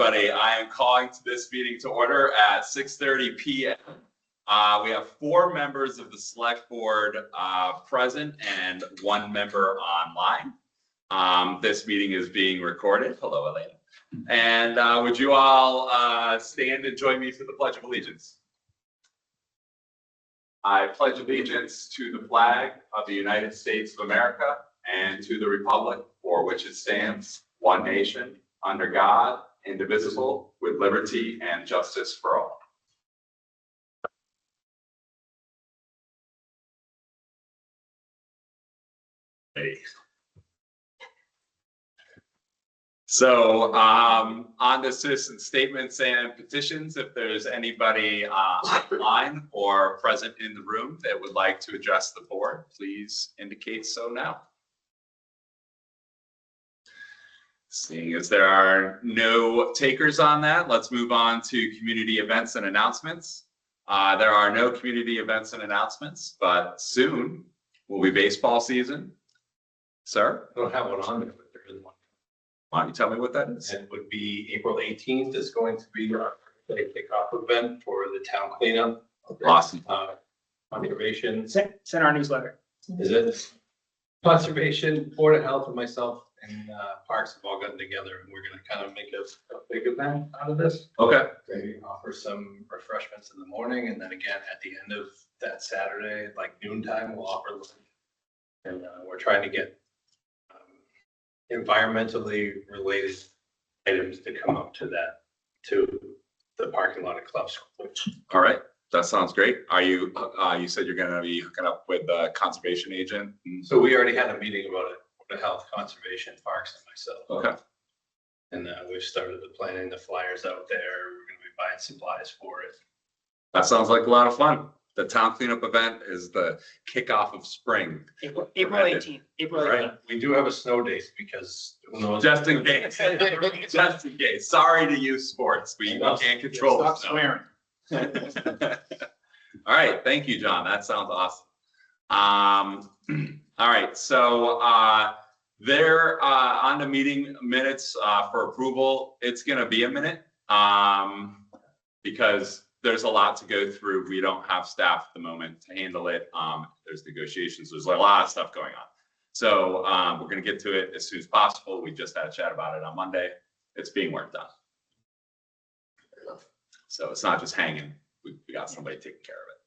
everybody. I am calling this meeting to order at 6:30 p.m. We have 4 members of the select board present and 1 member online. This meeting is being recorded. Hello, Elena. And would you all stand and join me for the Pledge of Allegiance? I pledge allegiance to the flag of the United States of America and to the republic for which it stands, one nation, under God, indivisible, with liberty and justice for all. Hey. So on the citizen statements and petitions, if there's anybody online or present in the room that would like to address the board, please indicate so now. Seeing as there are no takers on that, let's move on to community events and announcements. There are no community events and announcements, but soon will be baseball season. Sir? I don't have one on there, but there is one. Why don't you tell me what that is? It would be April 18th is going to be our kickoff event for the town cleanup. Awesome. Conservation. Send our newsletter. Is it? Conservation, Board of Health, and myself and Parks have all gotten together, and we're going to kind of make a big event out of this. Okay. Maybe offer some refreshments in the morning, and then again at the end of that Saturday, like noontime, we'll offer lunch. And we're trying to get environmentally related items to come up to the parking lot of Club School. All right. That sounds great. Are you, you said you're going to be hooking up with the conservation agent? So we already had a meeting about it, the health, conservation, parks, and myself. Okay. And we've started the planning, the flyers out there. We're going to be buying supplies for it. That sounds like a lot of fun. The town cleanup event is the kickoff of spring. April 18th. April 18th. Right. We do have a snow date because who knows? Just in case. Just in case. Sorry to you sports. We can't control Stop the snow. swearing. All right. Thank you, John. That sounds awesome. All right. So they're on the meeting minutes for approval. It's going to be a minute because there's a lot to go through. We don't have staff at the moment to handle it. There's negotiations. There's a lot of stuff going on. So we're going to get to it as soon as possible. We just had a chat about it on Monday. It's being worked on. So it's not just hanging. We got somebody taking care of it.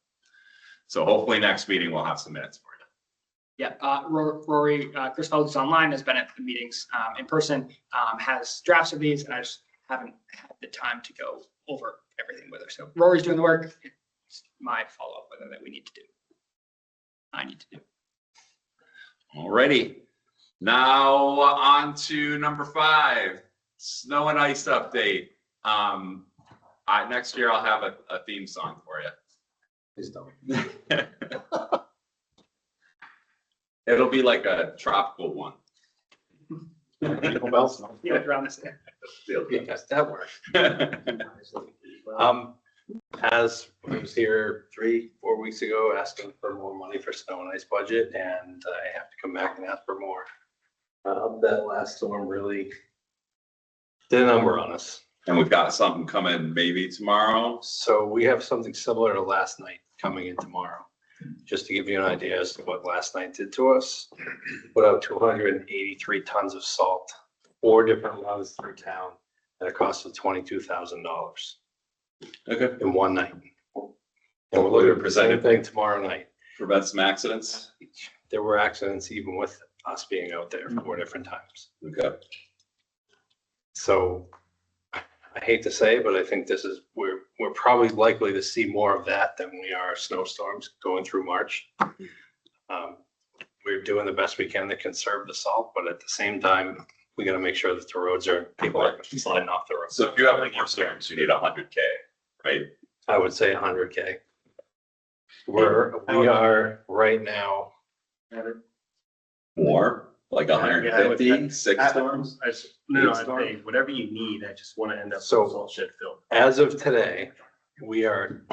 So hopefully next meeting we'll have some minutes for you. Yeah, Rory Griswold, who's online, has been at the meetings in person, has drafts of these, and I just haven't had the time to go over everything with her. So Rory's doing the work. It's my follow-up with her that we need to do. I need to do. All righty. Now on to number 5, snow and ice update. Next year I'll have a theme song for you. Please don't. It'll be like a tropical one. People bells. Yeah, around this. Yes, that works. As I was here 3-4 weeks ago asking for more money for snow and ice budget, and I have to come back and ask for more. That last storm really did a number on us. And we've got something coming maybe tomorrow. So we have something similar to last night coming in tomorrow. Just to give you an idea as to what last night did to us, put out 283 tons of salt, 4 different runs through town at a cost of $22,000 Okay. in one night. And we're looking for the same thing tomorrow night. Prevent some accidents. There were accidents even with us being out there 4 different times. Okay. So I hate to say, but I think this is, we're probably likely to see more of that than we are snowstorms going through March. We're doing the best we can to conserve the salt, but at the same time, we got to make sure that the roads are, people are sliding off the road. So if you have any more storms, you need 100K, right? I would say 100K. We are right now. More, like 150, 6 storms? No, hey, whatever you need, I just want to end up with So- salt shed filled. As of today, we are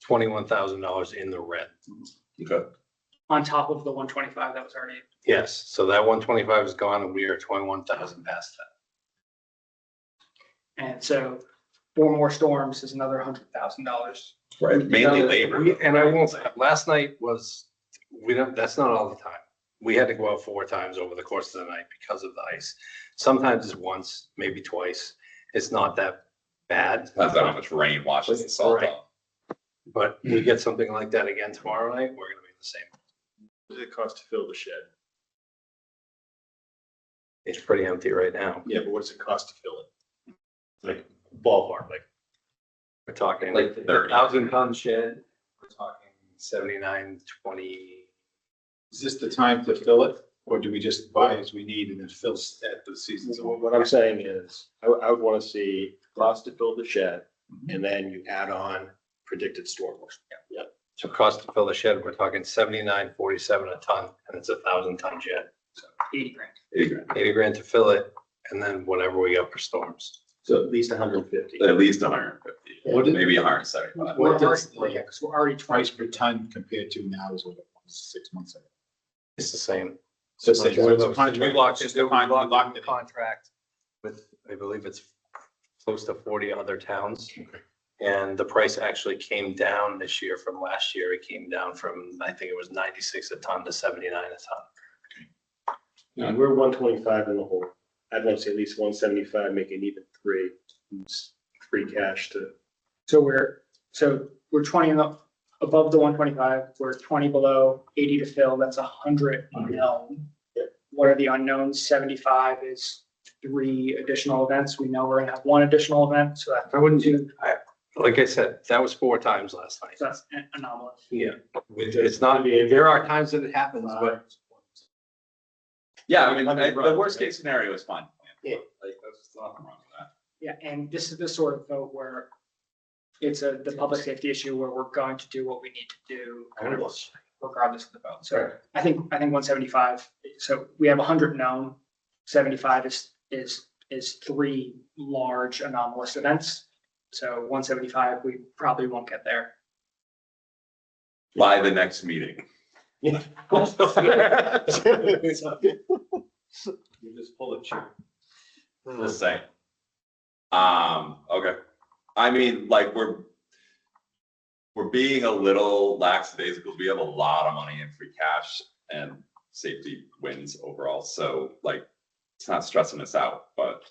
$21,000 in the red. Okay. On top of the 125 that was already. Yes, so that 125 is gone and we are 21,000 past And so 4 more storms is another $100,000. Right, mainly labor. And I won't say, last night was, that's not all the time. We had to go out 4 times over the course of the night because of the ice. Sometimes it's once, maybe twice. It's not that bad. Depends on how much rain washes the salt Right. off. But we get something like that again tomorrow night, we're gonna be in the same. What does it cost to fill the shed? It's pretty empty right now. Yeah, but what does it cost to fill it? Like ballpark, like We're talking Like 30. 1,000-ton shed. We're talking 7920. Is this the time to fill it, or do we just buy as we need and then fill at the season's over? what I'm saying is, I would want to see cost to fill the shed, and then you add on predicted storm. Yeah. So cost to fill the shed, we're talking 7947 a ton, and it's 1,000-ton shed. 80 grand. 80 grand. 80 grand to fill it, and then whatever we got for storms. So at least 150. At least 150, What is- maybe 175. What does We're already, the because we're already price 20. per ton compared to now is what it was 6 months ago? It's the same. So it's a We contract. locked It's into just a con- we locked a it in. contract with, I believe it's close to 40 other towns. And the price actually came down this year from last year. It came down from, I think it was 96 a ton to 79 a ton. And we're 125 in the hole. I'd want to see at least 175, make it even 3. It's free cash to. So we're 20 above the 125, we're 20 below, 80 to fill, that's 100 unknown. Yep. What are the unknowns? 75 is 3 additional events. We know we're gonna have 1 additional event, so I wouldn't do, like I said, that was 4 times last night. that's anomalous. Yeah. It's not, there are times that it happens, but Yeah, I mean, the worst case scenario is fine. Yeah. Like, there's nothing wrong with that. Yeah, and this is the sort of vote where it's the public safety issue where we're going to do what we need to do regardless of the vote. So I think 175, so we have 100 known, 75 is 3 large anomalous events. So 175, we probably won't get there. By the next meeting. You just pull a chair. Just saying. Okay. I mean, like, we're being a little lackadaisical. We have a lot of money in free cash and safety wins overall. So like, it's not stressing us out, but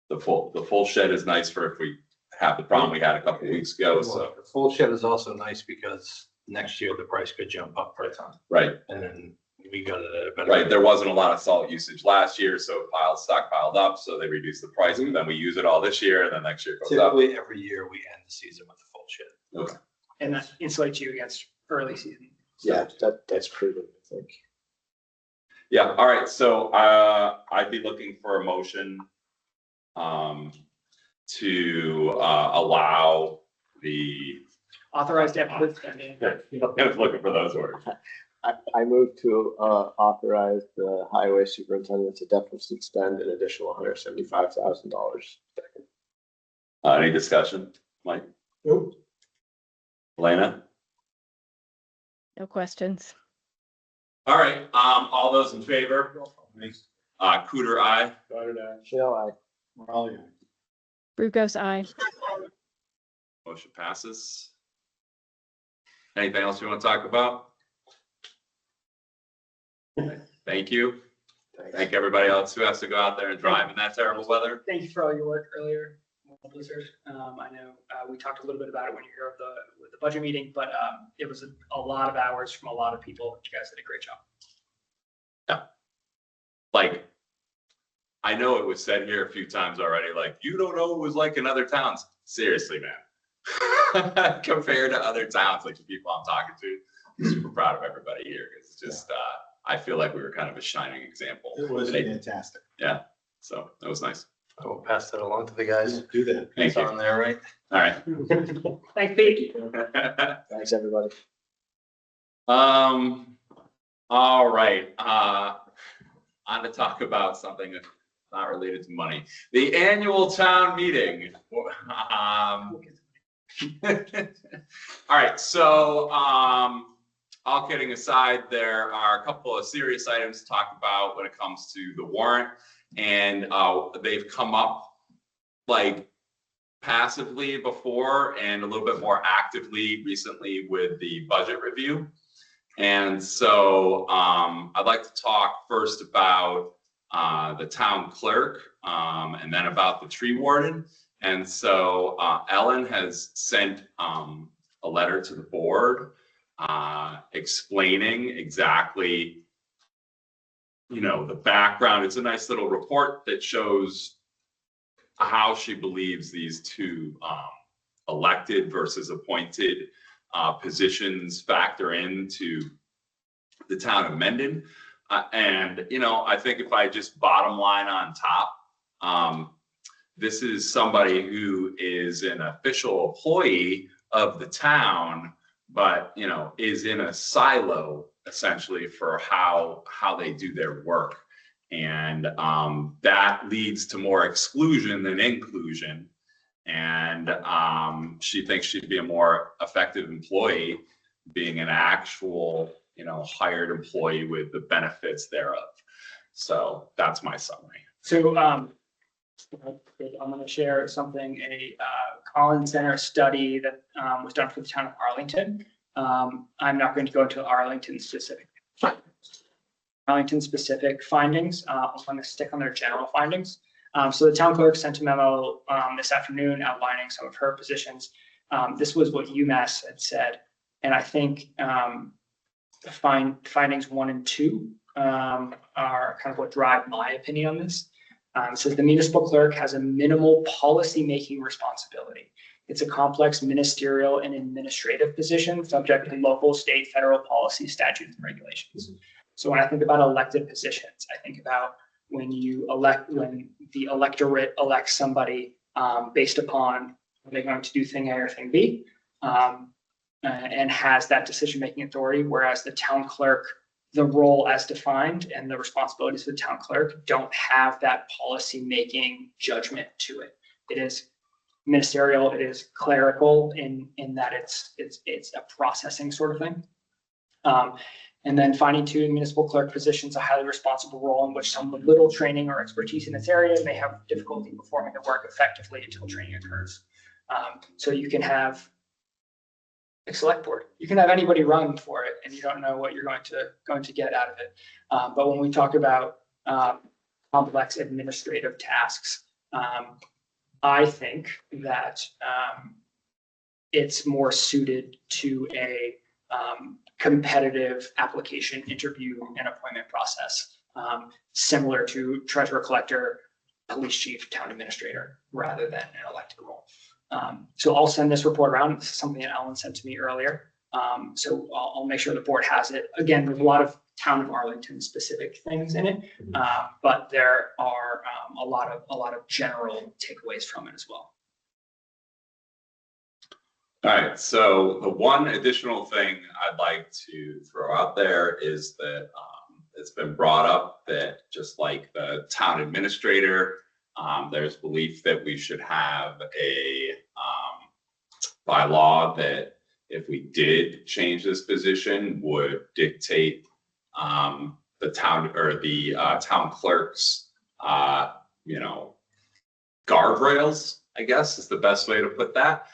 the full shed is nice for if we have the problem we had a couple weeks ago. So, the full shed is also nice because next year the price could jump up per ton. right. And then we got it at a better. Right, there wasn't a lot of salt usage last year, so stockpiled up, so they reduced the price, and then we use it all this year, and then next year it goes up. Typically, every year we end the season with a full shed. Okay. And that insulates you against early season. Yeah, that's proven, I think. Yeah, all right, so, I'd be looking for a motion, to, allow the, Authorized deficit spending. I was looking for those orders. I move to authorize the highway superintendent to deficit spend an additional $175,000. Any discussion, Mike? Nope. Elena? No questions. All right, all those in favor? Cooter, aye. Shall I? Raleigh. Brugos, aye. Motion passes. Anything else you want to talk about? Thank you. Thank everybody else who has to go out there and drive in that terrible weather. Thank you for all your work earlier, Blizzard. I know we talked a little bit about it when you were here with the budget meeting, but it was a lot of hours from a lot of people. You guys did a great job. Like, I know it was said here a few times already, like, you don't know what it was like in other towns. Seriously, man. Compared to other towns, like the people I'm talking to, I'm super proud of everybody here. It's just, I feel like we were kind of a shining example. It was They- fantastic. Yeah, so that was nice. I will pass that along to the guys. Do that. Thank It's you. on there, right? All right. Thanks, Pete. Thanks, everybody. All right, on to talk about something that's not related to money. The annual town meeting. All right, so, all kidding aside, there are a couple of serious items to talk about when it comes to the warrant. And they've come up like passively before and a little bit more actively recently with the budget review. And so I'd like to talk first about the town clerk and then about the tree warden. And so Ellen has sent a letter to the board explaining exactly, the background. It's a nice little report that shows how she believes these two elected versus appointed positions factor into the town of Mendon. And I think if I just bottom line on top, this is somebody who is an official employee of the town, but is in a silo essentially for how they do their work. And that leads to more exclusion than inclusion. And she thinks she'd be a more effective employee being an actual, hired employee with the benefits thereof. So that's my summary. So I'm going to share something, a Collins Center study that was done for the town of Arlington. I'm not going to go into Arlington specific findings. I'm going to stick on their general findings. So the town clerk sent a memo this afternoon outlining some of her positions. This was what UMass had said, and I think findings 1 and 2 are kind of what drive my opinion on this. It says the municipal clerk has a minimal policy-making responsibility. It's a complex ministerial and administrative position subject to local, state, federal policy, statutes, and regulations. So when I think about elected positions, I think about when the electorate elects somebody based upon are they going to do thing A or thing B, and has that decision-making authority, whereas the town clerk, the role as defined and the responsibilities of the town clerk don't have that policy-making judgment to it. It is ministerial, it is clerical in that it's a processing sort of thing. And then finding 2, municipal clerk positions a highly responsible role in which someone with little training or expertise in this area may have difficulty performing the work effectively until training occurs. So you can have a select board. You can have anybody run for it, and you don't know what you're going to get out of it. But when we talk about complex administrative tasks, I think that it's more suited to a competitive application, interview, and appointment process, similar to treasurer, collector, police chief, town administrator, rather than an elected role. So I'll send this report around. This is something that Ellen sent to me earlier. So I'll make sure the board has it. Again, there's a lot of town of Arlington specific things in it, but there are a lot of general takeaways from it as well. All right, so the one additional thing I'd like to throw out there is that it's been brought up that just like the town administrator, there's belief that we should have a bylaw that if we did change this position would dictate the town or the town clerk's, guardrails, I guess is the best way to put that.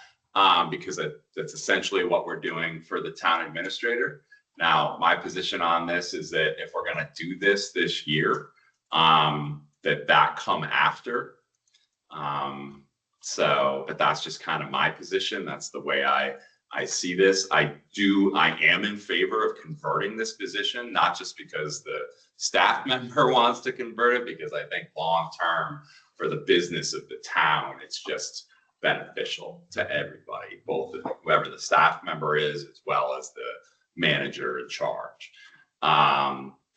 Because that's essentially what we're doing for the town administrator. Now, my position on this is that if we're going to do this year, that come after. But that's just kind of my position. That's the way I see this. I am in favor of converting this position, not just because the staff member wants to convert it, because I think long-term for the business of the town, it's just beneficial to everybody, both whoever the staff member is, as well as the manager in charge,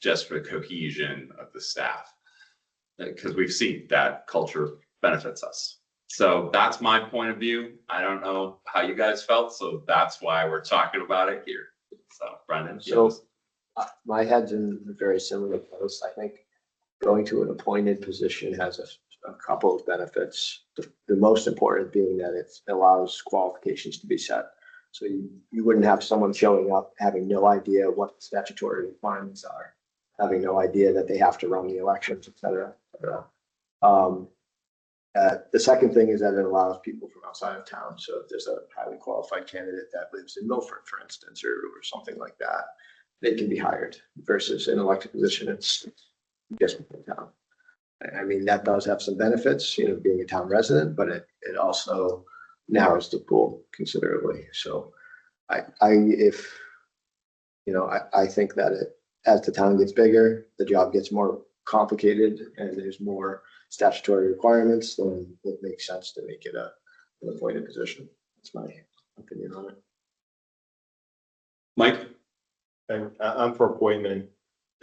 just for the cohesion of the staff, because we've seen that culture benefits us. So that's my point of view. I don't know how you guys felt, so that's why we're talking about it here. So Brendan. So my head's in a very similar place. I think going to an appointed position has a couple of benefits. The most important being that it allows qualifications to be set. So you wouldn't have someone showing up having no idea what the statutory requirements are, having no idea that they have to run the elections, et cetera, et cetera. The second thing is that it allows people from outside of town. So if there's a highly qualified candidate that lives in Milford, for instance, or something like that, they can be hired versus an elected position. It's just within town. I mean, that does have some benefits, being a town resident, but it also narrows the pool considerably. So I think that as the town gets bigger, the job gets more complicated and there's more statutory requirements, then it makes sense to make it an appointed position. That's my opinion on it. Mike? And I'm for appointment,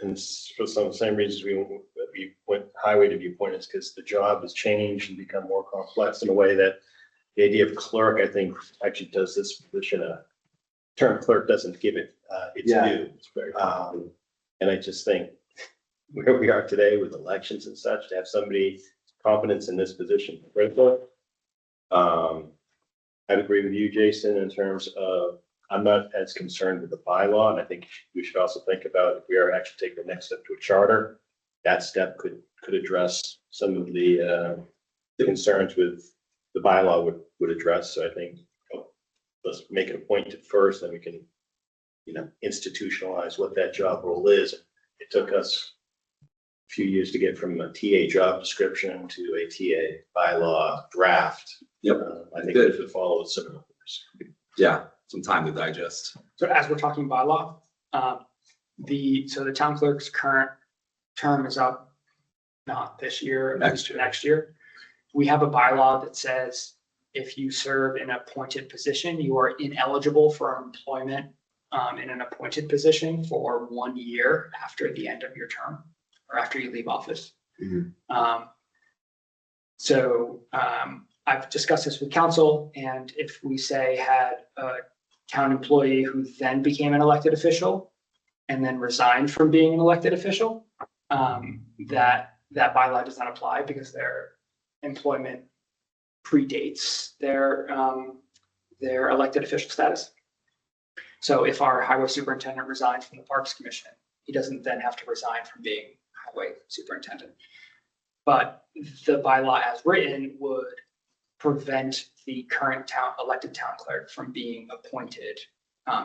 and for some of the same reasons we went highway to be appointed, because the job has changed and become more complex in a way that the idea of clerk, I think, actually does this position term clerk doesn't give it its due. It's very And I just think where we are today with elections and such, to have somebody competence in this position critical. I'd agree with you, Jason, in terms of I'm not as concerned with the bylaw, and I think we should also think about if we are actually taking the next step to a charter, that step could address some of the concerns with the bylaw would address. So I think let's make it appointed first, then we can, institutionalize what that job role is. It took us a few years to get from a TA job description to a TA bylaw draft. Yep. I think we should follow a similar course. Yeah, some time to digest. So as we're talking bylaw, the town clerk's current term is up, not this year, Next year. next year. We have a bylaw that says if you serve in an appointed position, you are ineligible for employment in an appointed position for 1 year after the end of your term or after you leave office. I've discussed this with council, and if we say had a town employee who then became an elected official and then resigned from being an elected official, that bylaw does not apply because their employment predates their elected official status. So if our highway superintendent resigns from the Parks Commission, he doesn't then have to resign from being highway superintendent. But the bylaw as written would prevent the current elected town clerk from being appointed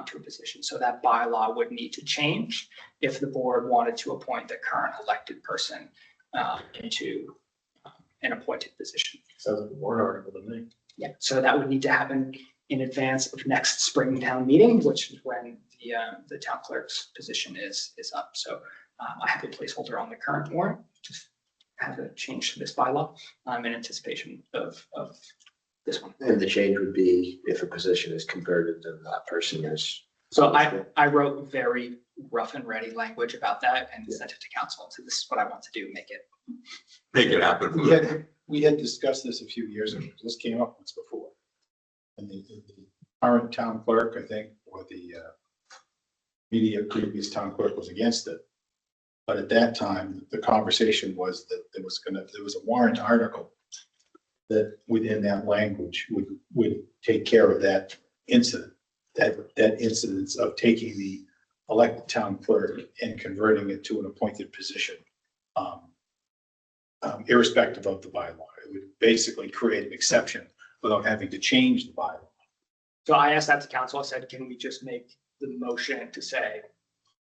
to a position. So that bylaw would need to change if the board wanted to appoint the current elected person into an appointed position. Sounds like a warrant article to me. Yeah, so that would need to happen in advance of next spring town meeting, which is when the town clerk's position is up. So I have a placeholder on the current warrant, just have a change to this bylaw in anticipation of this one. And the change would be if a position is converted, then that person is. So I wrote very rough and ready language about that and sent it to council. So this is what I want to do, make it happen. We had discussed this a few years ago. This came up once before. And the current town clerk, I think, or the immediate previous town clerk was against it. But at that time, the conversation was that there was a warrant article that within that language would take care of that incident, that incidence of taking the elected town clerk and converting it to an appointed position, irrespective of the bylaw. It would basically create an exception without having to change the bylaw. So I asked that to council. I said, can we just make the motion to say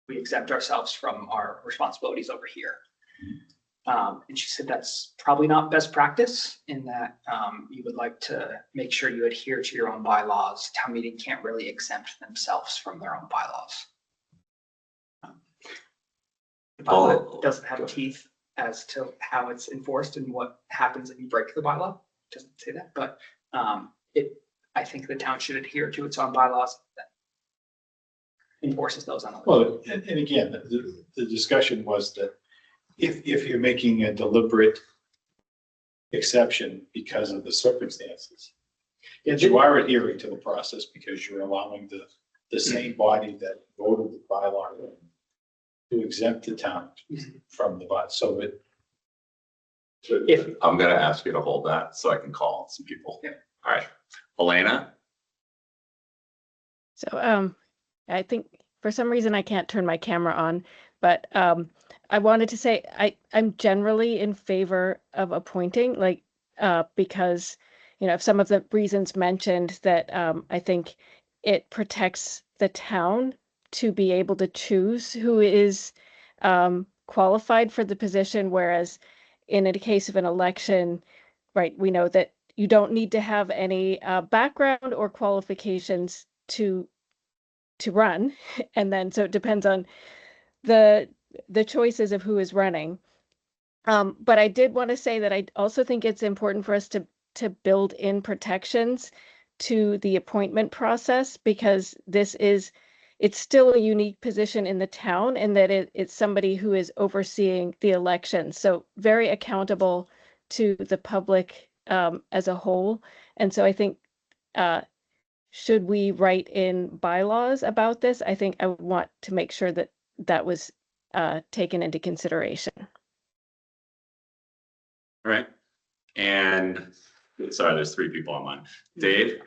we exempt ourselves from our responsibilities over here? And she said that's probably not best practice in that you would like to make sure you adhere to your own bylaws. Town meeting can't really exempt themselves from their own bylaws. The bylaw doesn't have teeth as to how it's enforced and what happens if you break the bylaw. It doesn't say that, but I think the town should adhere to its own bylaws that enforces those on. Well, and again, the discussion was that if you're making a deliberate exception because of the circumstances, that you are adhering to the process because you're allowing the same body that voted the bylaw to exempt the town from the bylaw. So I'm going to ask you to hold that so I can call some people. Yeah. All right. Elena? So I think for some reason I can't turn my camera on, but I wanted to say I'm generally in favor of appointing. Like because, of some of the reasons mentioned that I think it protects the town to be able to choose who is qualified for the position, whereas in a case of an election, right, we know that you don't need to have any background or qualifications to run, and then so it depends on the choices of who is running. But I did want to say that I also think it's important for us to build in protections to the appointment process, because it's still a unique position in the town, and that it's somebody who is overseeing the election. So very accountable to the public as a whole. And so I think, should we write in bylaws about this? I think I would want to make sure that that was taken into consideration. All right. And sorry, there's 3 people online. Dave?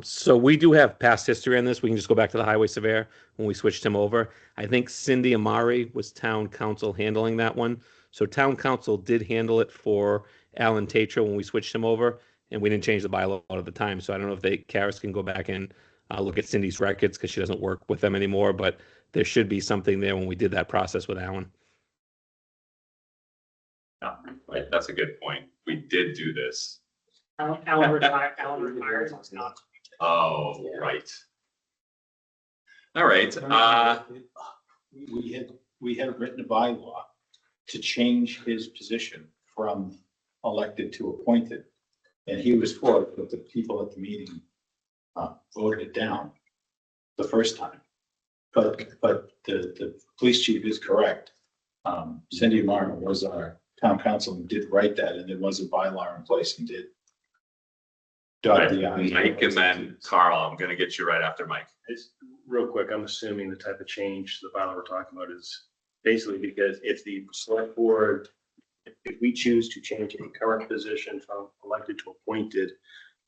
So we do have past history on this. We can just go back to the highway surveyor when we switched him over. I think Cindy Amari was town council handling that one. So town council did handle it for Alan Tatro when we switched him over, and we didn't change the bylaw at the time. So I don't know if Karis can go back and look at Cindy's records, because she doesn't work with them anymore, but there should be something there when we did that process with Alan. Yeah, right. That's a good point. We did do this. Alan retires. It's not. Oh, right. All right. We had written a bylaw to change his position from elected to appointed. And he was for it, but the people at the meeting voted it down the first time. But the police chief is correct. Cindy Amaro was our town council and did write that, and there was a bylaw in place and did dot the i's. Mike and then Carl. I'm going to get you right after Mike. It's real quick. I'm assuming the type of change the bylaw we're talking about is basically because if the select board, if we choose to change a current position from elected to appointed,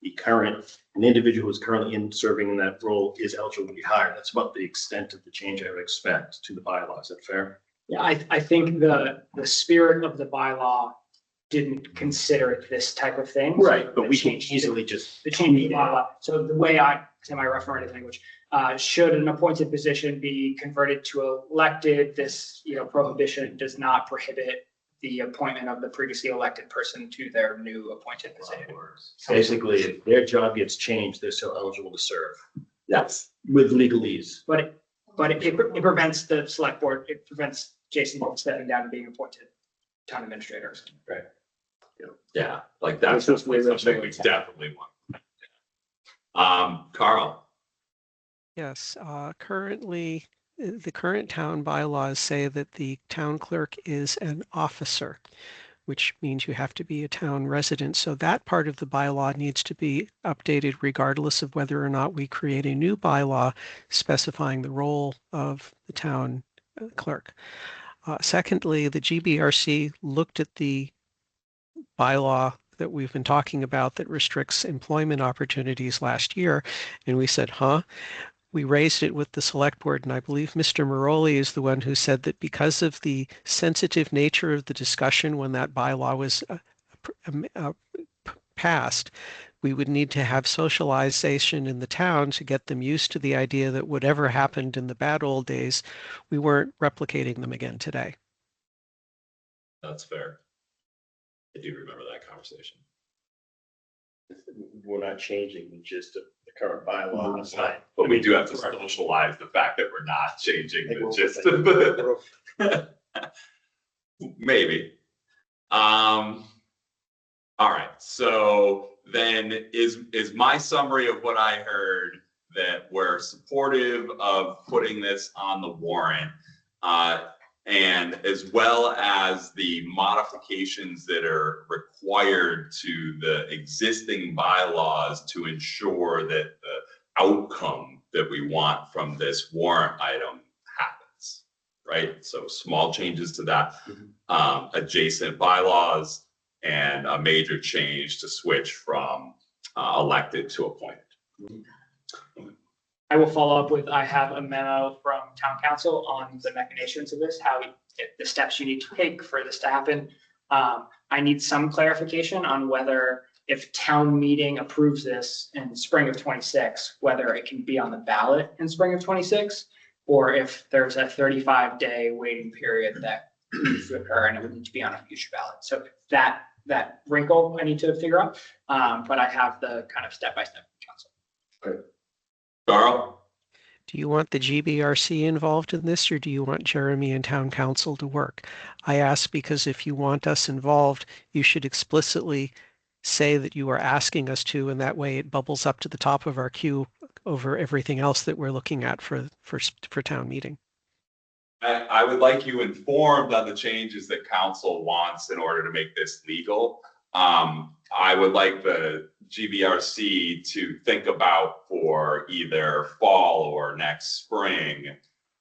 an individual who is currently serving in that role is eligible to be hired. That's about the extent of the change I would expect to the bylaw. Is that fair? Yeah, I think the spirit of the bylaw didn't consider this type of thing. Right, but we can changed easily just. the change of the bylaw. So the way I semi-referendum language, should an appointed position be converted to elected, this prohibition does not prohibit the appointment of the previously elected person to their new appointed position. Basically, if their job gets changed, they're still eligible to serve Yes. with legalese. But it prevents the select board, it prevents Jason from stepping down and being appointed town administrator. Right. Yeah, like that's This is way something we original. definitely want. Carl. Yes, currently, the current town bylaws say that the town clerk is an officer, which means you have to be a town resident. So that part of the bylaw needs to be updated regardless of whether or not we create a new bylaw specifying the role of the town clerk. Secondly, the GBRC looked at the bylaw that we've been talking about that restricts employment opportunities last year, and we said, we raised it with the select board, and I believe Mr. Maroli is the one who said that because of the sensitive nature of the discussion when that bylaw was passed, we would need to have socialization in the town to get them used to the idea that whatever happened in the bad old days, we weren't replicating them again today. That's fair. I do remember that conversation. We're not changing the gist of the current bylaw. But we do have to socialize the fact that we're not changing the gist of the. Maybe. All right. So then is my summary of what I heard that we're supportive of putting this on the warrant, and as well as the modifications that are required to the existing bylaws to ensure that the outcome that we want from this warrant item happens, right? So small changes to that, adjacent bylaws, and a major change to switch from elected to appointed. I will follow up with, I have a memo from town council on the machinations of this, the steps you need to take for this to happen. I need some clarification on whether if town meeting approves this in spring of 26, whether it can be on the ballot in spring of 26, or if there's a 35-day waiting period that needs to occur and it would need to be on a future ballot. So that wrinkle I need to figure out, but I have the kind of step-by-step counsel. Carl? Do you want the GBRC involved in this, or do you want Jeremy and town council to work? I ask because if you want us involved, you should explicitly say that you are asking us to, and that way it bubbles up to the top of our queue over everything else that we're looking at for town meeting. I would like you informed on the changes that council wants in order to make this legal. I would like the GBRC to think about for either fall or next spring,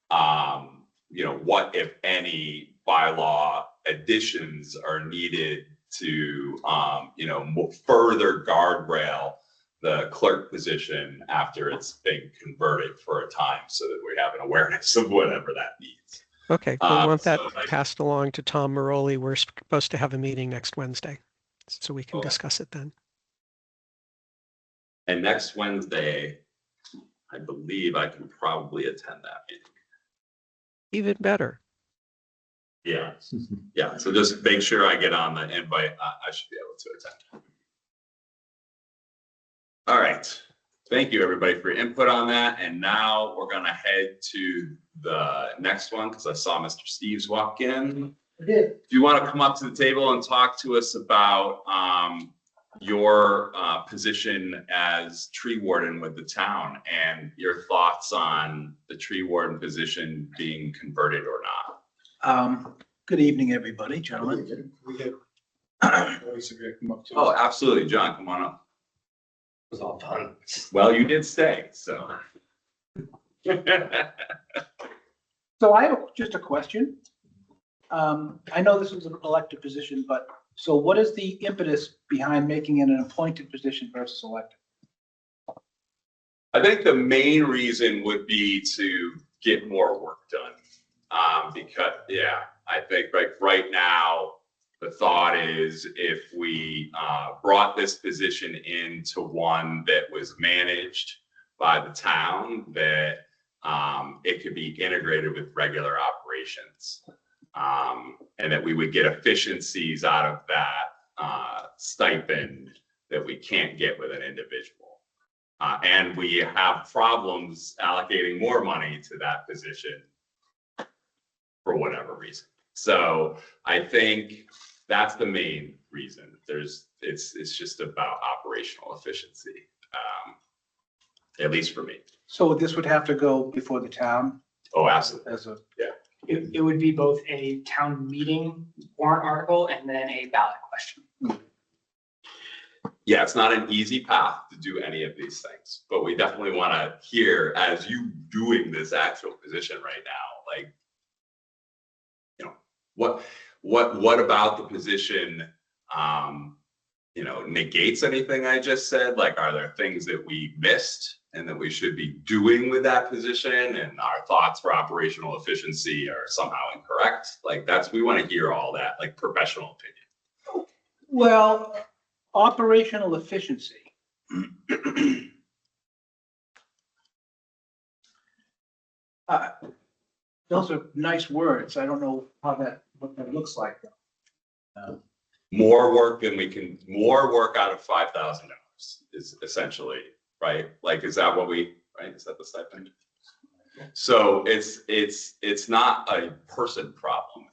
what, if any, bylaw additions are needed to, further guardrail the clerk position after it's been converted for a time so that we have an awareness of whatever that means. Okay, we'll want that so, passed along to Tom Maroli. We're supposed to have a meeting next Wednesday, so we can Okay. discuss it then. And next Wednesday, I believe I can probably attend that meeting. Even better. Yeah. Yeah. So just make sure I get on the invite. I should be able to attend. All right. Thank you, everybody, for your input on that. And now we're going to head to the next one because I saw Mr. Steves walk in. Do you want to come up to the table and talk to us about your position as tree warden with the town and your thoughts on the tree warden position being converted or not? Good evening, everybody, gentlemen. We have Rory Severe come up to Oh, us. absolutely. John, come on up. It was all done. Well, you did stay, so. So I have just a question. I know this is an elected position, but so what is the impetus behind making it an appointed position versus elected? I think the main reason would be to get more work done. Because, I think like right now, the thought is if we brought this position into one that was managed by the town, that it could be integrated with regular operations. And that we would get efficiencies out of that stipend that we can't get with an individual. And we have problems allocating more money to that position for whatever reason. So I think that's the main reason. It's just about operational efficiency, at least for me. So this would have to go before the town Oh, absolutely. as a, It would be both a town meeting warrant article and then a ballot question. Yeah, it's not an easy path to do any of these things, but we definitely want to hear, as you doing this actual position right now, like, what about the position, negates anything I just said? Like, are there things that we missed and that we should be doing with that position, and our thoughts for operational efficiency are somehow incorrect? Like, we want to hear all that, like professional opinion. well, operational efficiency. Those are nice words. I don't know what that looks like. More work out of $5,000 is essentially, right? Like, is that right? Is that the stipend? So it's not a person problem.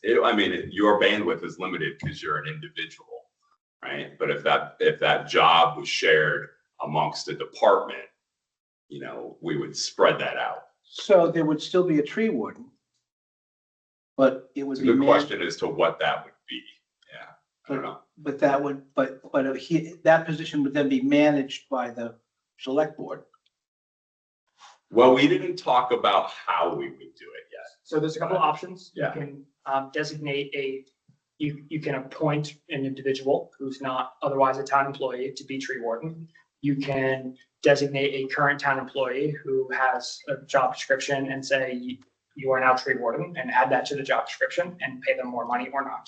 Your bandwidth is limited because you're an individual, right? But if that job was shared amongst a department, we would spread that out. So there would still be a tree warden, but it would It's a be. good question as to what that would be. Yeah, I don't know. But that position would then be managed by the select board. Well, we didn't talk about how we would do it yet. So there's a couple of options. Yeah. You can designate you can appoint an individual who's not otherwise a town employee to be tree warden. You can designate a current town employee who has a job description and say, you are now tree warden, and add that to the job description and pay them more money or not.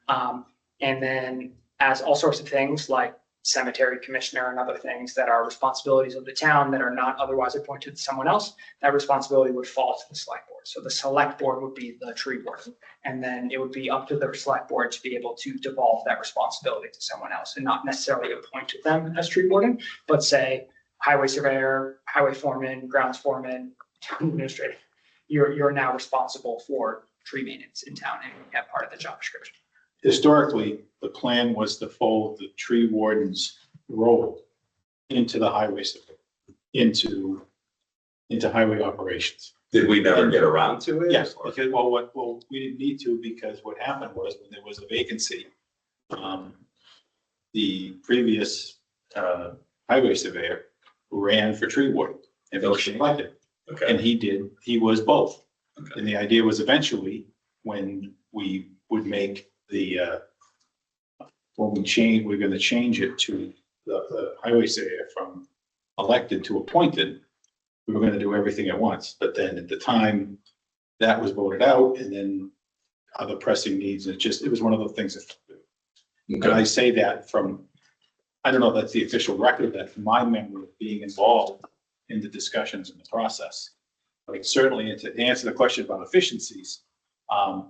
And then as all sorts of things like cemetery commissioner and other things that are responsibilities of the town that are not otherwise appointed to someone else, that responsibility would fall to the select board. So the select board would be the tree warden. And then it would be up to the select board to be able to devolve that responsibility to someone else and not necessarily appoint them as tree warden, but say highway surveyor, highway foreman, grounds foreman, town administrator. You're now responsible for tree maintenance in town and you have part of the job description. Historically, the plan was to fold the tree warden's role into the highway surveyor, into highway operations. Did we never get around to it? Yes, Or- because, we didn't need to, because what happened was when there was a vacancy, the previous, highway surveyor ran for tree warden and was elected. Okay. And he was both. Okay. And the idea was eventually, when we would make the, we're gonna change it to the highway surveyor from elected to appointed, we were gonna do everything at once. But then at the time, that was voted out, and then other pressing needs, and it was one of the things that, and I say that from, I don't know if that's the official record, that from my memory of being involved in the discussions in the process. Like certainly, and to answer the question about efficiencies,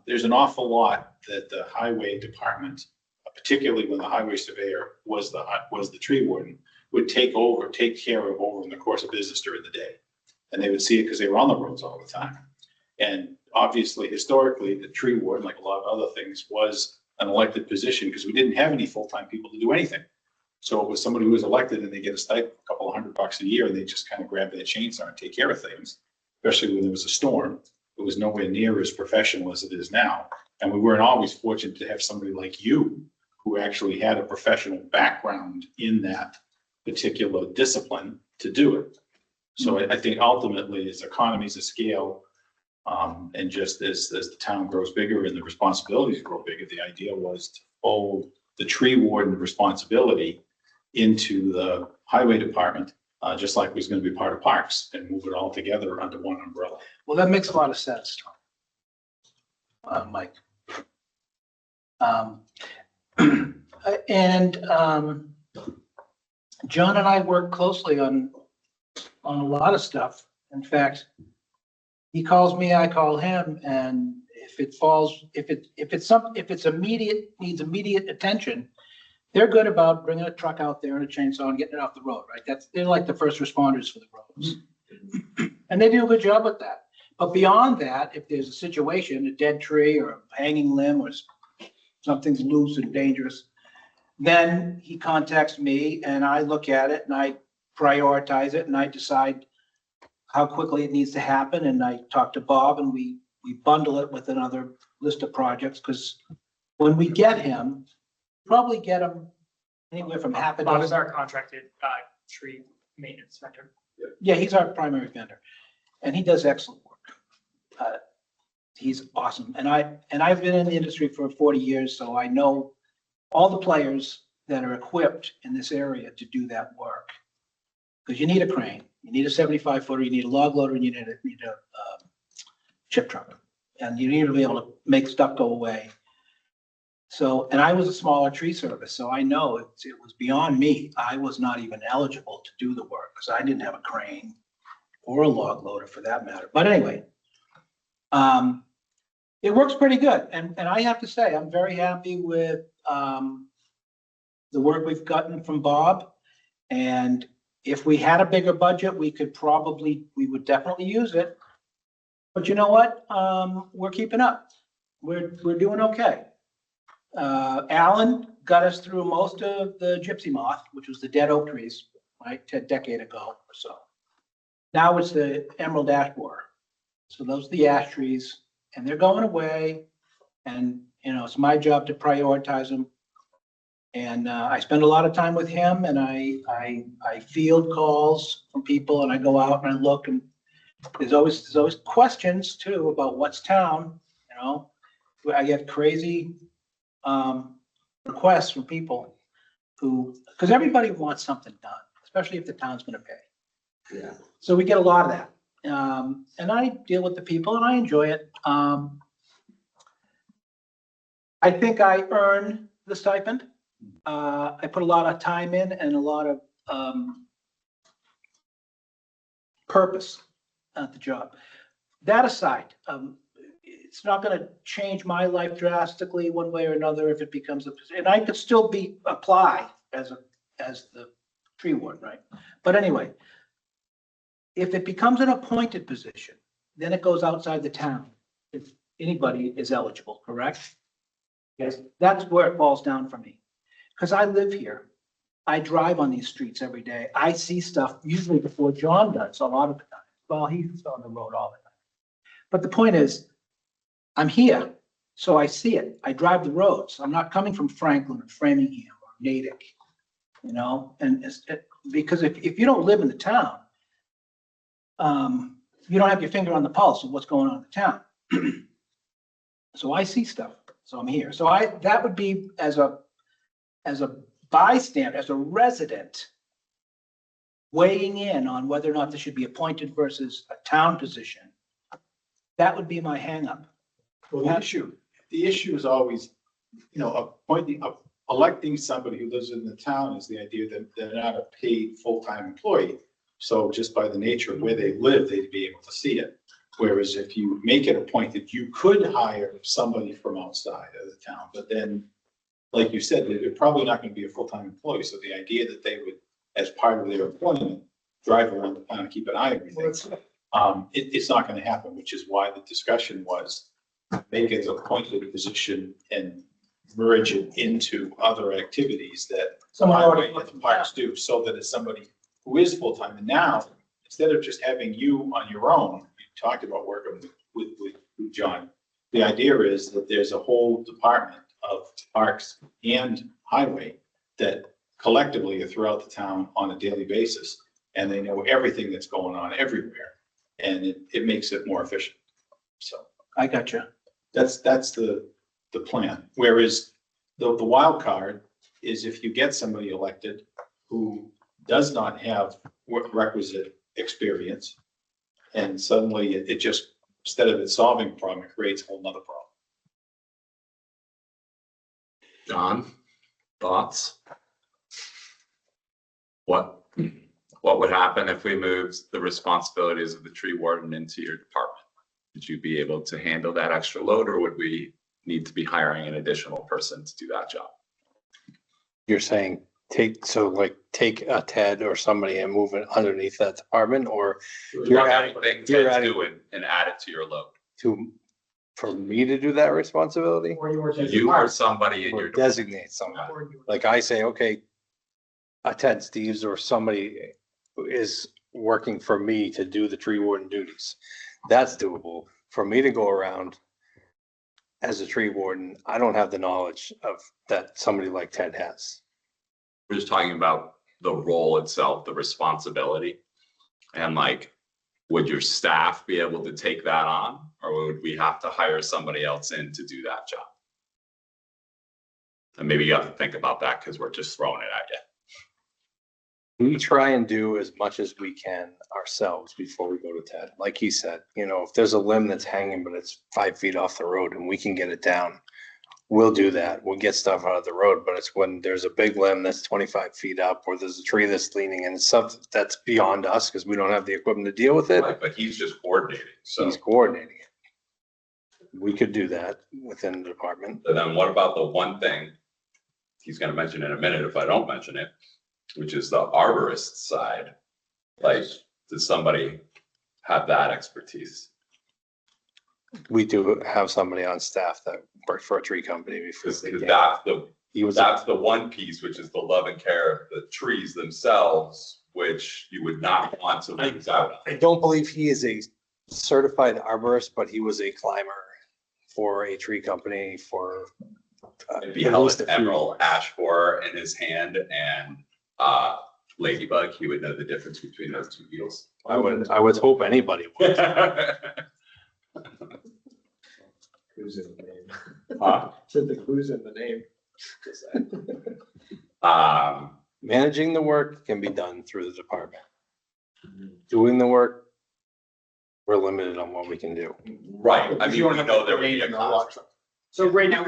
there's an awful lot that the highway department, particularly when the highway surveyor was the tree warden, would take care of over in the course of business during the day. And they would see it because they were on the roads all the time. And obviously, historically, the tree warden, like a lot of other things, was an elected position because we didn't have any full-time people to do anything. So it was somebody who was elected and they get a stipend, a couple of $100 a year, and they just kind of grab their chainsaw and take care of things, especially when there was a storm. It was nowhere near as professional as it is now. And we weren't always fortunate to have somebody like you who actually had a professional background in that particular discipline to do it. So I think ultimately, as economies of scale, and just as the town grows bigger and the responsibilities grow bigger, the idea was to fold the tree warden responsibility into the highway department, just like it was going to be part of parks, and move it all together under one umbrella. Well, that makes a lot of sense, Mike. And John and I work closely on a lot of stuff. In fact, he calls me, I call him, and if it's immediate, needs immediate attention, they're good about bringing a truck out there and a chainsaw and getting it off the road, right? They're like the first responders for the roads. And they do a good job with that. But beyond that, if there's a situation, a dead tree or a hanging limb or something's loose and dangerous, then he contacts me and I look at it and I prioritize it and I decide how quickly it needs to happen. And I talk to Bob and we bundle it with another list of projects, because when we get him, probably get him anywhere from half a Bob is dozen. our contracted tree maintenance vendor. Yeah, he's our primary vendor and he does excellent work. He's awesome. And I've been in the industry for 40 years, so I know all the players that are equipped in this area to do that work. Because you need a crane, you need a 75-footer, you need a log loader, and you need a chip truck. And you need to be able to make stuff go away. So, and I was a smaller tree service, so I know it was beyond me. I was not even eligible to do the work because I didn't have a crane or a log loader for that matter. But anyway, it works pretty good. And I have to say, I'm very happy with the work we've gotten from Bob. And if we had a bigger budget, we would definitely use it. But you know what? We're keeping up. We're doing okay. Alan got us through most of the gypsy moth, which was the dead oak trees, right, a decade ago or so. Now it's the emerald ash borer. So those are the ash trees, and they're going away. And, it's my job to prioritize them. And I spend a lot of time with him, and I field calls from people, and I go out and I look, and there's always questions too about what's town. I get crazy requests from people because everybody wants something done, especially if the town's going to pay. Yeah. So we get a lot of that, and I deal with the people, and I enjoy it. I think I earn the stipend. I put a lot of time in and a lot of purpose at the job. That aside, it's not gonna change my life drastically one way or another if it becomes and I could still apply as the tree warden, right? But anyway, if it becomes an appointed position, then it goes outside the town. If anybody is eligible, correct? Yes, that's where it falls down for me. Because I live here. I drive on these streets every day. I see stuff usually before John does a lot of the time. Well, he's on the road all the time. But the point is, I'm here, so I see it. I drive the roads. I'm not coming from Franklin or Framingham or Natick, you know? And because if you don't live in the town, you don't have your finger on the pulse of what's going on in the town. So I see stuff, so I'm here. So that would be as a bystander, as a resident, weighing in on whether or not this should be appointed versus a town position. That would be my hangup. Well, the issue is always, you know, electing somebody who lives in the town is the idea that they're not a paid full-time employee. So just by the nature of where they live, they'd be able to see it. Whereas if you make it appointed, you could hire somebody from outside of the town, but then, like you said, they're probably not going to be a full-time employee. So the idea that they would, as part of their employment, drive around the town and keep an eye on everything, it's not going to happen, which is why the discussion was make it an appointed position and merge it into other activities that highway and parks do, so that it's somebody who is full-time. And now, instead of just having you on your own, you talked about working with John. The idea is that there's a whole department of parks and highway that collectively are throughout the town on a daily basis, and they know everything that's going on everywhere, and it makes it more efficient. So I got you. that's the plan. Whereas the wild card is if you get somebody elected who does not have requisite experience, and suddenly it just, instead of it solving a problem, it creates a whole nother problem. John, thoughts? What would happen if we moved the responsibilities of the tree warden into your department? Would you be able to handle that extra load, or would we need to be hiring an additional person to do that job? You're saying take a Ted or somebody and move it underneath that department, or You're adding things to do and add it to your load. for me to do that responsibility? You or somebody in Or your designate somebody. Like I say, okay, a Ted Steves or somebody is working for me to do the tree warden duties. That's doable. For me to go around as a tree warden, I don't have the knowledge of that somebody like Ted has. We're just talking about the role itself, the responsibility. And like, would your staff be able to take that on, or would we have to hire somebody else in to do that job? And maybe you have to think about that, because we're just throwing it at you. We try and do as much as we can ourselves before we go to Ted. Like he said, you know, if there's a limb that's hanging, but it's 5 feet off the road and we can get it down, we'll do that. We'll get stuff out of the road, but it's when there's a big limb that's 25 feet up, or there's a tree that's leaning, and it's stuff that's beyond us because we don't have the equipment to deal with it. Right, but he's just coordinating, so. He's coordinating it. We could do that within the department. So then what about the one thing he's gonna mention in a minute if I don't mention it, which is the arborist side? Like, does somebody have that expertise? We do have somebody on staff that worked for a tree company before. Because that's the one piece, which is the love and care of the trees themselves, which you would not want to lose out on. I don't believe he is a certified arborist, but he was a climber for a tree company for. If he held an emerald ash borer in his hand and ladybug, he would know the difference between those two beetles. I would hope anybody would. Clues in the name. Huh? Said the clues in the name. Managing the work can be done through the department. Doing the work, we're limited on what we can do. Right, I mean, we know there would be a No lot contract. truck. So right now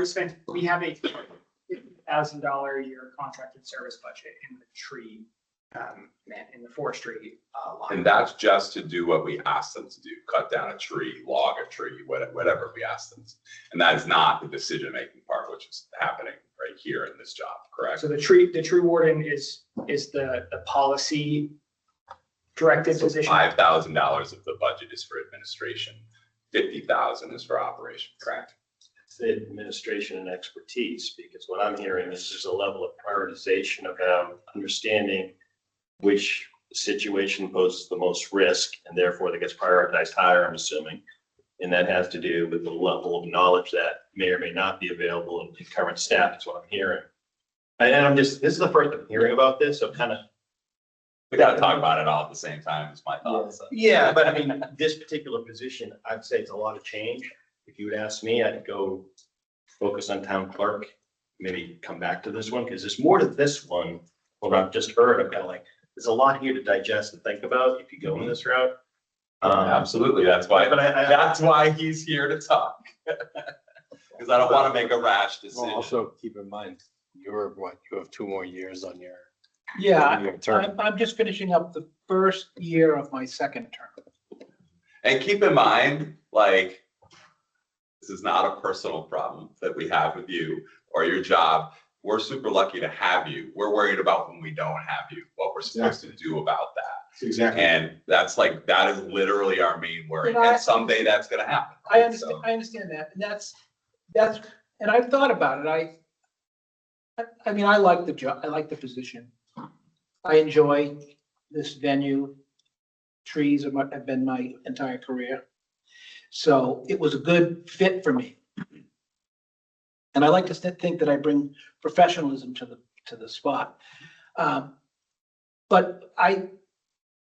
we have a $50,000 a year contracted service budget in the tree, in the forestry line. And that's just to do what we asked them to do, cut down a tree, log a tree, whatever we asked them. And that is not the decision-making part, which is happening right here in this job, correct? So the tree warden is the policy directed So position. $5,000 of the budget is for administration, 50,000 is for operation, correct? It's administration and expertise, because what I'm hearing is there's a level of prioritization about understanding which situation poses the most risk, and therefore that gets prioritized higher, I'm assuming. And that has to do with the level of knowledge that may or may not be available in current staff, is what I'm hearing. And this is the first I'm hearing about this, so kind of. We gotta talk about it all at the same time, is my thoughts. Yeah, but I mean, this particular position, I'd say it's a lot of change. If you would ask me, I'd go focus on town clerk, maybe come back to this one, because there's more to this one. What I've just heard, I'm kind of like, there's a lot here to digest and think about if you go in this route. Absolutely, that's why, But that's why he's here to talk. Because I don't want to make a rash Well, decision. also keep in mind, you have 2 more years on your Yeah, term. I'm just finishing up the first year of my second term. And keep in mind, like, this is not a personal problem that we have with you or your job. We're super lucky to have you. We're worried about when we don't have you, what we're supposed to do about that. Exactly. And that is literally our main worry. You know, And someday that's gonna happen. I right? understand, So- I understand that, and that's, and I've thought about it, I mean, I like the job, I like the position. I enjoy this venue, trees have been my entire career. So it was a good fit for me. And I like to think that I bring professionalism to the spot. But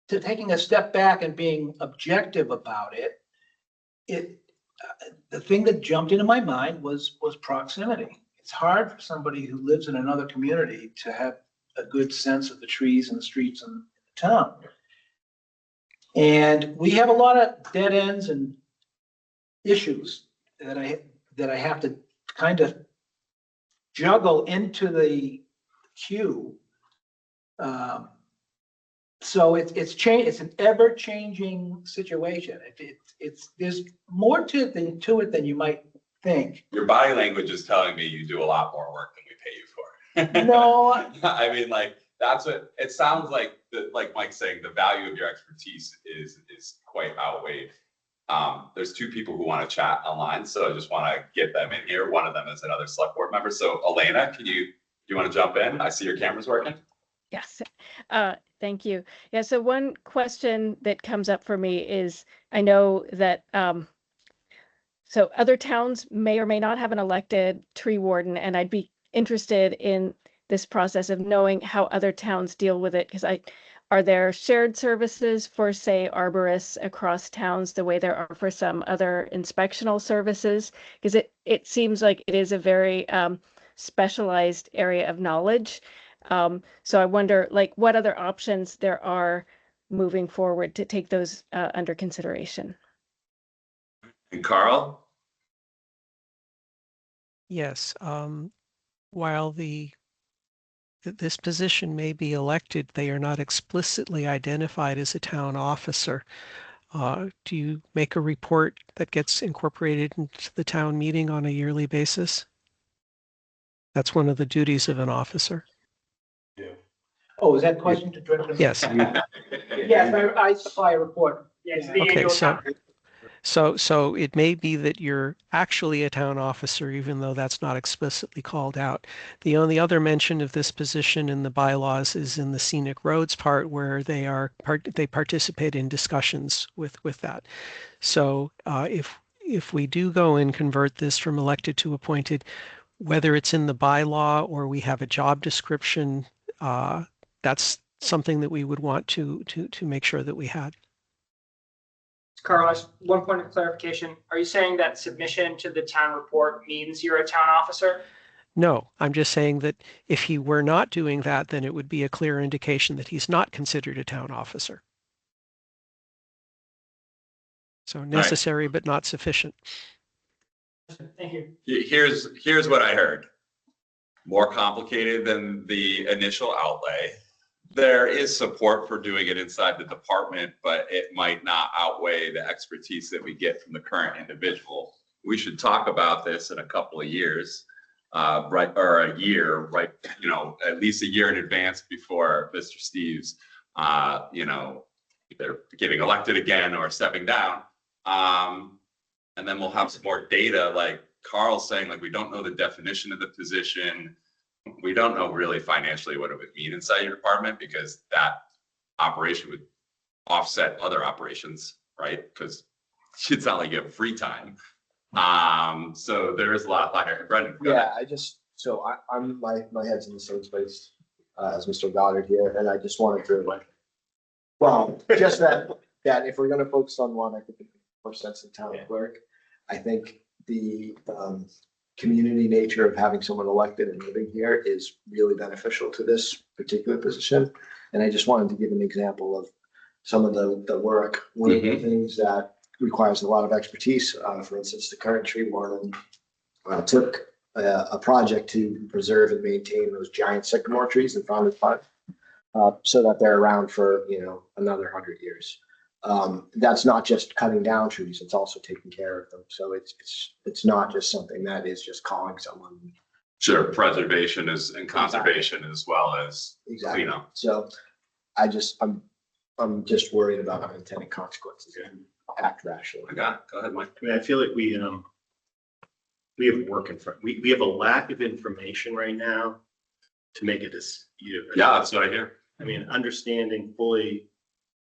taking a step back and being objective about it, the thing that jumped into my mind was proximity. It's hard for somebody who lives in another community to have a good sense of the trees and the streets in the town. And we have a lot of dead ends and issues that I have to kind of juggle into the queue. So it's an ever-changing situation. There's more to it than you might think. Your body language is telling me you do a lot more work than we pay you for. No, I mean, like, that's what, it sounds like, like Mike's saying, the value of your expertise is quite outweighed. There's 2 people who want to chat online, so I just want to get them in here. One of them is another select board member. So Elena, do you want to jump in? I see your camera's working. Yes, thank you. Yeah, so one question that comes up for me is, I know that, so other towns may or may not have an elected tree warden, and I'd be interested in this process of knowing how other towns deal with it, because are there shared services for, say, arborists across towns the way there are for some other inspectional services? Because it seems like it is a very specialized area of knowledge. So I wonder, like, what other options there are moving forward to take those under consideration. And Carl? Yes, while this position may be elected, they are not explicitly identified as a town officer. Do you make a report that gets incorporated into the town meeting on a yearly basis? That's one of the duties of an officer. oh, is that question to Director? Yes. Yes, I supply a report. Yeah, it's the Okay, annual so- town. So it may be that you're actually a town officer, even though that's not explicitly called out. The only other mention of this position in the bylaws is in the scenic roads part, where they participate in discussions with that. So if we do go and convert this from elected to appointed, whether it's in the bylaw or we have a job description, that's something that we would want to make sure that we had. Carl, just one point of clarification. Are you saying that submission to the town report means you're a town officer? No, I'm just saying that if he were not doing that, then it would be a clear indication that he's not considered a town officer. So necessary, but not sufficient. Thank you. Here's what I heard. More complicated than the initial outlay. There is support for doing it inside the department, but it might not outweigh the expertise that we get from the current individual. We should talk about this in a couple of years, right, or a year, right? You know, at least a year in advance before Mr. Steves, you know, either getting elected again or stepping down. And then we'll have some more data, like Carl's saying, like, we don't know the definition of the position. We don't know really financially what it would mean inside your department, because that operation would offset other operations, right? Because it's not like you have free time. So there is a lot of fire. Brendan, go ahead. Yeah, I'm my head's in the same place as Mr. Goddard here, and I just wanted to, well, just that if we're gonna focus on one, I think it makes more sense in town clerk. I think the community nature of having someone elected and living here is really beneficial to this particular position. And I just wanted to give an example of some of the work. One of the things that requires a lot of expertise, for instance, the current tree warden took a project to preserve and maintain those giant sycamore trees in front of the park, so that they're around for, you know, another 100 years. That's not just cutting down trees, it's also taking care of them. So it's not just something that is just calling someone. Sure, preservation is and conservation as well as cleanup. So I'm just worried about unintended consequences. Act rationally. I got it. Go ahead, Mike. I mean, I feel like we have work in front. We have a lack of information right now to make it as, Yeah, that's what I hear. I mean, understanding fully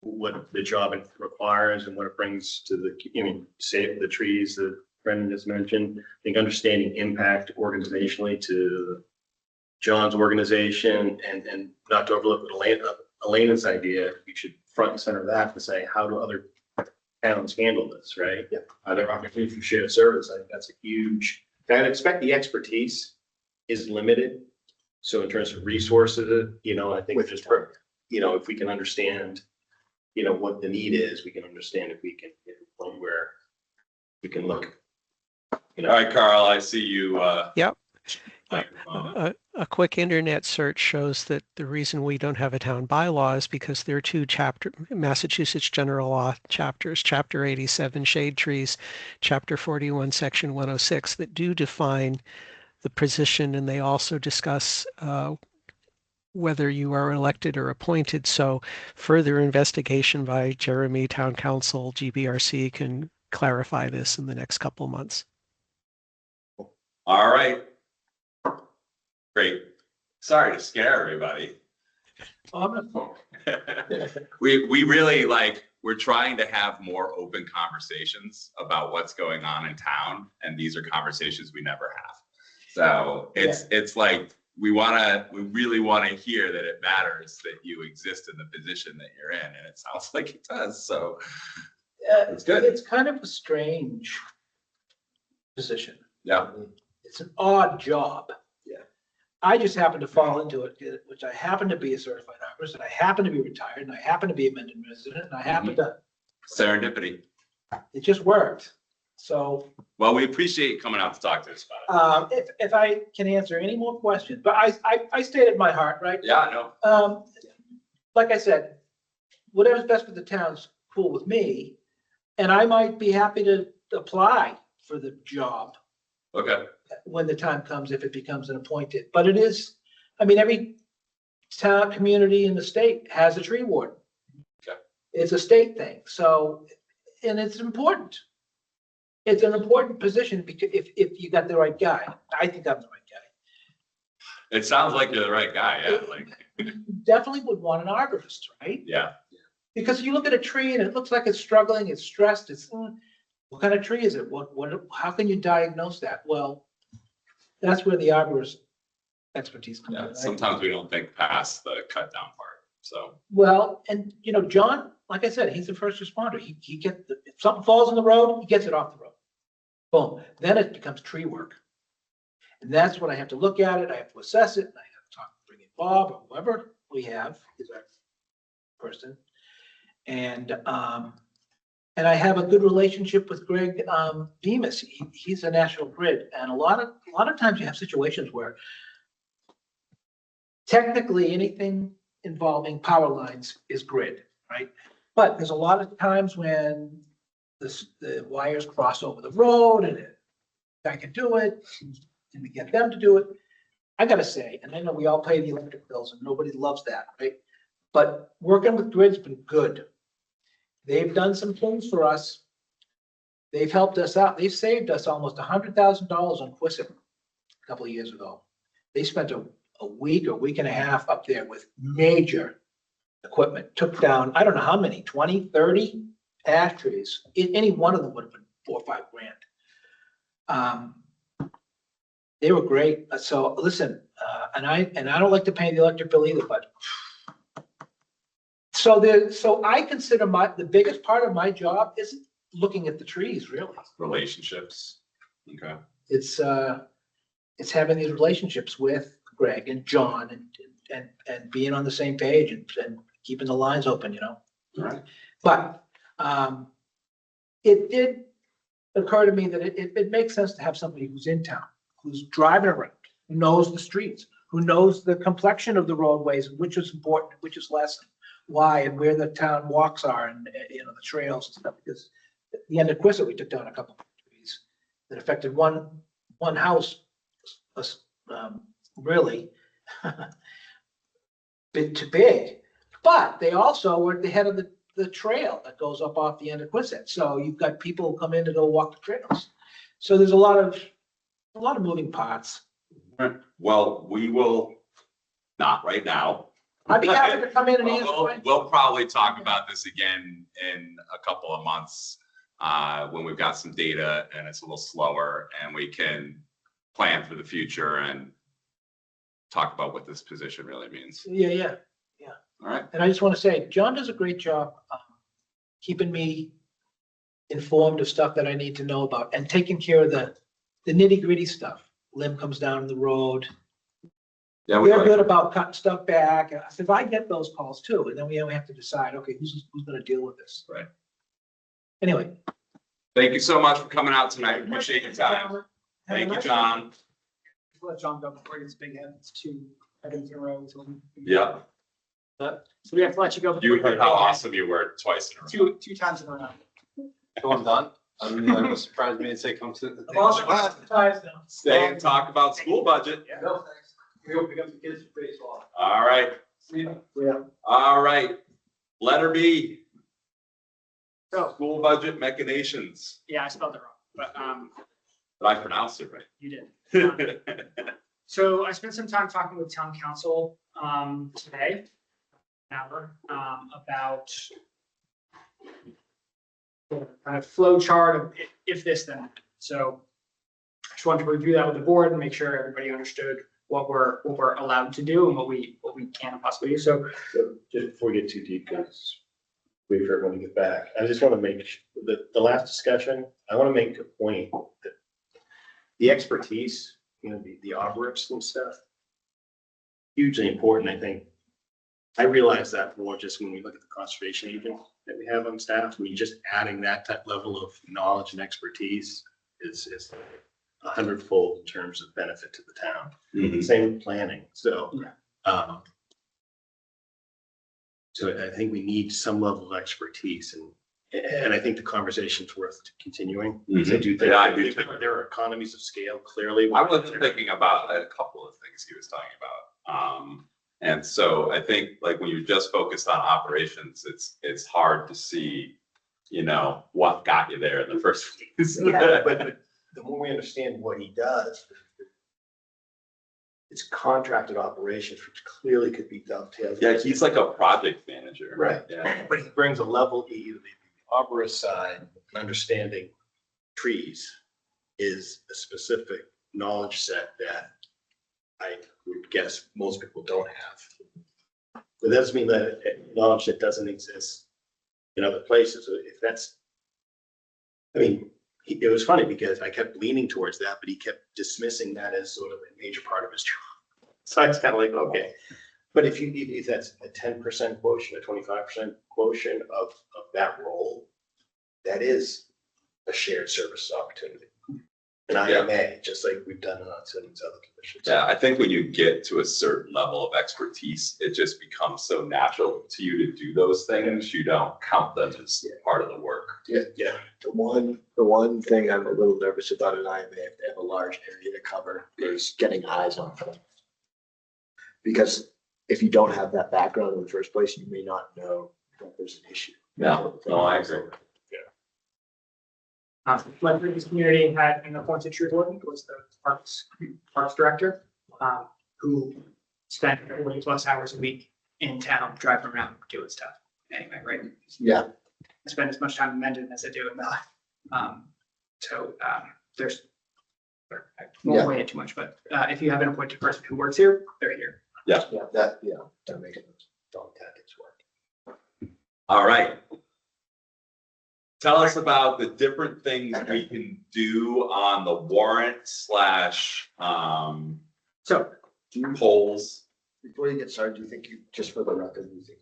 what the job requires and what it brings to save the trees that Brendan just mentioned. I think understanding impact organizationally to John's organization, and not to overlook Elena's idea. We should front and center that to say, how do other towns handle this, right? Yeah. Are there opportunities for shared service? I think that's a huge, I expect the expertise is limited. So in terms of resources, I think there's, if we can understand, what the need is, we can understand if we can get to a point where we can look. All right, Carl, I see you. Yep. A quick internet search shows that the reason we don't have a town bylaw is because there are two Massachusetts general law chapters, Chapter 87, Shade Trees, Chapter 41, Section 106, that do define the position, and they also discuss whether you are elected or appointed. So further investigation by Jeremy, Town Council, GBRC can clarify this in the next couple of months. All right. Great. Sorry to scare everybody. We really we're trying to have more open conversations about what's going on in town, and these are conversations we never have. So it's like we really want to hear that it matters that you exist in the position that you're in, and it sounds like it does. So it's good. It's kind of a strange position. Yeah. It's an odd job. Yeah. I just happen to fall into it, which I happen to be a certified arborist, and I happen to be retired, and I happen to be a Mendon resident, and I happen to. Serendipity. It just worked. So. Well, we appreciate you coming out to talk to us about it. If I can answer any more questions, but I stated my heart, right? Yeah, I know. Like I said, whatever's best for the town's cool with me, and I might be happy to apply for the job. Okay. When the time comes, if it becomes an appointed, but it is, every town, community in the state has a tree warden. Okay. It's a state thing. So, and it's important. It's an important position because if you got the right guy, I think I'm the right guy. It sounds like you're the right guy. Yeah. Definitely would want an arborist, right? Yeah. Because you look at a tree and it looks like it's struggling, it's stressed, what kind of tree is it? How can you diagnose that? Well, that's where the arborist expertise comes in. Right? Sometimes we don't think past the cut down part. So. Well, and John, like I said, he's the first responder. He gets if something falls on the road, he gets it off the road. Boom. Then it becomes tree work. And that's when I have to look at it. I have to assess it. And I have to bring in Bob or whoever we have is our person. And And I have a good relationship with Greg Demas. He's a National Grid, and a lot of times you have situations where technically anything involving power lines is grid, right? But there's a lot of times when the wires cross over the road and I can do it, and we get them to do it. I gotta say, and I know we all pay the electric bills and nobody loves that, right? But working with Grid's been good. They've done some things for us. They've helped us out. They've saved us almost $100,000 on Quissit a couple of years ago. They spent a week and a half up there with major equipment, took down, I don't know how many, 20, 30 ash trees. Any one of them would have been $4 or $5 grand. They were great. So listen, and I don't like to pay the electric bill either, but so I consider the biggest part of my job isn't looking at the trees, really. Relationships. Okay. It's having these relationships with Greg and John and being on the same page and keeping the lines open, you know? All right. But it did occur to me that it makes sense to have somebody who's in town, who's driving around, who knows the streets, who knows the complexion of the roadways, which is important, which is less, why, and where the town walks are, and you know, the trails and stuff. Because at the end of Quistit, we took down a couple of trees that affected one house, really bit too big. But they also were at the head of the trail that goes up off the end of Quistit. So you've got people who come in to go walk the trails. So there's a lot of moving parts. All right. Well, we will not right now. I'd be happy to come in and answer. We'll probably talk about this again in a couple of months when we've got some data and it's a little slower and we can plan for the future and talk about what this position really means. Yeah. All right. And I just want to say, John does a great job keeping me informed of stuff that I need to know about and taking care of the nitty gritty stuff. Limb comes down the road. Yeah, We're good about cutting stuff back. I said, I get those calls too. And then we have to decide, okay, who's going to deal with this? Right. Anyway. Thank you so much for coming out tonight. Appreciate your time. Thank you, John. Let John go before he gets big head. It's 2 items in a row. Yeah. So we have to let you go. You heard how awesome you were twice in a row. Two times in a row. So I'm done. I'm surprised me and say come to. I'm also ties now. Stay and talk about school budget. Yeah. No, thanks. We hope we got the kids for baseball. All right. Yeah. All right. Letter B. So, School budget machinations. yeah, I spelled it wrong, but But I pronounced it right. you did. So I spent some time talking with town council today, an hour, about the kind of flow chart of if this then. So I just wanted to review that with the board and make sure everybody understood what we're allowed to do and what we can possibly do. So Just before we get too deep, because wait for everyone to get back, I just want to make the last discussion, I want to make a point that the expertise, you know, the arborists and stuff, hugely important, I think. I realize that more just when we look at the conservation agent that we have on staff. I mean, just adding that type level of knowledge and expertise is 100-fold in terms of benefit to the town. Mhm. Same with planning. So, so I think we need some level of expertise, and I think the conversation's worth continuing. Because I do think Yeah, I do too. there are economies of scale, clearly. I was thinking about a couple of things he was talking about. And so I think like when you're just focused on operations, it's hard to see, you know, what got you there in the first place. Yeah, but the more we understand what he does, it's contracted operations, which clearly could be dovetailed. Yeah, he's like a project manager. Right. Yeah. But he brings a level, either the arborist side, and understanding trees is a specific knowledge set that I would guess most people don't have. But that doesn't mean that knowledge that doesn't exist in other places. If that's, I mean, it was funny because I kept leaning towards that, but he kept dismissing that as sort of a major part of his job. So I was kind of like, okay. But if that's a 10% quotient, a 25% quotient of that role, that is a shared services opportunity. An IMA, just like we've done on some of these other commissions. Yeah, I think when you get to a certain level of expertise, it just becomes so natural to you to do those things. You don't count them as part of the work. Yeah, yeah. The one thing I'm a little nervous about an IMA, if they have a large area to cover, is getting eyes on them. Because if you don't have that background in the first place, you may not know that there's an issue. No, I agree. My previous community had an appointed tree warden, who was the parks director, who spent 40+ hours a week in town driving around doing stuff. Anyway, right? Yeah. I spend as much time in Mendon as I do in Bella. There's, I won't weigh it too much, but if you have an appointed person who works here, they're here. Yeah, that makes dog tactics work. All right. Tell us about the different things we can do on the warrant slash So polls. Before you get started, do you think just for the record, you think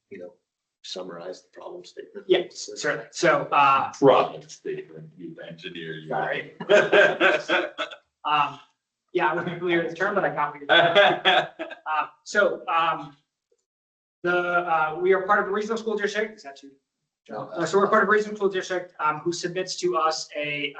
you could, summarize the problem statement? yeah, certainly. So Problem statement, you engineer. You. sorry. Yeah, I wasn't familiar with the term, but I got it. We are part of a regional school district. Is that you? So we're part of a regional school district who submits to us a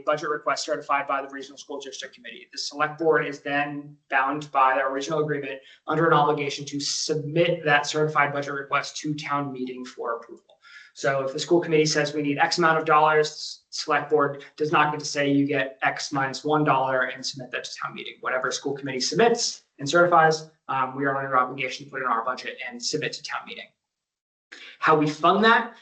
budget request certified by the regional school district committee. The select board is then bound by our regional agreement under an obligation to submit that certified budget request to town meeting for approval. So if the school committee says we need X amount of dollars, select board does not get to say you get X minus $1 and submit that to town meeting. Whatever school committee submits and certifies, we are under obligation to put in our budget and submit to town meeting. How we fund that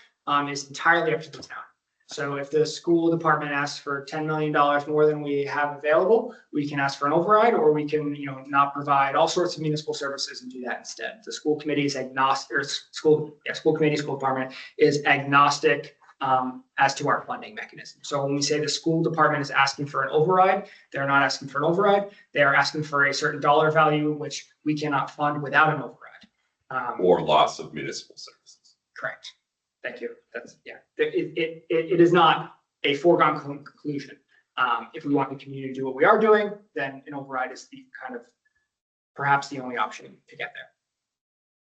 is entirely up to the town. So if the school department asks for $10 million more than we have available, we can ask for an override, or we can, not provide all sorts of municipal services and do that instead. The school committee is agnostic, or school department is agnostic as to our funding mechanism. So when we say the school department is asking for an override, they're not asking for an override. They are asking for a certain dollar value, which we cannot fund without an override. Or loss of municipal services. Correct. Thank you. That's, yeah, it is not a foregone conclusion. If we want the community to do what we are doing, then an override is the perhaps the only option to get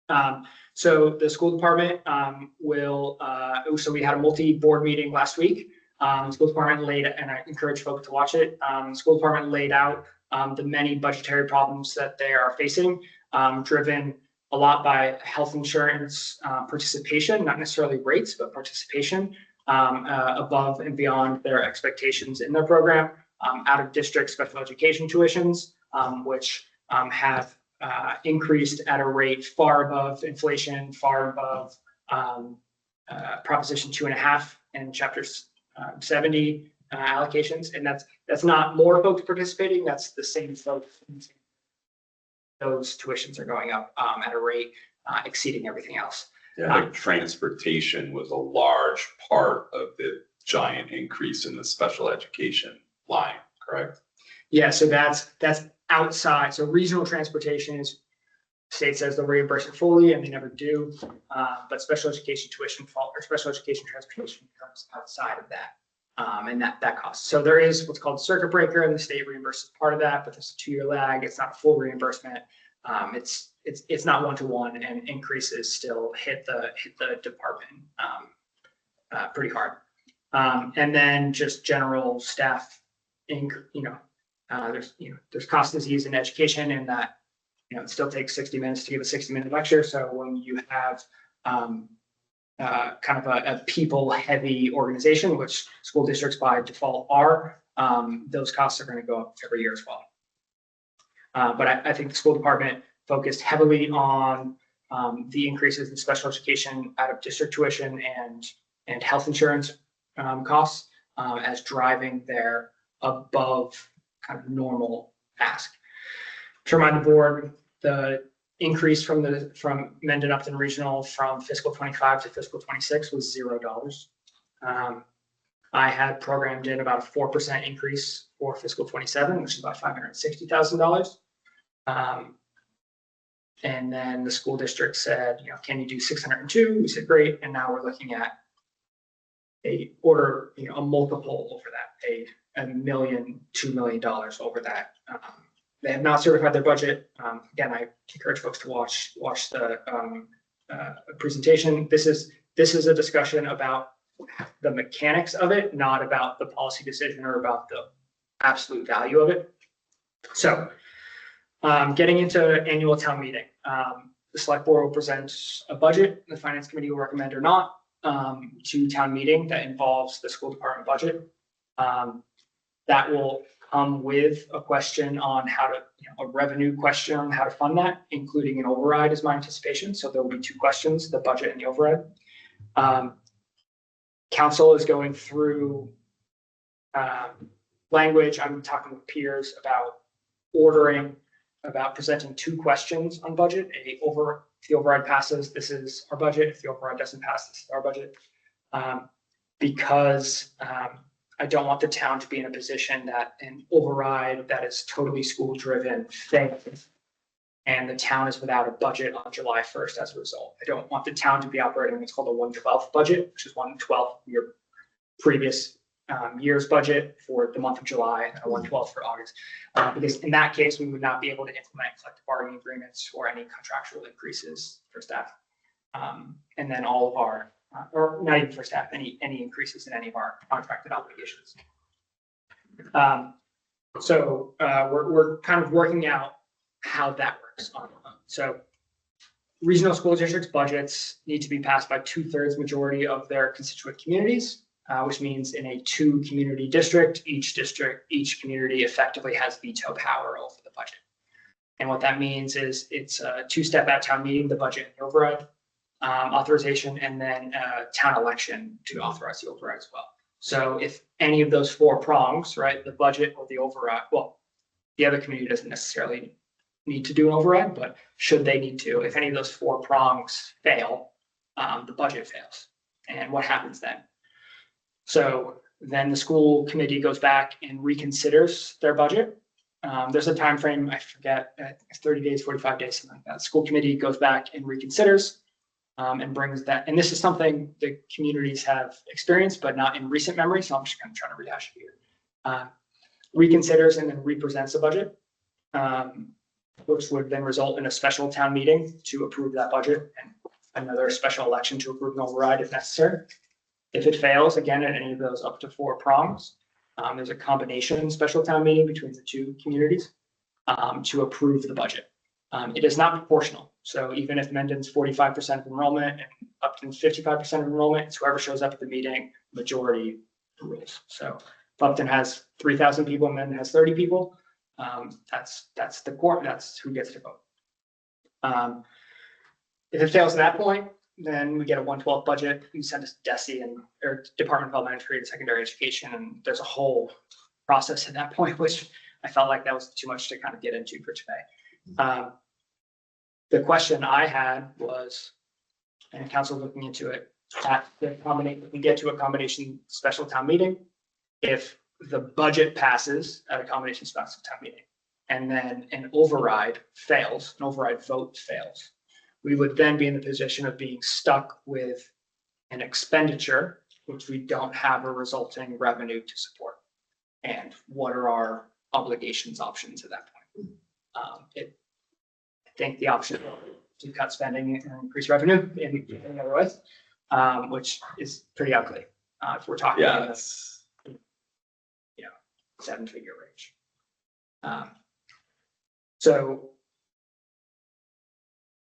there. So the school department so we had a multi-board meeting last week. The school department laid, and I encourage folks to watch it. The school department laid out the many budgetary problems that they are facing, driven a lot by health insurance participation, not necessarily rates, but participation above and beyond their expectations in their program. Out of district special education tuitions, which have increased at a rate far above inflation, far above Proposition 2.5 and Chapter 70 allocations. And that's not more folks participating, that's the same folks. Those tuitions are going up at a rate exceeding everything else. Yeah, I think transportation was a large part of the giant increase in the special education line, correct? Yeah, so that's outside. So regional transportation is, state says they'll reimburse it fully, and they never do. But special education tuition or special education transportation comes outside of that. And that costs. So there is what's called circuit breaker, and the state reimburses part of that, but there's a 2-year lag. It's not a full reimbursement. It's not one-to-one, and increases still hit the department pretty hard. And then just general staff, there's cost disease in education, and that it still takes 60 minutes to give a 60-minute lecture. So when you have kind of a people-heavy organization, which school districts by default are, those costs are going to go up every year as well. But I think the school department focused heavily on the increases in special education out of district tuition and health insurance costs as driving their above kind of normal ask. To remind the board, the increase from Mendon Upton Regional from fiscal 25 to fiscal 26 was $0. I had programmed in about a 4% increase for fiscal 27, which is about $560,000. And then the school district said, can you do 602? We said, great. And now we're looking at a multiple over that, $1 million, $2 million over that. They have not certified their budget. Again, I encourage folks to watch the presentation. This is a discussion about the mechanics of it, not about the policy decision or about the absolute value of it. So getting into annual town meeting, the select board will present a budget, the finance committee will recommend or not to town meeting that involves the school department budget. That will come with a question on how to, a revenue question on how to fund that, including an override is my anticipation. So there will be 2 questions, the budget and the override. Council is going through language. I'm talking with peers about ordering, about presenting 2 questions on budget. If the override passes, this is our budget. If the override doesn't pass, this is our budget. Because I don't want the town to be in a position that an override that is totally school driven fails and the town is without a budget on July 1st as a result. I don't want the town to be operating what's called a 1/12 budget, which is 1/12 your previous year's budget for the month of July and a 1/12 for August. Because in that case, we would not be able to implement collective bargaining agreements or any contractual increases for staff. And then all of our or not even for staff, any increases in any of our contracted obligations. So we're kind of working out how that works. So regional school districts budgets need to be passed by 2/3 majority of their constituent communities, which means in a 2-community district, each community effectively has veto power over the budget. And what that means is it's a 2-step at town meeting, the budget and the override authorization, and then a town election to authorize the override as well. So if any of those 4 prongs, right, the budget or the override, well, the other community doesn't necessarily need to do an override, but should they need to, if any of those 4 prongs fail, the budget fails. And what happens then? So then the school committee goes back and reconsiders their budget. There's a time frame, I forget, 30 days, 45 days, something like that. School committee goes back and reconsiders and brings that. And this is something the communities have experienced, but not in recent memory. So I'm just kind of trying to rehash it here. Reconsiders and then represents a budget, which would then result in a special town meeting to approve that budget and another special election to approve an override if necessary. If it fails, again, at any of those up to 4 prongs, there's a combination special town meeting between the 2 communities to approve the budget. It is not proportional. So even if Mendon's 45% of enrollment and Upton's 55% of enrollment, it's whoever shows up at the meeting, majority rules. So if Upton has 3,000 people, Mendon has 30 people, that's the core, that's who gets to vote. If it fails at that point, then we get a 1/12 budget. We send it to DESE or Department of Elementary and Secondary Education, and there's a whole process at that point, which I felt like that was too much to kind of get into for today. The question I had was, and council looking into it, we get to a combination special town meeting. If the budget passes at a combination special town meeting, and then an override fails, an override vote fails, we would then be in the position of being stuck with an expenditure, which we don't have a resulting revenue to support. And what are our obligations options at that point? I think the option to cut spending and increase revenue in any other ways, which is pretty ugly. If we're talking about this, 7-figure range. So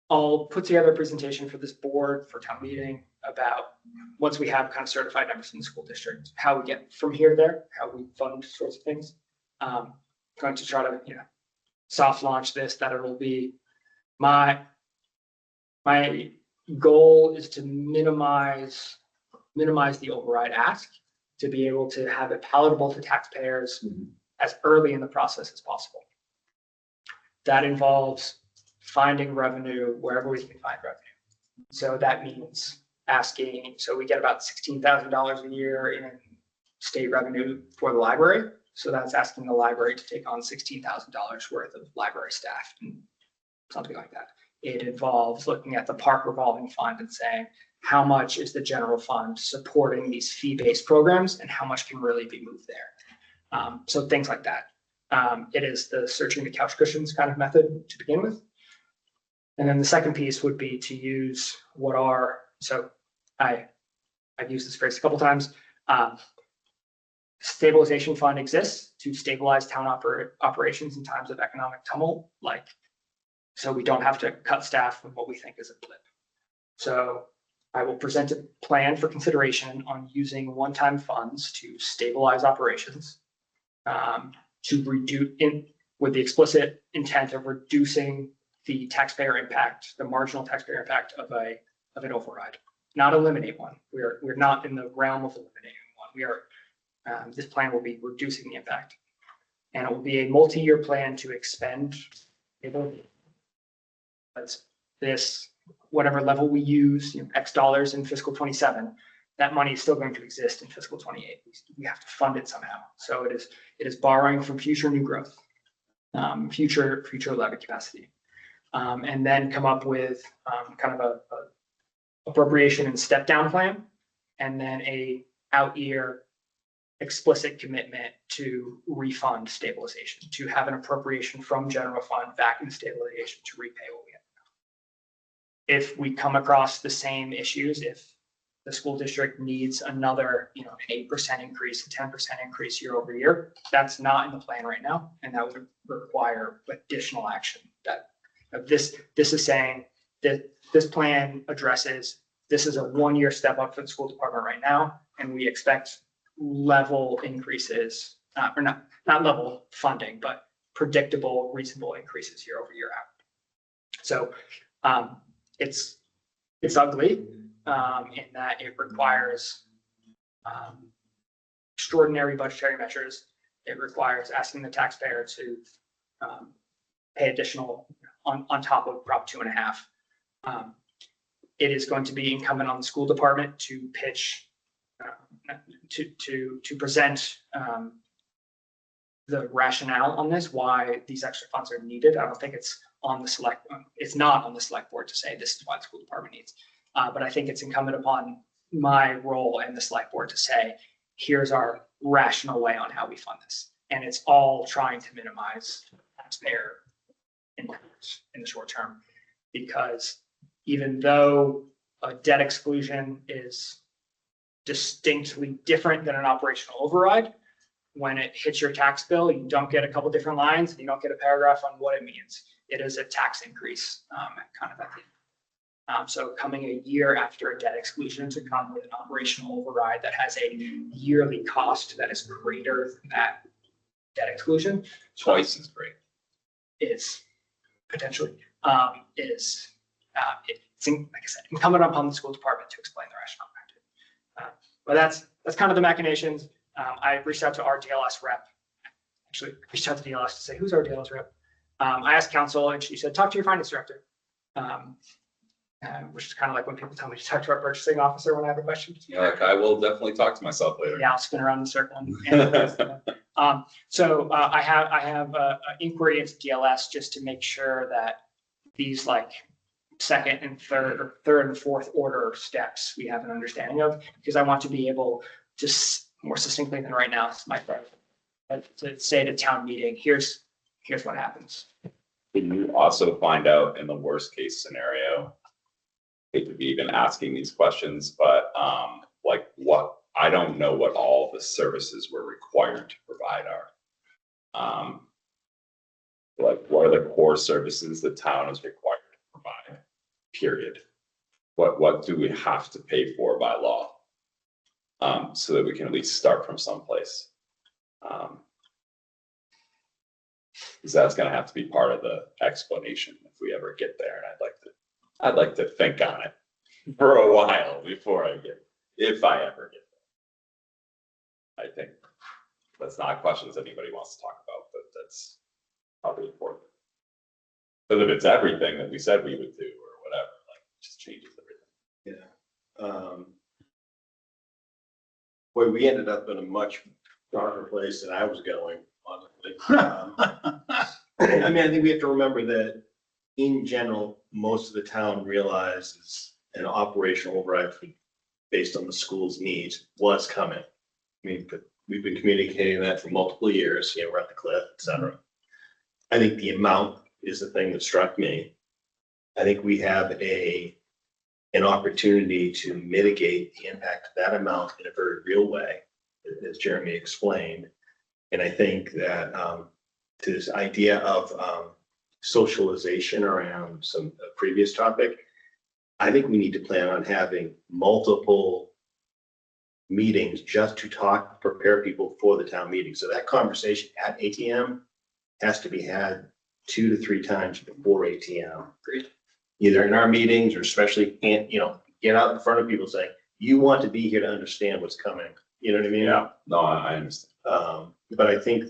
I'll put together a presentation for this board for town meeting about once we have kind of certified numbers in the school district, how we get from here to there, how we fund sorts of things. Going to try to soft launch this, that it will be my goal is to minimize the override ask, to be able to have it palatable to taxpayers as early in the process as possible. That involves finding revenue wherever we can find revenue. So that means asking, so we get about $16,000 a year in state revenue for the library. So that's asking the library to take on $16,000 worth of library staff and something like that. It involves looking at the park revolving fund and saying, how much is the general fund supporting these fee-based programs and how much can really be moved there? So things like that. It is the searching the couch cushions kind of method to begin with. And then the second piece would be to use what are, so I've used this phrase a couple times. Stabilization fund exists to stabilize town operations in times of economic tumult, so we don't have to cut staff with what we think is a blip. So I will present a plan for consideration on using one-time funds to stabilize operations, to reduce with the explicit intent of reducing the taxpayer impact, the marginal taxpayer impact of an override, not eliminate one. We're not in the realm of eliminating one. We are. This plan will be reducing the impact, and it will be a multi-year plan to expend. This whatever level we use, X dollars in fiscal 27, that money is still going to exist in fiscal 28. We have to fund it somehow. So it is borrowing from future new growth, future levy capacity, and then come up with kind of a appropriation and step down plan, and then a out year explicit commitment to refund stabilization, to have an appropriation from general fund back in stabilization to repay what we have. If we come across the same issues, if the school district needs another, an 8% increase, a 10% increase year over year, that's not in the plan right now, and that would require additional action. This is saying that this plan addresses, this is a 1-year step up for the school department right now, and we expect level increases, or not level funding, but predictable, reasonable increases year over year out. So it's ugly in that it requires extraordinary budgetary measures. It requires asking the taxpayer to pay additional on top of Prop 2.5. It is going to be incumbent on the school department to pitch, to present the rationale on this, why these extra funds are needed. I don't think it's not on the select board to say this is why the school department needs. But I think it's incumbent upon my role and the select board to say, here's our rational way on how we fund this. And it's all trying to minimize taxpayer impact in the short term, because even though a debt exclusion is distinctly different than an operational override, when it hits your tax bill, you don't get a couple different lines and you don't get a paragraph on what it means. It is a tax increase, kind of at the end. So coming a year after a debt exclusion to come with an operational override that has a yearly cost that is greater than that debt exclusion. Twice as great. Is potentially, it's like I said, incumbent upon the school department to explain the rationale behind it. But that's kind of the machinations. I reached out to our DLS rep. Actually, reached out to DLS to say, who's our DLS rep? I asked counsel, and she said, talk to your finance director, which is kind of like when people tell me to talk to our purchasing officer when I have a question. Yeah, like I will definitely talk to myself later. Yeah, I'll spin around in a circle. So I have an inquiry into DLS just to make sure that these second and third and fourth order steps we have an understanding of, because I want to be able to more succinctly than right now, it's my preference, to say to town meeting, here's what happens. Can you also find out in the worst case scenario, I hate to be even asking these questions, but I don't know what all the services we're required to provide are. What are the core services the town is required to provide, period? What do we have to pay for by law? So that we can at least start from someplace. Because that's going to have to be part of the explanation if we ever get there. And I'd like to think on it for a while before if I ever get there. I think that's not questions anybody wants to talk about, but that's probably important. Because if it's everything that we said we would do or whatever, it just changes everything. Yeah. Boy, we ended up in a much darker place than I was going, honestly. I think we have to remember that in general, most of the town realizes an operational override based on the school's needs was coming. I mean, but we've been communicating that for multiple years, we're at the cliff, et cetera. I think the amount is the thing that struck me. I think we have an opportunity to mitigate the impact of that amount in a very real way, as Jeremy explained. And I think that to this idea of socialization around some previous topic, I think we need to plan on having multiple meetings just to prepare people for the town meeting. So that conversation at ATM has to be had 2 to 3 times before ATM. Agreed. Either in our meetings or especially, get out in front of people saying, you want to be here to understand what's coming. You know what I mean? Yeah, no, I understand. But I think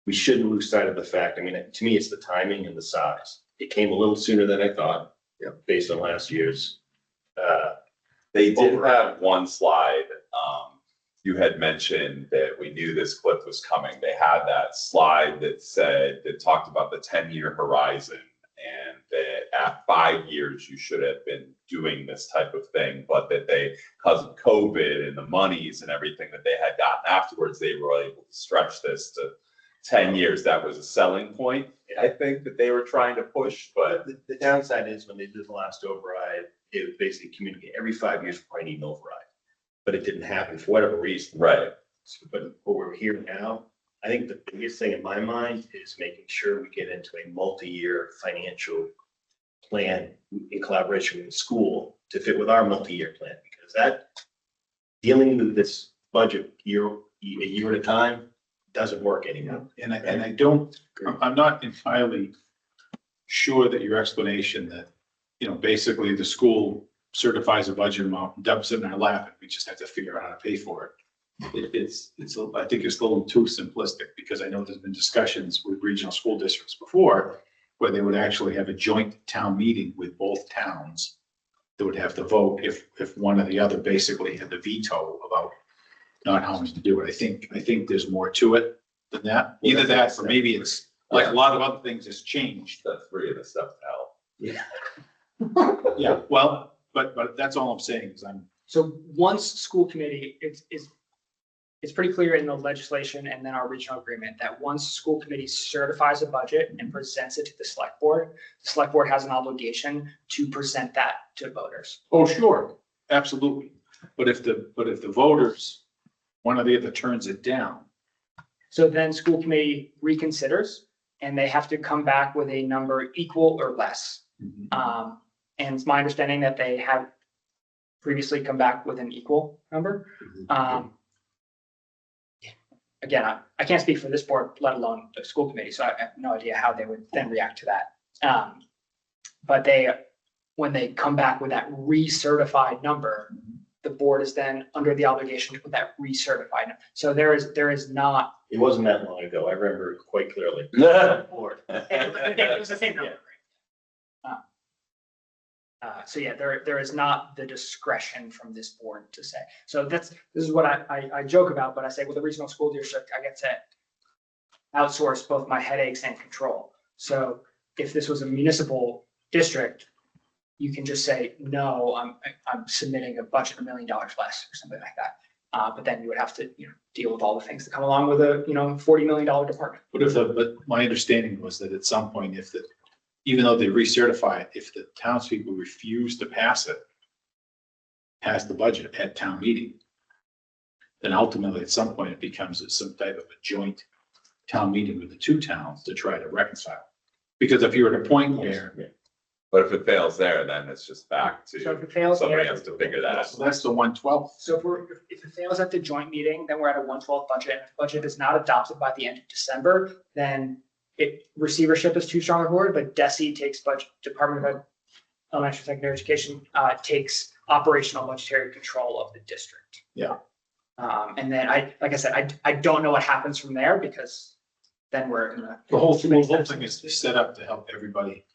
we shouldn't lose sight of the fact. I mean, to me, it's the timing and the size. It came a little sooner than I thought, based on last year's. They did have one slide. You had mentioned that we knew this cliff was coming. They had that slide that talked about the 10-year horizon, and that at 5 years you should have been doing this type of thing, but that because of COVID and the monies and everything that they had gotten afterwards, they were able to stretch this to 10 years. That was a selling point, I think, that they were trying to push. But the downside is when they did the last override, it was basically communicate every 5 years before I need an override. But it didn't happen for whatever reason. right. But we're here now. I think the biggest thing in my mind is making sure we get into a multi-year financial plan in collaboration with the school to fit with our multi-year plan, because that dealing with this budget a year at a time doesn't work anymore. And I don't, I'm not entirely sure that your explanation that, basically the school certifies a budget amount, dumps it in our lap, and we just have to figure out how to pay for it. I think it's a little too simplistic, because I know there's been discussions with regional school districts before where they would actually have a joint town meeting with both towns that would have to vote if one or the other basically had the veto about not how much to do it. I think there's more to it than that. Either that, or maybe it's like a lot of other things has changed. That's 3 of the stuff to help. Yeah, well, but that's all I'm saying is So once school committee, it's pretty clear in the legislation and then our regional agreement that once school committee certifies a budget and presents it to the select board has an obligation to present that to voters. oh, sure, absolutely. But if the voters, one or the other turns it down, So then school committee reconsiders and they have to come back with a number equal or less. And it's my understanding that they have previously come back with an equal number. Again, I can't speak for this board, let alone the school committee, so I have no idea how they would then react to that. But when they come back with that recertified number, the board is then under the obligation to put that recertified. So there is not. It wasn't that long ago. I remember it quite clearly. Board. It was the same number. So yeah, there is not the discretion from this board to say. So this is what I joke about, but I say with a regional school district, I get to outsource both my headaches and control. So if this was a municipal district, you can just say, no, I'm submitting a budget $1 million less or something like that. But then you would have to, deal with all the things that come along with a, $40 million department. but my understanding was that at some point, even though they recertify it, if the townspeople refuse to pass the budget at town meeting, then ultimately at some point it becomes some type of a joint town meeting with the two towns to try to reconcile. Because if you're at a point where. But if it fails there, then it's just back to So if it fails somebody there- has to figure that out. So that's the 1/12. So if it fails at the joint meeting, then we're at a 1/12 budget. And if the budget is not adopted by the end of December, then receivership is too strong a word, but DESE takes Department of Elementary and Secondary Education takes operational budgetary control of the district. Yeah. And then like I said, I don't know what happens from there because then we're in The whole thing is set up to help everybody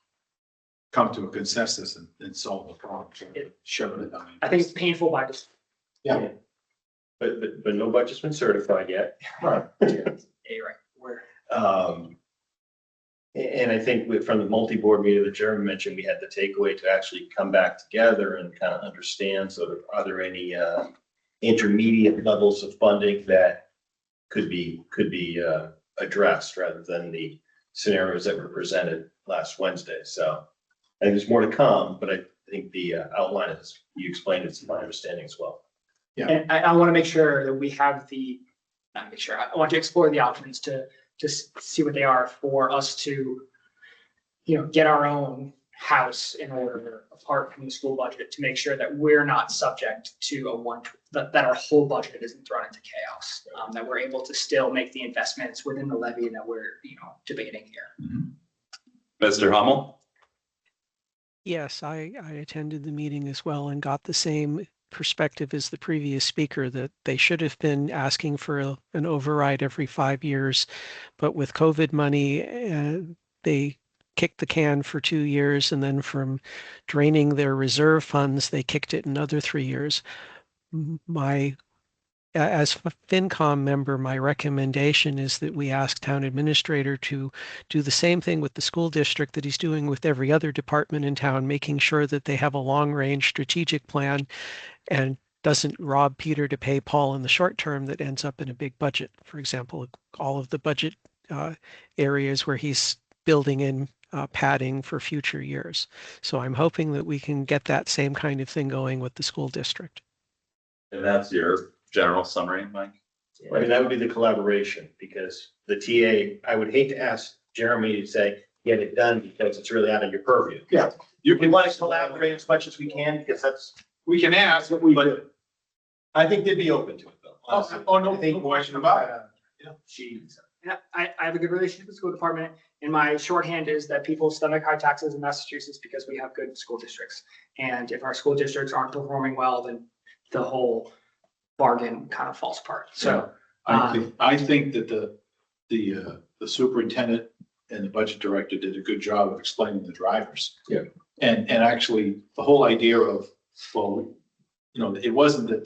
come to a consensus and solve the problem. Shove it down. I think it's painful by just. Yeah. But no budget's been certified yet. Right. Yeah, you're right. And I think from the multi-board meeting that Jeremy mentioned, we had the takeaway to actually come back together and kind of understand sort of, are there any intermediate levels of funding that could be addressed rather than the scenarios that were presented last Wednesday. So I think there's more to come, but I think the outline is, you explained it's my understanding as well. Yeah. And I want to make sure that we have not make sure, I want to explore the options to just see what they are for us to, get our own house in order apart from the school budget to make sure that we're not subject to that our whole budget isn't thrown into chaos, that we're able to still make the investments within the levy that we're, debating here. Mr. Hummel? Yes, I attended the meeting as well and got the same perspective as the previous speaker, that they should have been asking for an override every 5 years. But with COVID money, they kicked the can for 2 years, and then from draining their reserve funds, they kicked it another 3 years. As a FinCom member, my recommendation is that we ask town administrator to do the same thing with the school district that he's doing with every other department in town, making sure that they have a long-range strategic plan and doesn't rob Peter to pay Paul in the short term that ends up in a big budget. For example, all of the budget areas where he's building in padding for future years. So I'm hoping that we can get that same kind of thing going with the school district. And that's your general summary, Mike? I mean, that would be the collaboration, because the TA, I would hate to ask Jeremy to say, get it done because it's really out of your purview. Yeah. We want to collaborate as much as we can because We can ask what we do. I think they'd be open to it though. honestly. No question about it. And I have a good relationship with the school department, and my shorthand is that people stomach high taxes in Massachusetts because we have good school districts. And if our school districts aren't performing well, then the whole bargain kind of falls apart. So I think that the superintendent and the budget director did a good job of explaining the drivers. Yeah. And actually, the whole idea of, well, it wasn't that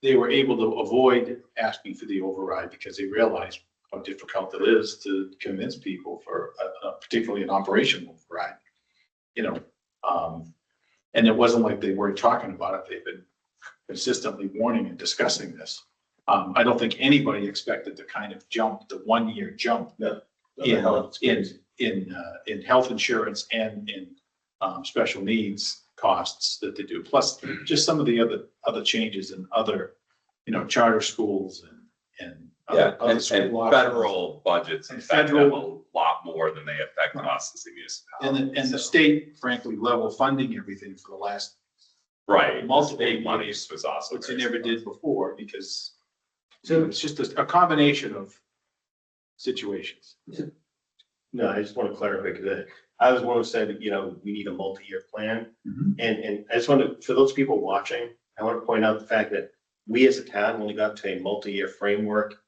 they were able to avoid asking for the override because they realized how difficult it is to convince people for particularly an operational override. And it wasn't like they weren't talking about it. They've been consistently warning and discussing this. I don't think anybody expected the kind of jump, the 1 year jump in health insurance and in special needs costs that they do. Plus just some of the other changes in other, charter schools and And school options. federal budgets affect them a lot more than they affect us as a municipality. And the state, frankly, level funding everything for the last, Right, multiple state money years, was also. which they very never small. did before, because it's just a combination of situations. No, I just want to clarify because I was one who said, we need a multi-year plan. Mhm. And I just want to, for those people watching, I want to point out the fact that we as a town only got to a multi-year framework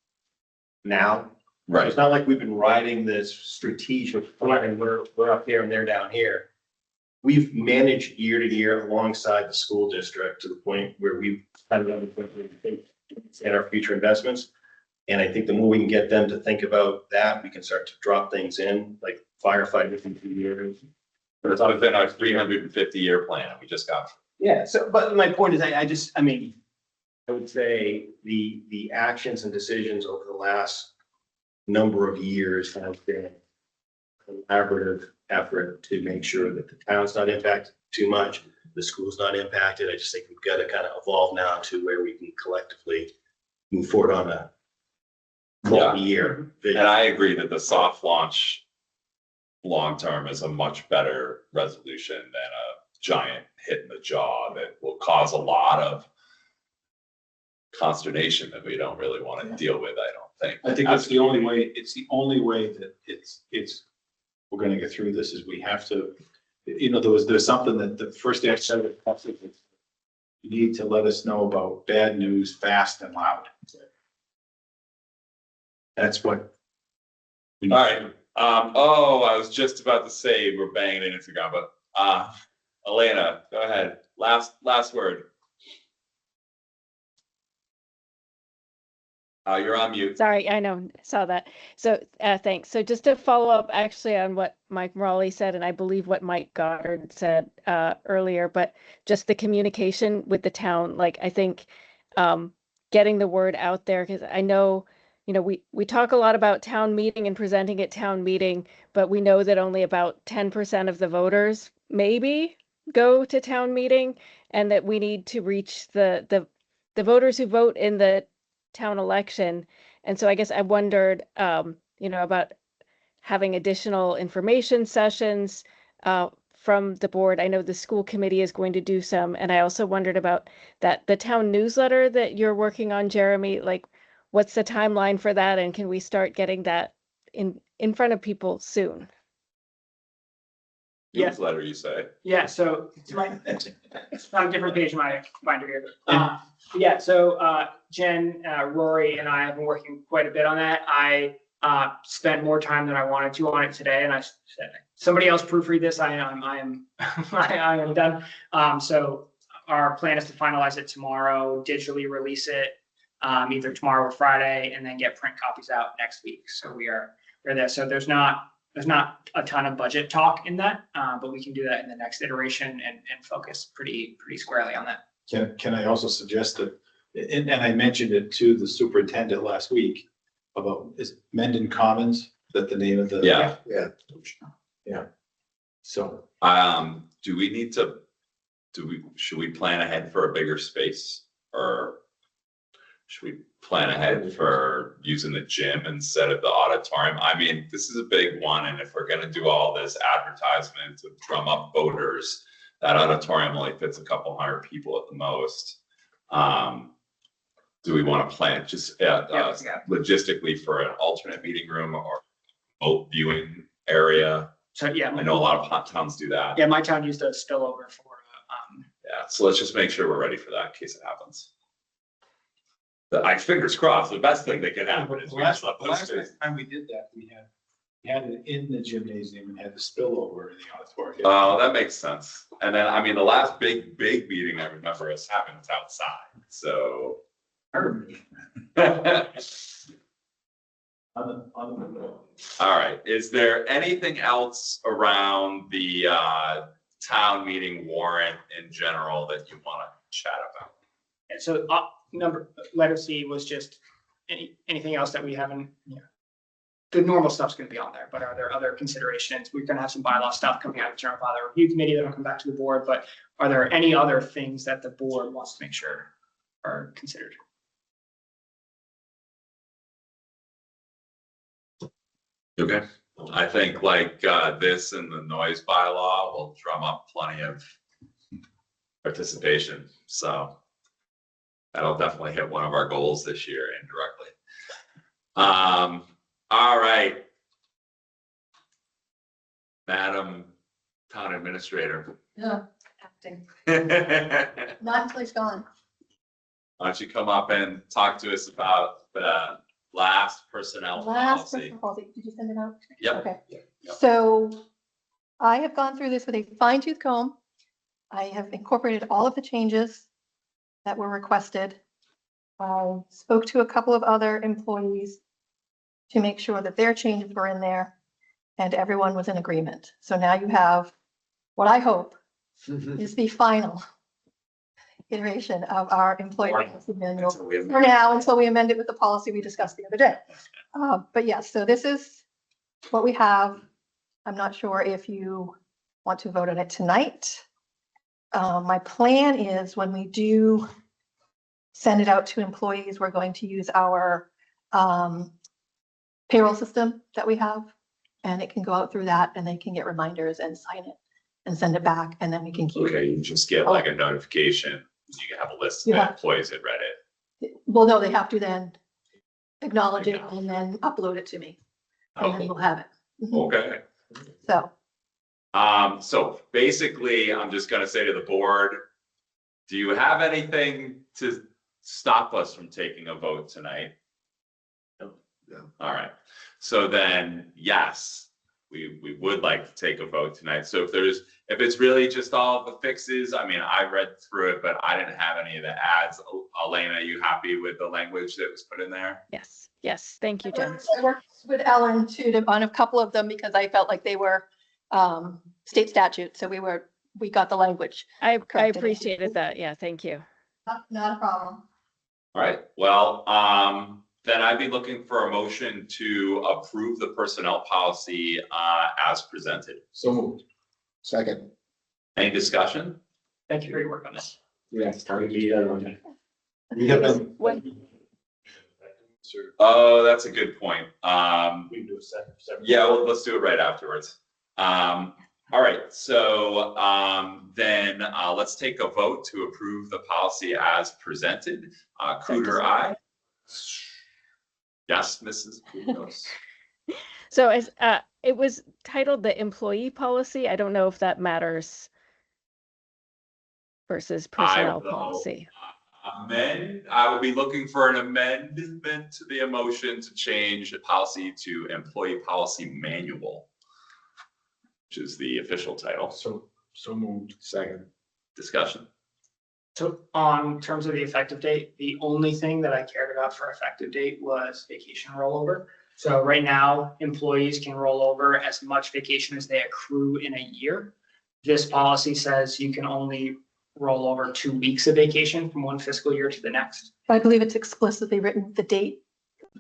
now. Right. It's not like we've been riding this strategic plan. We're up here and they're down here. We've managed year to year alongside the school district to the point where we've kind of in our future investments. And I think the more we can get them to think about that, we can start to drop things in, like firefighting in 2 years. But it's within our 350-year plan we just got. Yeah, so, but my point is, I would say the actions and decisions over the last number of years have been a collaborative effort to make sure that the town's not impacted too much, the school's not impacted. I just think we've got to kind of evolve now to where we can collectively move forward on a multi-year vision. And I agree that the soft launch long-term is a much better resolution than a giant hit in the jaw that will cause a lot of consternation that we don't really want to deal with, I don't think. I think that's the only way, it's the only way that we're gonna get through this, is we have to, there's something that the first day I said it, you need to let us know about bad news fast and loud. That's what. All right. I was just about to say we're banging it into ground, but Elena, go ahead. Last word. You're on mute. Sorry, I know, saw that. So, thanks. So just to follow up actually on what Mike Morley said, and I believe what Mike Goddard said earlier, but just the communication with the town, like I think getting the word out there, because I know, we talk a lot about town meeting and presenting at town meeting, but we know that only about 10% of the voters maybe go to town meeting, and that we need to reach the voters who vote in the town election. And so I guess I wondered, about having additional information sessions from the board. I know the school committee is going to do some, and I also wondered about the town newsletter that you're working on, Jeremy. Like, what's the timeline for that, and can we start getting that in front of people soon? Yeah. Newsletter, you say? Yeah, so it's on a different page in my binder here. Yeah, so Jen, Rory, and I have been working quite a bit on that. I spent more time than I wanted to on it today, and I said, somebody else proofread this. I am done. So our plan is to finalize it tomorrow, digitally release it either tomorrow or Friday, and then get print copies out next week. So we're there. So there's not a ton of budget talk in that, but we can do that in the next iteration and focus pretty squarely on that. Can I also suggest that, and I mentioned it to the superintendent last week about, is Mendon Commons, that the name of the? Yeah. Yeah. So, should we plan ahead for a bigger space, or should we plan ahead for using the gym instead of the auditorium? I mean, this is a big one, and if we're gonna do all this advertisement to drum up voters, that auditorium only fits a couple hundred people at the most. Do we want to plan just logistically for an alternate meeting room or remote viewing area? So yeah, I know a lot of towns do that. Yeah, my town used a spillover for. Yeah, so let's just make sure we're ready for that in case it happens. Fingers crossed, the best thing that can happen is we just let those last space. time we did that, we had it in the gymnasium and had the spillover in the auditorium. Oh, that makes sense. And then, I mean, the last big meeting I remember us having was outside, so. All right, is there anything else around the town meeting warrant in general that you want to chat about? And so letter C was just anything else that we haven't, the normal stuff's gonna be on there, but are there other considerations? We're gonna have some bylaw stuff coming out of the general bylaw review committee that'll come back to the board, but are there any other things that the board wants to make sure are considered? Okay, I think like this and the noise bylaw will drum up plenty of participation, so that'll definitely hit one of our goals this year indirectly. All right. Madam Town Administrator. Yeah, acting. Why Not until he's gone. don't you come up and talk to us about the last personnel Last policy? personal policy, did you send it out? Yep. Okay, Yep. so I have gone through this with a fine tooth comb. I have incorporated all of the changes that were requested. I spoke to a couple of other employees to make sure that their changes were in there and everyone was in agreement. So now you have what I hope is the final iteration of our employee policy manual for now, until we amend it with the policy we discussed the other day. But yes, so this is what we have. I'm not sure if you want to vote on it tonight. My plan is when we do send it out to employees, we're going to use our payroll system that we have, and it can go out through that and they can get reminders and sign it and send it back, and then we can keep. Okay, you just get like a notification. You can have a list of employees that read it. Well, no, they have to then acknowledge it and then upload it to me, and then we'll have it. Okay. So, so basically, I'm just gonna say to the board, do you have anything to stop us from taking a vote tonight? No. All right, so then, yes, we would like to take a vote tonight. So if it's really just all the fixes, I mean, I read through it, but I didn't have any of the ads. Elena, are you happy with the language that was put in there? Yes, yes, thank you, Jen. I worked with Ellen too on a couple of them because I felt like they were state statutes, so we got the language. I Corrected. appreciated that. Yeah, thank you. Not a problem. All right, well, then I'd be looking for a motion to approve the personnel policy as presented. So moved. Second. Any discussion? Thank you for your work on this. Yes, time to be done. When- Oh, that's a good point. We can do a separate. Yeah, well, let's do it right afterwards. All right, so then let's take a vote to approve the policy as presented. Cooter, aye. Yes, Mrs. Kudos. So as it was titled the employee policy, I don't know if that matters versus personnel will, policy. I will be looking for an amendment to the motion to change the policy to employee policy manual, which is the official title. So moved. Second. Discussion. So on terms of the effective date, the only thing that I cared about for effective date was vacation rollover. So right now, employees can roll over as much vacation as they accrue in a year. This policy says you can only roll over 2 weeks of vacation from one fiscal year to the next. I believe it's explicitly written, the date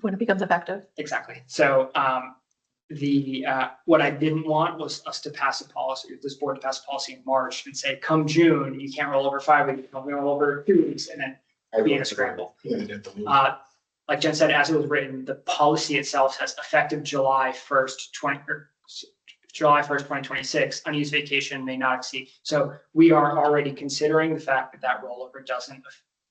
when it becomes effective. Exactly. So what I didn't want was us to pass a policy, this board to pass a policy in March and say, come June, you can't roll over 5 weeks, you can only roll over 2 weeks, and then be in a scramble. Like Jen said, as it was written, the policy itself says effective July 1st, 2026, unused vacation may not exceed. So we are already considering the fact that that rollover doesn't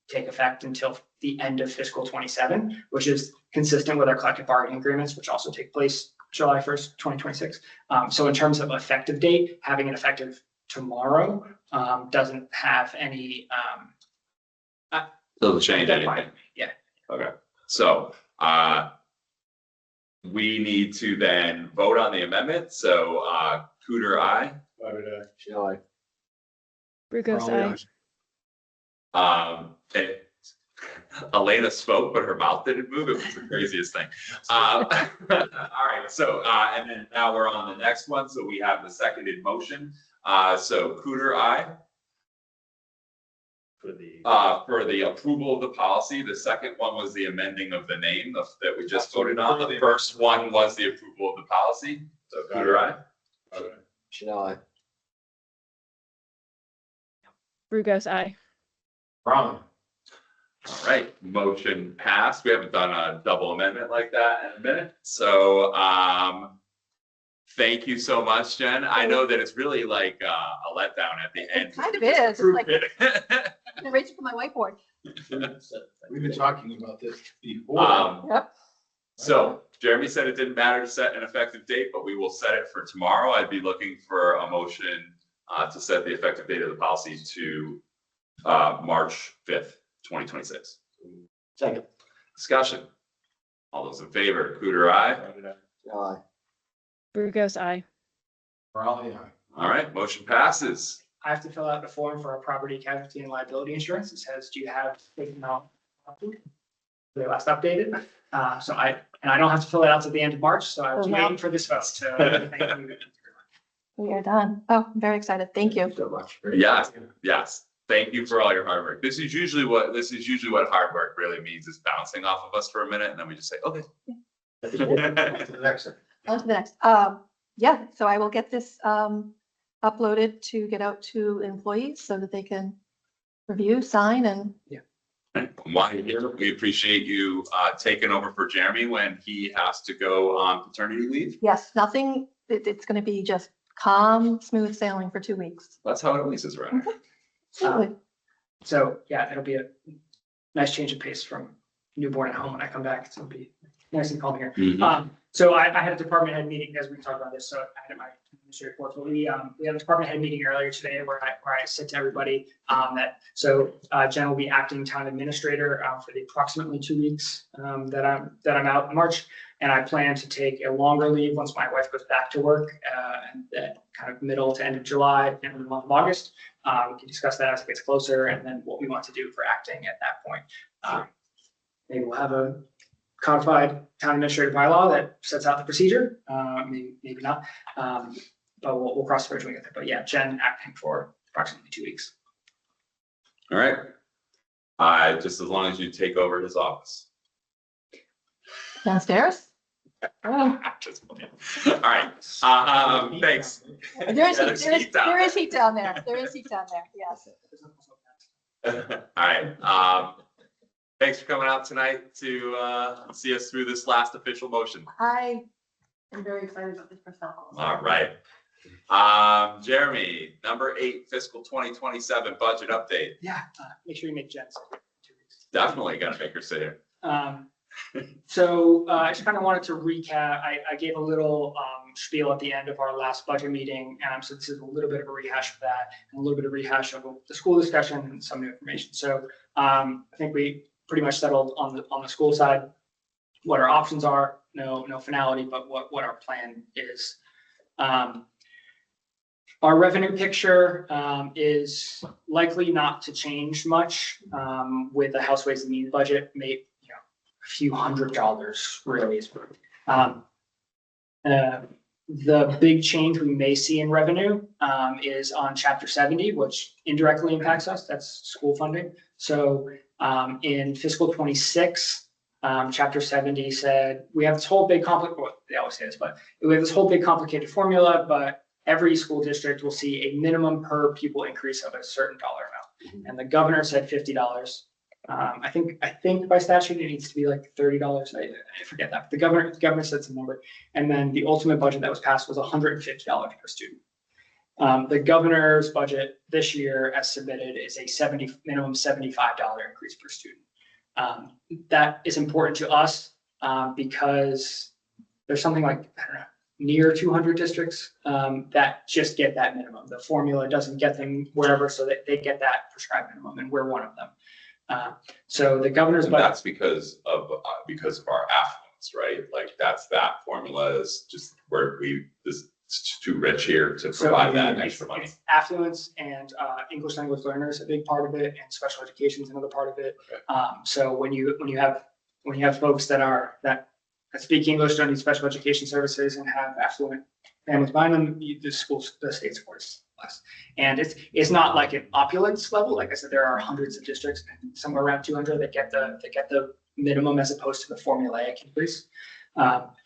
take effect until the end of fiscal 27, which is consistent with our collective bargaining agreements, which also take place July 1st, 2026. So in terms of effective date, having it effective tomorrow doesn't have any. Doesn't change anything. Yeah. Okay, so we need to then vote on the amendment. So Cooter, aye. Shall I? Brugos, aye. Okay. Elena spoke, but her mouth didn't move. It was the craziest thing. All right, so and then now we're on the next one. So we have the seconded motion. So Cooter, aye. For the approval of the policy. The second one was the amending of the name that we just voted on. The first one was the approval of the policy. So Cooter, aye. Shall I? Brugos, aye. Wrong. All right, motion passed. We haven't done a double amendment like that in a minute. So thank you so much, Jen. I know that it's really like a letdown at the end. It kind of is. It's like, I'm gonna reach for my whiteboard. We've been talking about this before. Yep. So Jeremy said it didn't matter to set an effective date, but we will set it for tomorrow. I'd be looking for a motion to set the effective date of the policy to March 5th, 2026. Second. Discussion. All those in favor, Cooter, aye. Shall I? Brugos, aye. Raleigh, aye. All right, motion passes. I have to fill out a form for our property casualty and liability insurance. It says, do you have taken out? They last updated. So I don't have to fill it out to the end of March. So I was Oh, no. waiting for this vote. So We are done. Oh, I'm very excited. Thank you. So much. Yes, yes. Thank you for all your hard work. This is usually what hard work really means, is bouncing off of us for a minute and then we just say, okay. To the next one. On to the next. Yeah, so I will get this uploaded to get out to employees so that they can review, sign, and While you're here, we appreciate you taking over for Jeremy when he has to go on paternity leave. yes, nothing, it's gonna be just calm, smooth sailing for 2 weeks. That's how it always is around here. Absolutely. So yeah, it'll be a nice change of pace from newborn at home when I come back. So it'll be nice and calm here. Mhm. So I had a department head meeting, as we talked about this, so I had my administrative report, but we had a department head meeting earlier today where I said to everybody Jen will be acting town administrator for the approximately 2 weeks that I'm out in March. And I plan to take a longer leave once my wife goes back to work, and that kind of middle to end of July, end of the month of August. We can discuss that as it gets closer, and then what we want to do for acting at that point. Maybe we'll have a codified town administrative bylaw that sets out the procedure. Maybe not, but we'll cross the bridge when we get there. But yeah, Jen acting for approximately 2 weeks. All right. Just as long as you take over his office. Downstairs? Oh, Just kidding. All right. Thanks. there is heat down there. There is heat down there, yes. All right. Thanks for coming out tonight to see us through this last official motion. I am very excited about this myself. All right. Jeremy, number 8, fiscal 2027 budget update. Yeah, make sure you make Jen sit here in 2 weeks. Definitely got to make her sit here. So I just kind of wanted to recap. I gave a little spiel at the end of our last budget meeting, so this is a little bit of a rehash of that, and a little bit of rehash of the school discussion and some new information. So I think we pretty much settled on the school side what our options are. No finality, but what our plan is. Our revenue picture is likely not to change much with the House Ways and Means budget. Maybe a few $100 really is. The big change we may see in revenue is on Chapter 70, which indirectly impacts us. That's school funding. So in fiscal 26, Chapter 70 said we have this whole big complicated. Well, they always say this, but we have this whole big complicated formula, but every school district will see a minimum per pupil increase of a certain dollar amount. And the governor said $50. I think by statute it needs to be like $30. I forget that. But the governor said some number, and then the ultimate budget that was passed was $150 per student. The governor's budget this year, as submitted, is a minimum $75 increase per student. That is important to us because there's something like, I don't know, near 200 districts that just get that minimum. The formula doesn't get them wherever, so that they get that prescribed minimum, and we're one of them. So the governor's And budget. that's because of our affluence, right? Like that formula is just where it's too rich here to provide that extra money. It's affluence and English language learners a big part of it, and special education is another part of it. Okay. So when you have folks that speak English, don't need special education services, and have affluent families behind them, the state supports less. And it's not like an opulence level. Like I said, there are hundreds of districts, somewhere around 200 that get the minimum as opposed to the formulaic increase.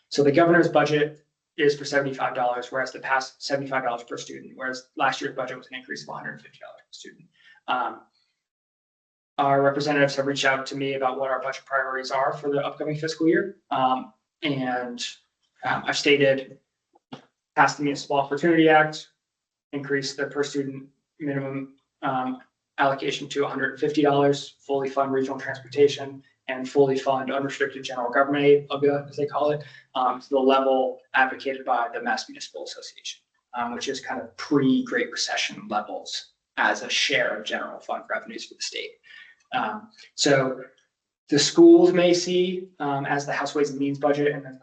So the governor's budget is for $75, whereas the past $75 per student, whereas last year's budget was an increase of $150 per student. Our representatives have reached out to me about what our budget priorities are for the upcoming fiscal year. And I've stated, pass the Municipal Opportunity Act, increase the per student minimum allocation to $150, fully fund regional transportation, and fully fund unrestricted general government aid, UGA, as they call it, to the level advocated by the Mass Municipal Association, which is kind of pre-Great Recession levels as a share of general fund revenues for the state. So the schools may see as the House Ways and Means budget, and then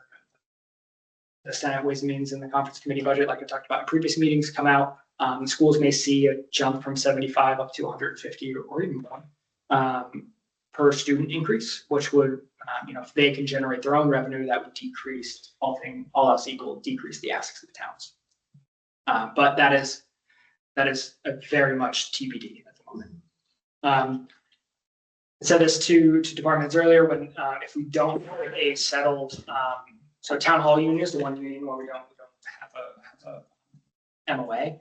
the Senate Ways and Means and the Conference Committee budget, like I talked about in previous meetings, come out. The schools may see a jump from 75 up to 150 or even more per student increase, which would, if they can generate their own revenue, that would decrease, all else equal, decrease the assets of the towns. But that is a very much TBD at the moment. I said this to departments earlier, when if we don't have a settled, so town hall union is the one union where we don't have a MOA.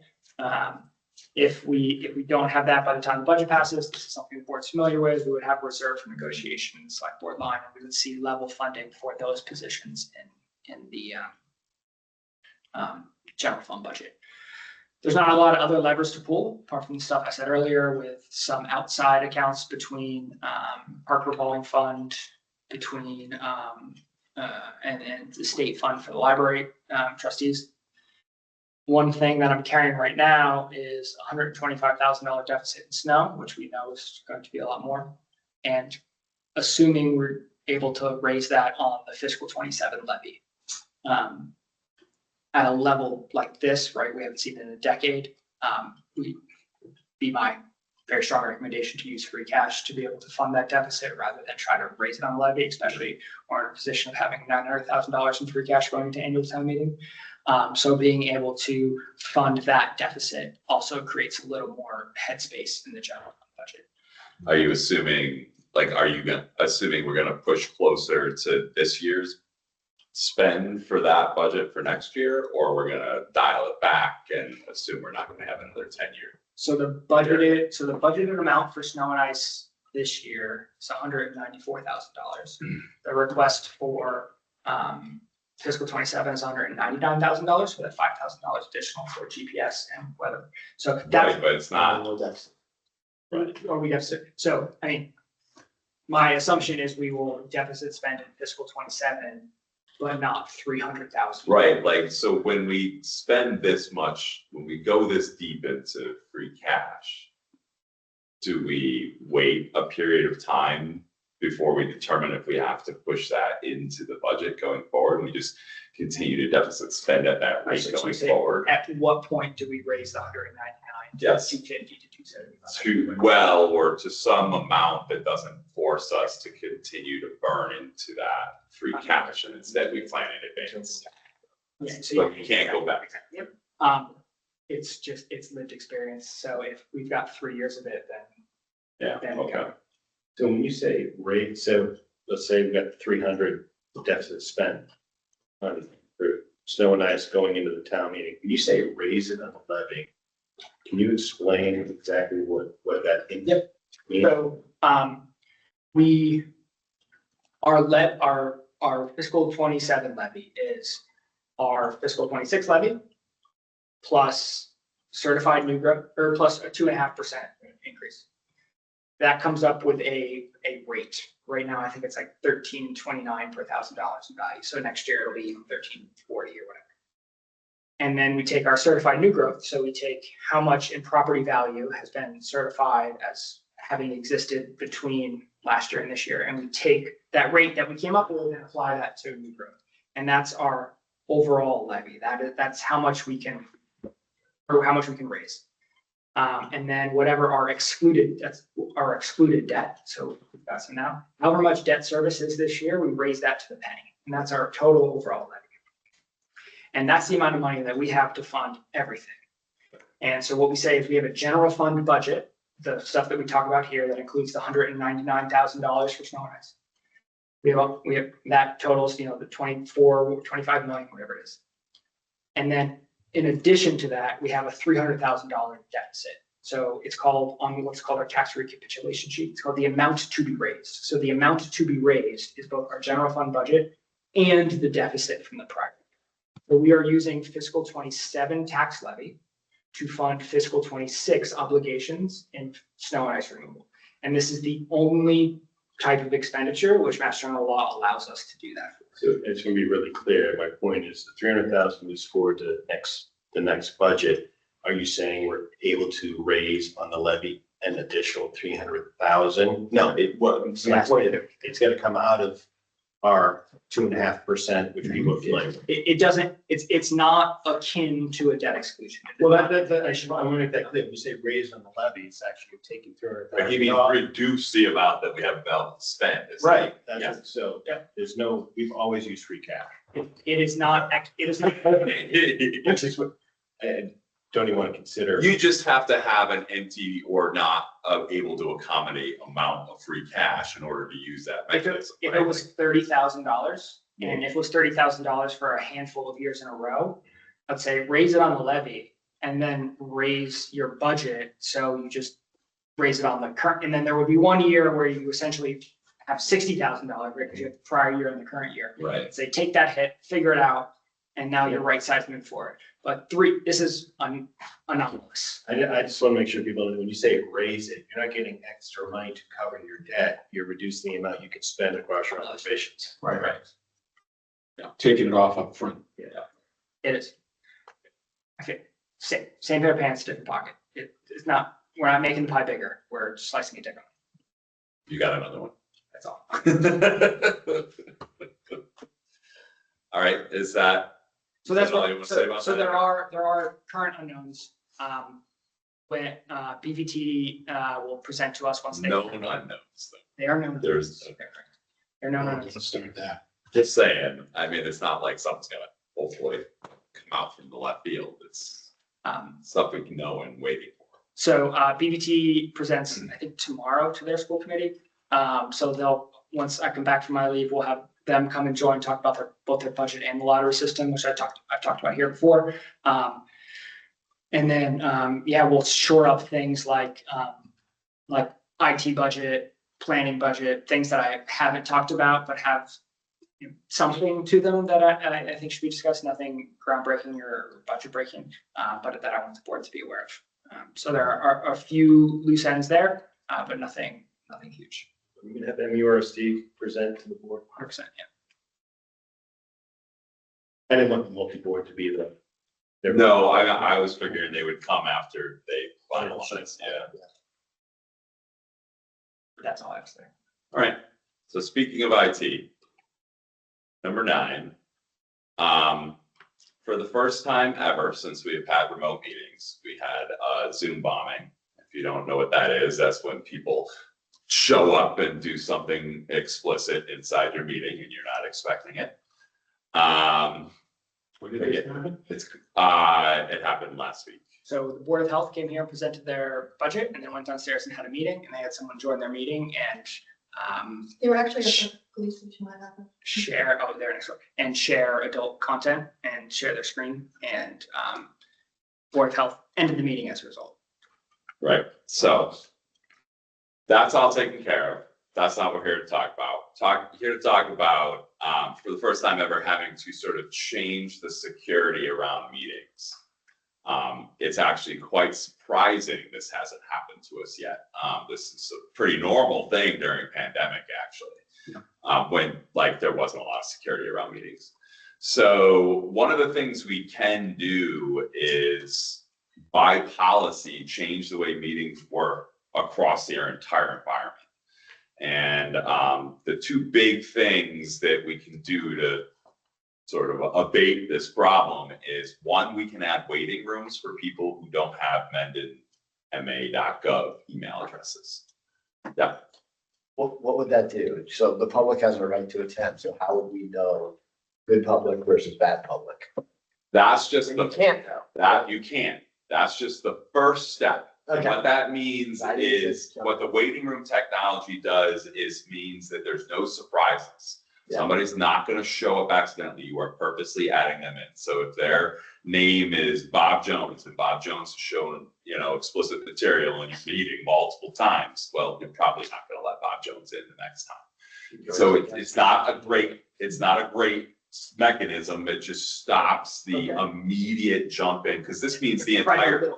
If we don't have that by the time the budget passes, this is something the board's familiar with, we would have reserved for negotiation in the select board line, and we would see level funding for those positions in the general fund budget. There's not a lot of other levers to pull, apart from the stuff I said earlier, with some outside accounts between park revolving fund, between and the state fund for the library trustees. One thing that I'm carrying right now is $125,000 deficit in snow, which we know is going to be a lot more. And assuming we're able to raise that on the fiscal 27 levy. At a level like this, right, we haven't seen it in a decade. Would be my very strong recommendation to use free cash to be able to fund that deficit rather than try to raise it on levy, especially we're in a position of having $900,000 in free cash going into annual town meeting. So being able to fund that deficit also creates a little more headspace in the general budget. Are you assuming, like, assuming we're gonna push closer to this year's spend for that budget for next year, or we're gonna dial it back and assume we're not gonna have another 10-year? So the budgeted amount for snow and ice this year is $194,000. The request for fiscal 27 is $199,000 for that $5,000 additional for GPS and weather. So that's Right, but it's not, or we have so I mean, my assumption is we will deficit spend in fiscal 27, but not 300,000. right, like, so when we spend this much, when we go this deep into free cash, do we wait a period of time before we determine if we have to push that into the budget going forward? We just continue to deficit spend at that rate So going you say, forward? at what point do we raise the 199 Yes. to 250 to 275? To well, or to some amount that doesn't force us to continue to burn into that free cash, and instead we plan in advance. Yeah, so But we can't go back. Yep. It's lived experience. So if we've got 3 years of it, then Yeah, we okay. go. So when you say rate, so let's say we've got 300 deficit spent on for snow and ice going into the town meeting. When you say raise it on the levy, can you explain exactly what that means? So our fiscal 27 levy is our fiscal 26 levy plus certified new growth, or plus a 2.5% increase. That comes up with a rate. Right now, I think it's like $13.29 per $1,000 in value. So next year it'll be $13.40 or whatever. And then we take our certified new growth. So we take how much in property value has been certified as having existed between last year and this year. And we take that rate that we came up with and apply that to new growth. And that's our overall levy. That's how much we can, or how much we can raise. And then whatever our excluded debt. So we've got some now, however much debt service is this year, we raise that to the penny. And that's our total overall levy. And that's the amount of money that we have to fund everything. And so what we say is we have a general fund budget, the stuff that we talk about here that includes the $199,000 for snow and ice. We have that totals, the 25 million, whatever it is. And then in addition to that, we have a $300,000 deficit. So it's called on what's called our tax recapitulation sheet. It's called the amount to be raised. So the amount to be raised is both our general fund budget and the deficit from the prior. So we are using fiscal 27 tax levy to fund fiscal 26 obligations in snow and ice removal. And this is the only type of expenditure which Mass General Law allows us to do that for. So it's gonna be really clear. My point is the 300,000 is for the next budget. Are you saying we're able to raise on the levy an additional 300,000? No, it's gonna come out of our 2.5%, which we look like. It doesn't, it's not akin to a debt exclusion. Well, I want to make that clear. When you say raise on the levy, it's actually taking 300,000. You mean reduce the amount that we have available to spend? Right. Yeah. So Yeah. we've always used free cash. It is not, Which is what, I don't even want to consider. You just have to have an empty or not able to accommodate amount of free cash in order to use that if mechanism. it was $30,000, and if it was $30,000 for a handful of years in a row, I'd say raise it on the levy and then raise your budget. So you just raise it on the current, and then there would be 1 year where you essentially have $60,000 rate because you have the prior year and the current year. Right. Say take that hit, figure it out, and now you're right sizing for it. But this is anomalous. I just want to make sure people, when you say raise it, you're not getting extra money to cover your debt. You're reducing the amount you can spend across your operations. Right. Taking it off up front. It is. Okay, same pair of pants, different pocket. It's not, we're not making the pie bigger. We're slicing it different. You got another one? That's all. All right, is that? So that's Is that all what, you want to say about so that? there are current unknowns. When BVT will present to us once they. Known unknowns, though. They are known. There's, They're known Well, unknowns. let's start that. just saying, I mean, it's not like something's gonna hopefully come out from the left field. It's stuff we can know and waiting for. So BVT presents, I think, tomorrow to their school committee. So they'll, once I come back from my leave, we'll have them come and join, talk about both their budget and the lottery system, which I've talked about here before. And then, yeah, we'll shore up things like IT budget, planning budget, things that I haven't talked about, but have something to them that I think should be discussed. Nothing groundbreaking or budget breaking, but that I want the board to be aware of. So there are a few loose ends there, but nothing huge. We can have MURSD present to the board. 100%, yeah. I didn't want the multi-board to be the. No, I was figuring they would come after they finalize, yeah. That's all I have to say. All right, so speaking of IT, number 9, for the first time ever since we've had remote meetings, we had Zoom bombing. If you don't know what that is, that's when people show up and do something explicit inside your meeting and you're not expecting it. When did it happen? It happened last week. So the Board of Health came here and presented their budget and then went downstairs and had a meeting, and they had someone join their meeting and They were actually at the police station when that happened. share, oh, they're next door, and share adult content and share their screen, and Board of Health ended the meeting as a result. Right, so that's all taken care of. That's not what we're here to talk about. Here to talk about, for the first time ever, having to sort of change the security around meetings. It's actually quite surprising this hasn't happened to us yet. This is a pretty normal thing during pandemic, actually, when like there wasn't a lot of security around meetings. So one of the things we can do is by policy, change the way meetings work across their entire environment. And the two big things that we can do to sort of abate this problem is, one, we can add waiting rooms for people who don't have mendonma.gov email addresses. Yeah. What would that do? So the public has a right to attend, so how would we know good public versus bad public? That's just You can't know. that you can't. That's just the first step. And Okay. what that means I didn't is, just jump what the waiting room technology does is means that there's no surprises. Yeah. Somebody's not gonna show up accidentally. You are purposely adding them in. So if their name is Bob Jones and Bob Jones has shown, explicit material in your meeting multiple times, well, you're probably not gonna let Bob Jones in the next time. So it's not a great mechanism. It just stops the immediate jump in, because this means the entire.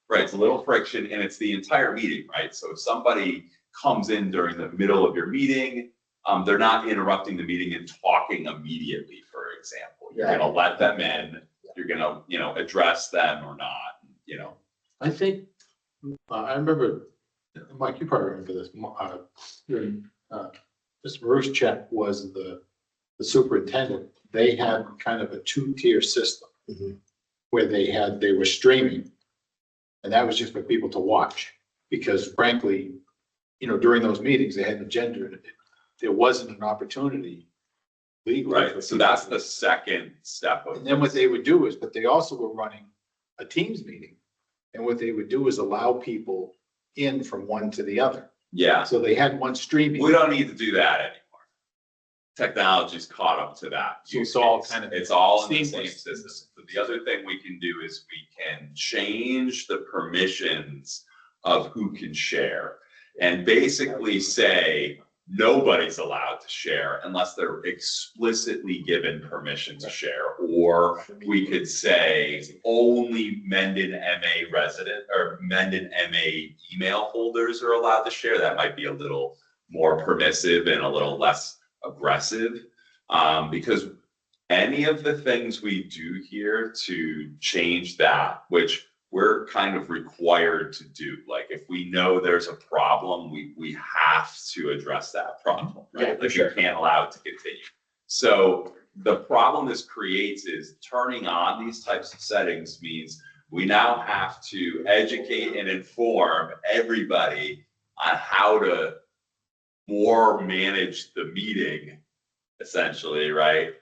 Right, it's a little friction and it's the entire meeting, right? So if somebody comes in during the middle of your meeting, they're not interrupting the meeting and talking immediately, for example. You're gonna let them in, you're gonna, address them or not, I think, I remember, Mike, you probably remember this, during, Mr. Maruschek was the superintendent. They had kind of a 2-tier system where they were streaming. And that was just for people to watch, because frankly, during those meetings, they had an agenda. There wasn't an opportunity legally. right? So that's the second step of. And then what they would do is, but they also were running a Teams meeting. And what they would do is allow people in from one to the other. Yeah, So they had one streaming. we don't need to do that anymore. Technology's caught up to that. So it's use all case. kind of It's all in the same seamless. system. So the other thing we can do is we can change the permissions of who can share, and basically say nobody's allowed to share unless they're explicitly given permission to share. Or we could say only Mendon MA resident or Mendon MA email holders are allowed to share. That might be a little more permissive and a little less aggressive, because any of the things we do here to change that, which we're kind of required to do. Like, if we know there's a problem, we have to address that problem, right? Yeah, for Like, sure. we can't allow it to continue. So the problem this creates is turning on these types of settings means we now have to educate and inform everybody on how to more manage the meeting, essentially, right?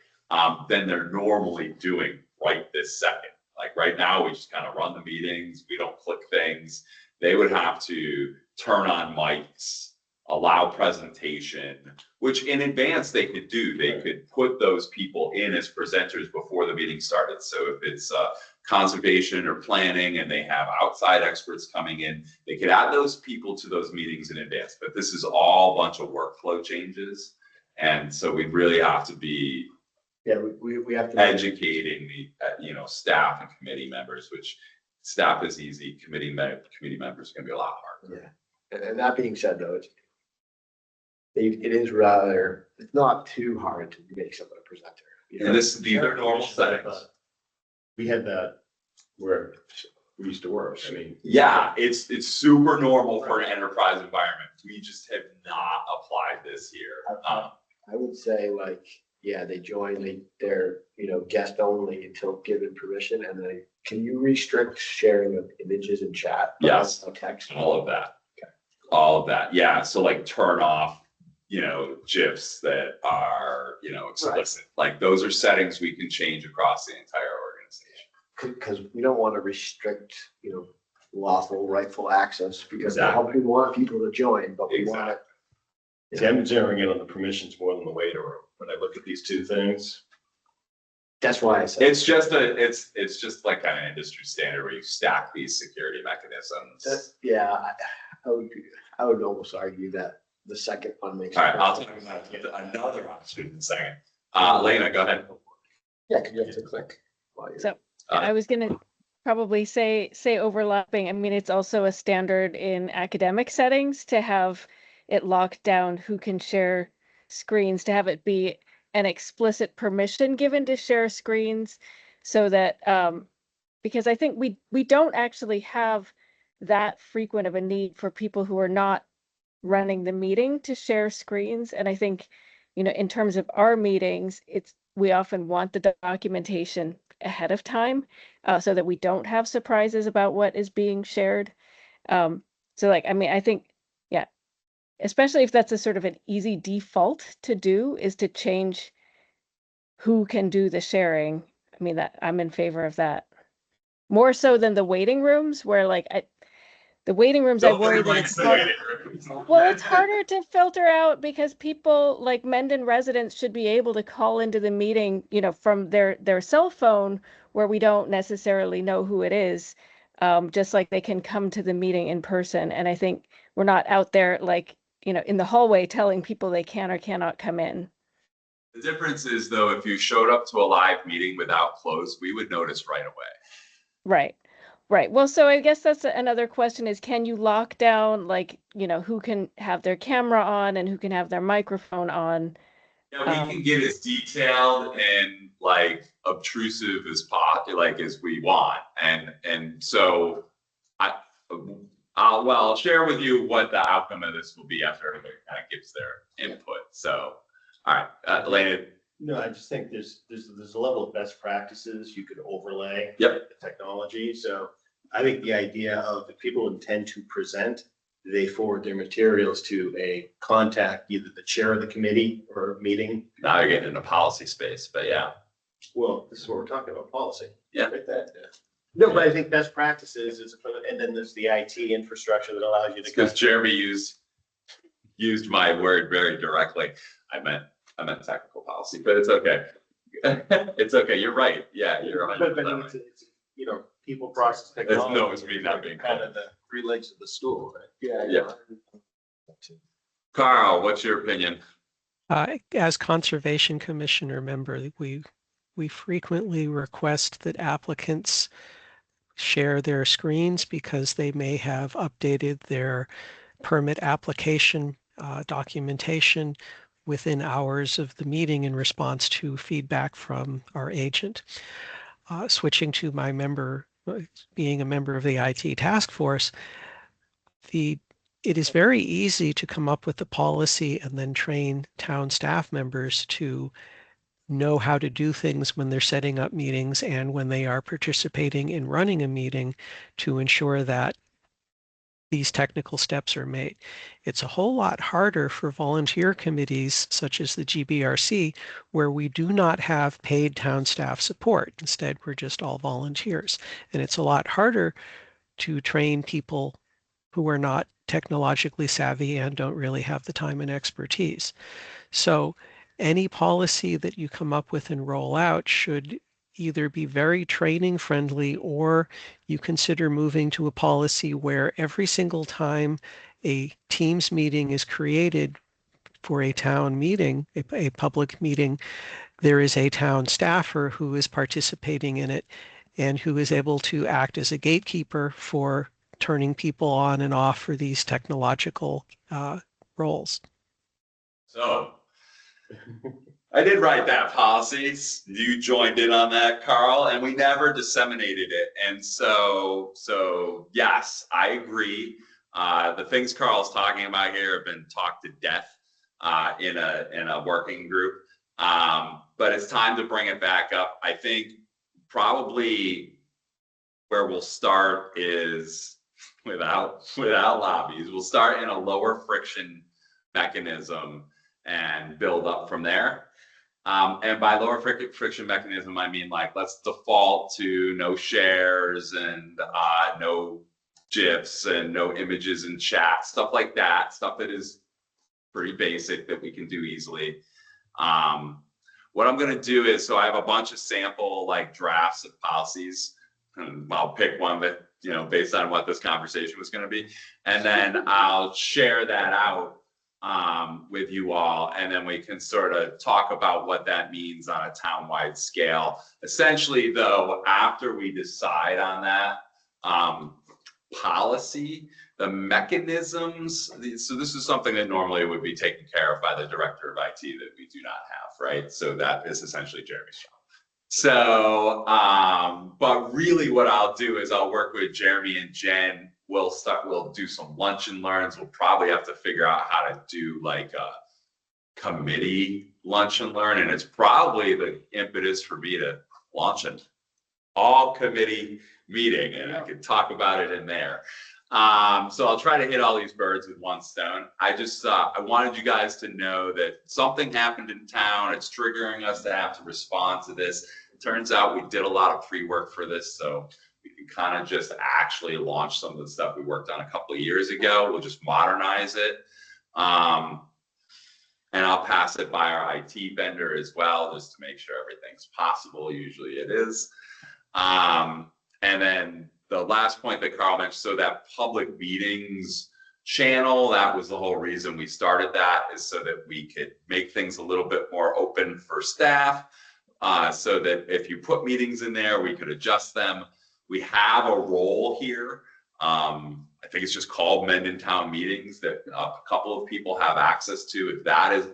Than they're normally doing right this second. Like right now, we just kind of run the meetings, we don't click things. They would have to turn on mics, allow presentation, which in advance they could do. They could put those people in as presenters before the meeting started. So if it's conservation or planning and they have outside experts coming in, they could add those people to those meetings in advance. But this is all a bunch of workflow changes. And so we really have to be we have to. educating the, staff and committee members, which staff is easy, committee members can be a lot harder. Yeah, and that being said, though, it is rather, it's not too hard to make someone a presenter. And these are normal settings. We had that where we used to work. I mean. Yeah, it's super normal for an enterprise environment. We just have not applied this here. I would say they join, they're, guest only until given permission, and then can you restrict sharing of images in chat? Yes. No text. All of that. Okay. All of that. Yeah. So like turn off, GIFs that are, explicit. Right. Like those are settings we can change across the entire organization. Because we don't want to restrict, lawful, rightful access, because Exactly. we want people to join, but we want to. See, I'm zeroing in on the permissions more than the waiting room when I look at these two things. That's why I said. It's just like kind of industry standard where you stack these security mechanisms. I would almost argue that the second one makes. All right, I'll talk about another option in a second. Lena, go ahead. Yeah, because you have to click. So I was gonna probably say overlapping. I mean, it's also a standard in academic settings to have it locked down who can share screens, to have it be an explicit permission given to share screens, so that because I think we don't actually have that frequent of a need for people who are not running the meeting to share screens. And I think, in terms of our meetings, we often want the documentation ahead of time so that we don't have surprises about what is being shared. I think, especially if that's a sort of an easy default to do, is to change who can do the sharing. I mean, that I'm in favor of that. More so than the waiting rooms, where the waiting rooms, I worry that it's it's harder to filter out, because people like Mendon residents should be able to call into the meeting, from their cell phone, where we don't necessarily know who it is, just like they can come to the meeting in person. And I think we're not out there in the hallway telling people they can or cannot come in. The difference is, though, if you showed up to a live meeting without clothes, we would notice right away. Right. Well, so I guess that's another question is, can you lock down, who can have their camera on and who can have their microphone on? Yeah, we can get as detailed and obtrusive as as we want. And so I'll share with you what the outcome of this will be after everybody kind of gives their input. So, all right, Elena. No, I just think there's a level of best practices you could overlay. Yep. The technology. So I think the idea of if people intend to present, they forward their materials to a contact, either the chair of the committee or meeting. Now you're getting into policy space, but yeah. Well, this is what we're talking about, policy. Yeah. Like that. No, but I think best practices is, and then there's the IT infrastructure that allows you to. Because Jeremy used my word very directly. I meant technical policy, but it's okay. It's okay. You're right. Yeah, you're 100% right. It's, people, process, technology. No, it's me not being kind of the three legs of the stool, right? Yeah. Carl, what's your opinion? As Conservation Commissioner member, we frequently request that applicants share their screens because they may have updated their permit application documentation within hours of the meeting in response to feedback from our agent. Switching to my member being a member of the IT task force, it is very easy to come up with a policy and then train town staff members to know how to do things when they're setting up meetings and when they are participating in running a meeting to ensure that these technical steps are made. It's a whole lot harder for volunteer committees such as the GBRC, where we do not have paid town staff support. Instead, we're just all volunteers. And it's a lot harder to train people who are not technologically savvy and don't really have the time and expertise. So any policy that you come up with and roll out should either be very training friendly, or you consider moving to a policy where every single time a Teams meeting is created for a town meeting, a public meeting, there is a town staffer who is participating in it and who is able to act as a gatekeeper for turning people on and off for these technological roles. So I did write that policy. You joined in on that, Carl, and we never disseminated it. And so yes, I agree. The things Carl's talking about here have been talked to death in a working group. But it's time to bring it back up. I think probably where we'll start is without lobbies. We'll start in a lower friction mechanism and build up from there. And by lower friction mechanism, I mean, like, let's default to no shares and no GIFs and no images in chat, stuff like that, stuff that is pretty basic that we can do easily. What I'm going to do is, so I have a bunch of sample like drafts of policies, and I'll pick one that, based on what this conversation was going to be, and then I'll share that out with you all, and then we can sort of talk about what that means on a town-wide scale. Essentially, though, after we decide on that policy, the mechanisms, so this is something that normally would be taken care of by the director of IT that we do not have, right? So that is essentially Jeremy's job. So, but really what I'll do is I'll work with Jeremy and Jen. We'll do some lunch and learns. We'll probably have to figure out how to do like a committee lunch and learn. And it's probably the impetus for me to launch an all committee meeting, and I could talk about it in there. So I'll try to hit all these birds with one stone. I wanted you guys to know that something happened in town. It's triggering us to have to respond to this. It turns out we did a lot of pre-work for this, so we can kind of just actually launch some of the stuff we worked on a couple of years ago. We'll just modernize it. And I'll pass it by our IT vendor as well, just to make sure everything's possible. Usually it is. And then the last point that Carl mentioned, so that public meetings channel, that was the whole reason we started that, is so that we could make things a little bit more open for staff, so that if you put meetings in there, we could adjust them. We have a role here. I think it's just called Mendontown Meetings that a couple of people have access to. If that is,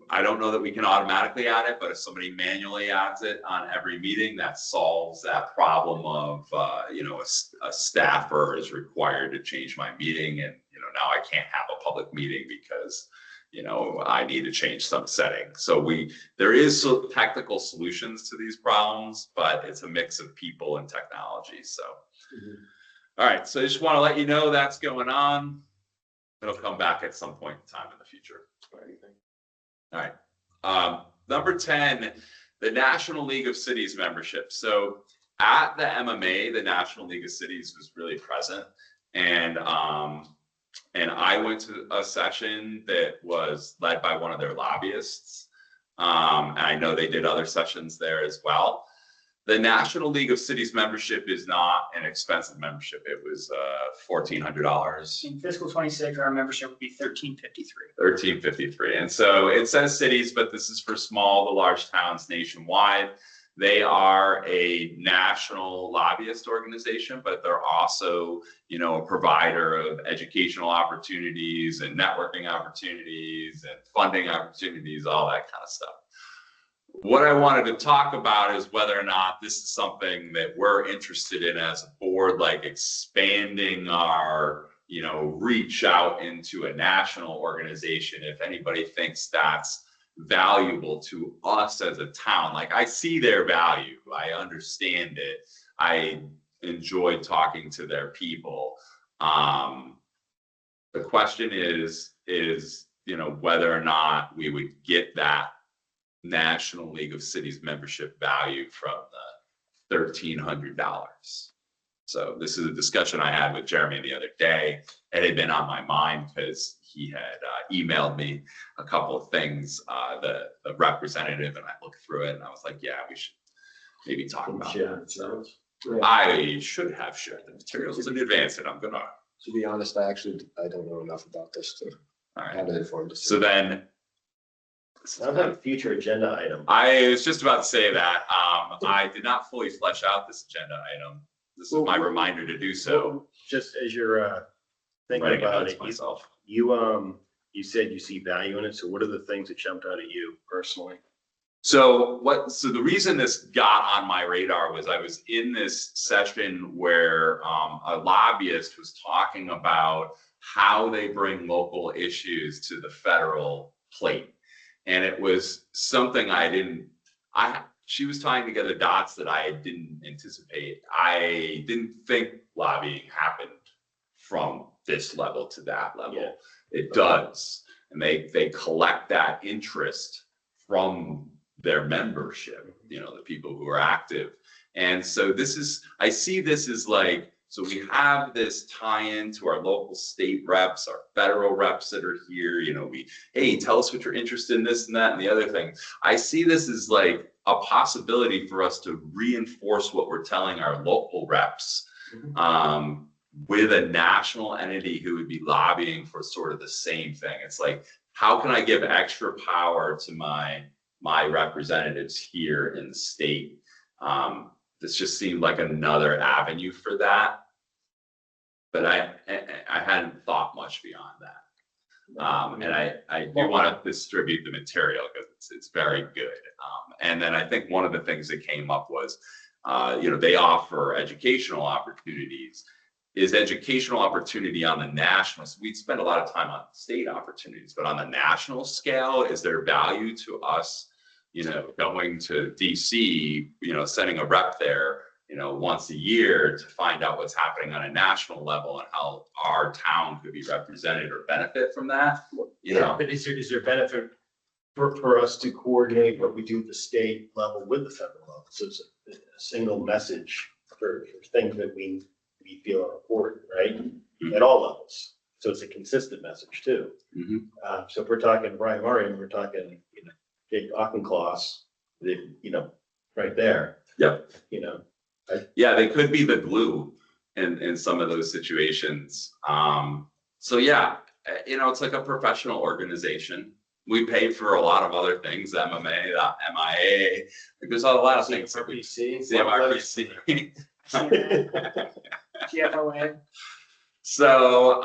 I don't know that we can automatically add it, but if somebody manually adds it on every meeting, that solves that problem of, a staffer is required to change my meeting, and, now I can't have a public meeting because, I need to change some setting. So there is some technical solutions to these problems, but it's a mix of people and technology. So, All right. So I just want to let you know that's going on. It'll come back at some point in time in the future. All right. Number 10, the National League of Cities membership. So at the MMA, the National League of Cities was really present. And I went to a session that was led by one of their lobbyists. And I know they did other sessions there as well. The National League of Cities membership is not an expensive membership. It was $1,400. In fiscal 26, our membership would be $1,353. $1,353. And so it says cities, but this is for small to large towns nationwide. They are a national lobbyist organization, but they're also, a provider of educational opportunities and networking opportunities and funding opportunities, all that kind of stuff. what I wanted to talk about is whether or not this is something that we're interested in as a board, like expanding our, reach out into a national organization. If anybody thinks that's valuable to us as a town, like I see their value, I understand it. I enjoyed talking to their people. The question is, whether or not we would get that National League of Cities membership value from the $1,300. So this is a discussion I had with Jeremy the other day. It had been on my mind because he had emailed me a couple of things, the representative, and I looked through it and I was like, yeah, we should maybe talk about that. So I should have shared the materials in advance, and I'm gonna. To be honest, I don't know enough about this to have an informed decision. So then, Sounds like a future agenda item. I was just about to say that I did not fully flesh out this agenda item. This is my reminder to do so. Just as you're thinking Writing about notes it, myself. you said you see value in it. So what are the things that jumped out at you personally? So the reason this got on my radar was I was in this session where a lobbyist was talking about how they bring local issues to the federal plate. And it was something she was tying together dots that I didn't anticipate. I didn't think lobbying happened from this level to that level. Yeah. It does. And they collect that interest from their membership, the people who are active. And so I see this as like, so we have this tie-in to our local state reps, our federal reps that are here, hey, tell us what you're interested in, this and that and the other thing. I see this as like a possibility for us to reinforce what we're telling our local reps with a national entity who would be lobbying for sort of the same thing. It's like, how can I give extra power to my representatives here in the state? This just seemed like another avenue for that, but I hadn't thought much beyond that. And I do want to distribute the material because it's very good. And then I think one of the things that came up was, they offer educational opportunities. Is educational opportunity on the national? So we'd spend a lot of time on state opportunities, but on the national scale, is there value to us? Going to DC, sending a rep there, once a year to find out what's happening on a national level and how our town could be represented or benefit from that. But is there benefit for us to coordinate what we do at the state level with the federal level? So it's a single message for things that we feel are important, right? At all levels. So it's a consistent message too. So if we're talking Brian Murray and we're talking, Jake Auchincloss, right there. Yep. Yeah, they could be the glue in some of those situations. So yeah, it's like a professional organization. We pay for a lot of other things, MMA, the MIA. There's a lot of things. CMRPC. GFOA. So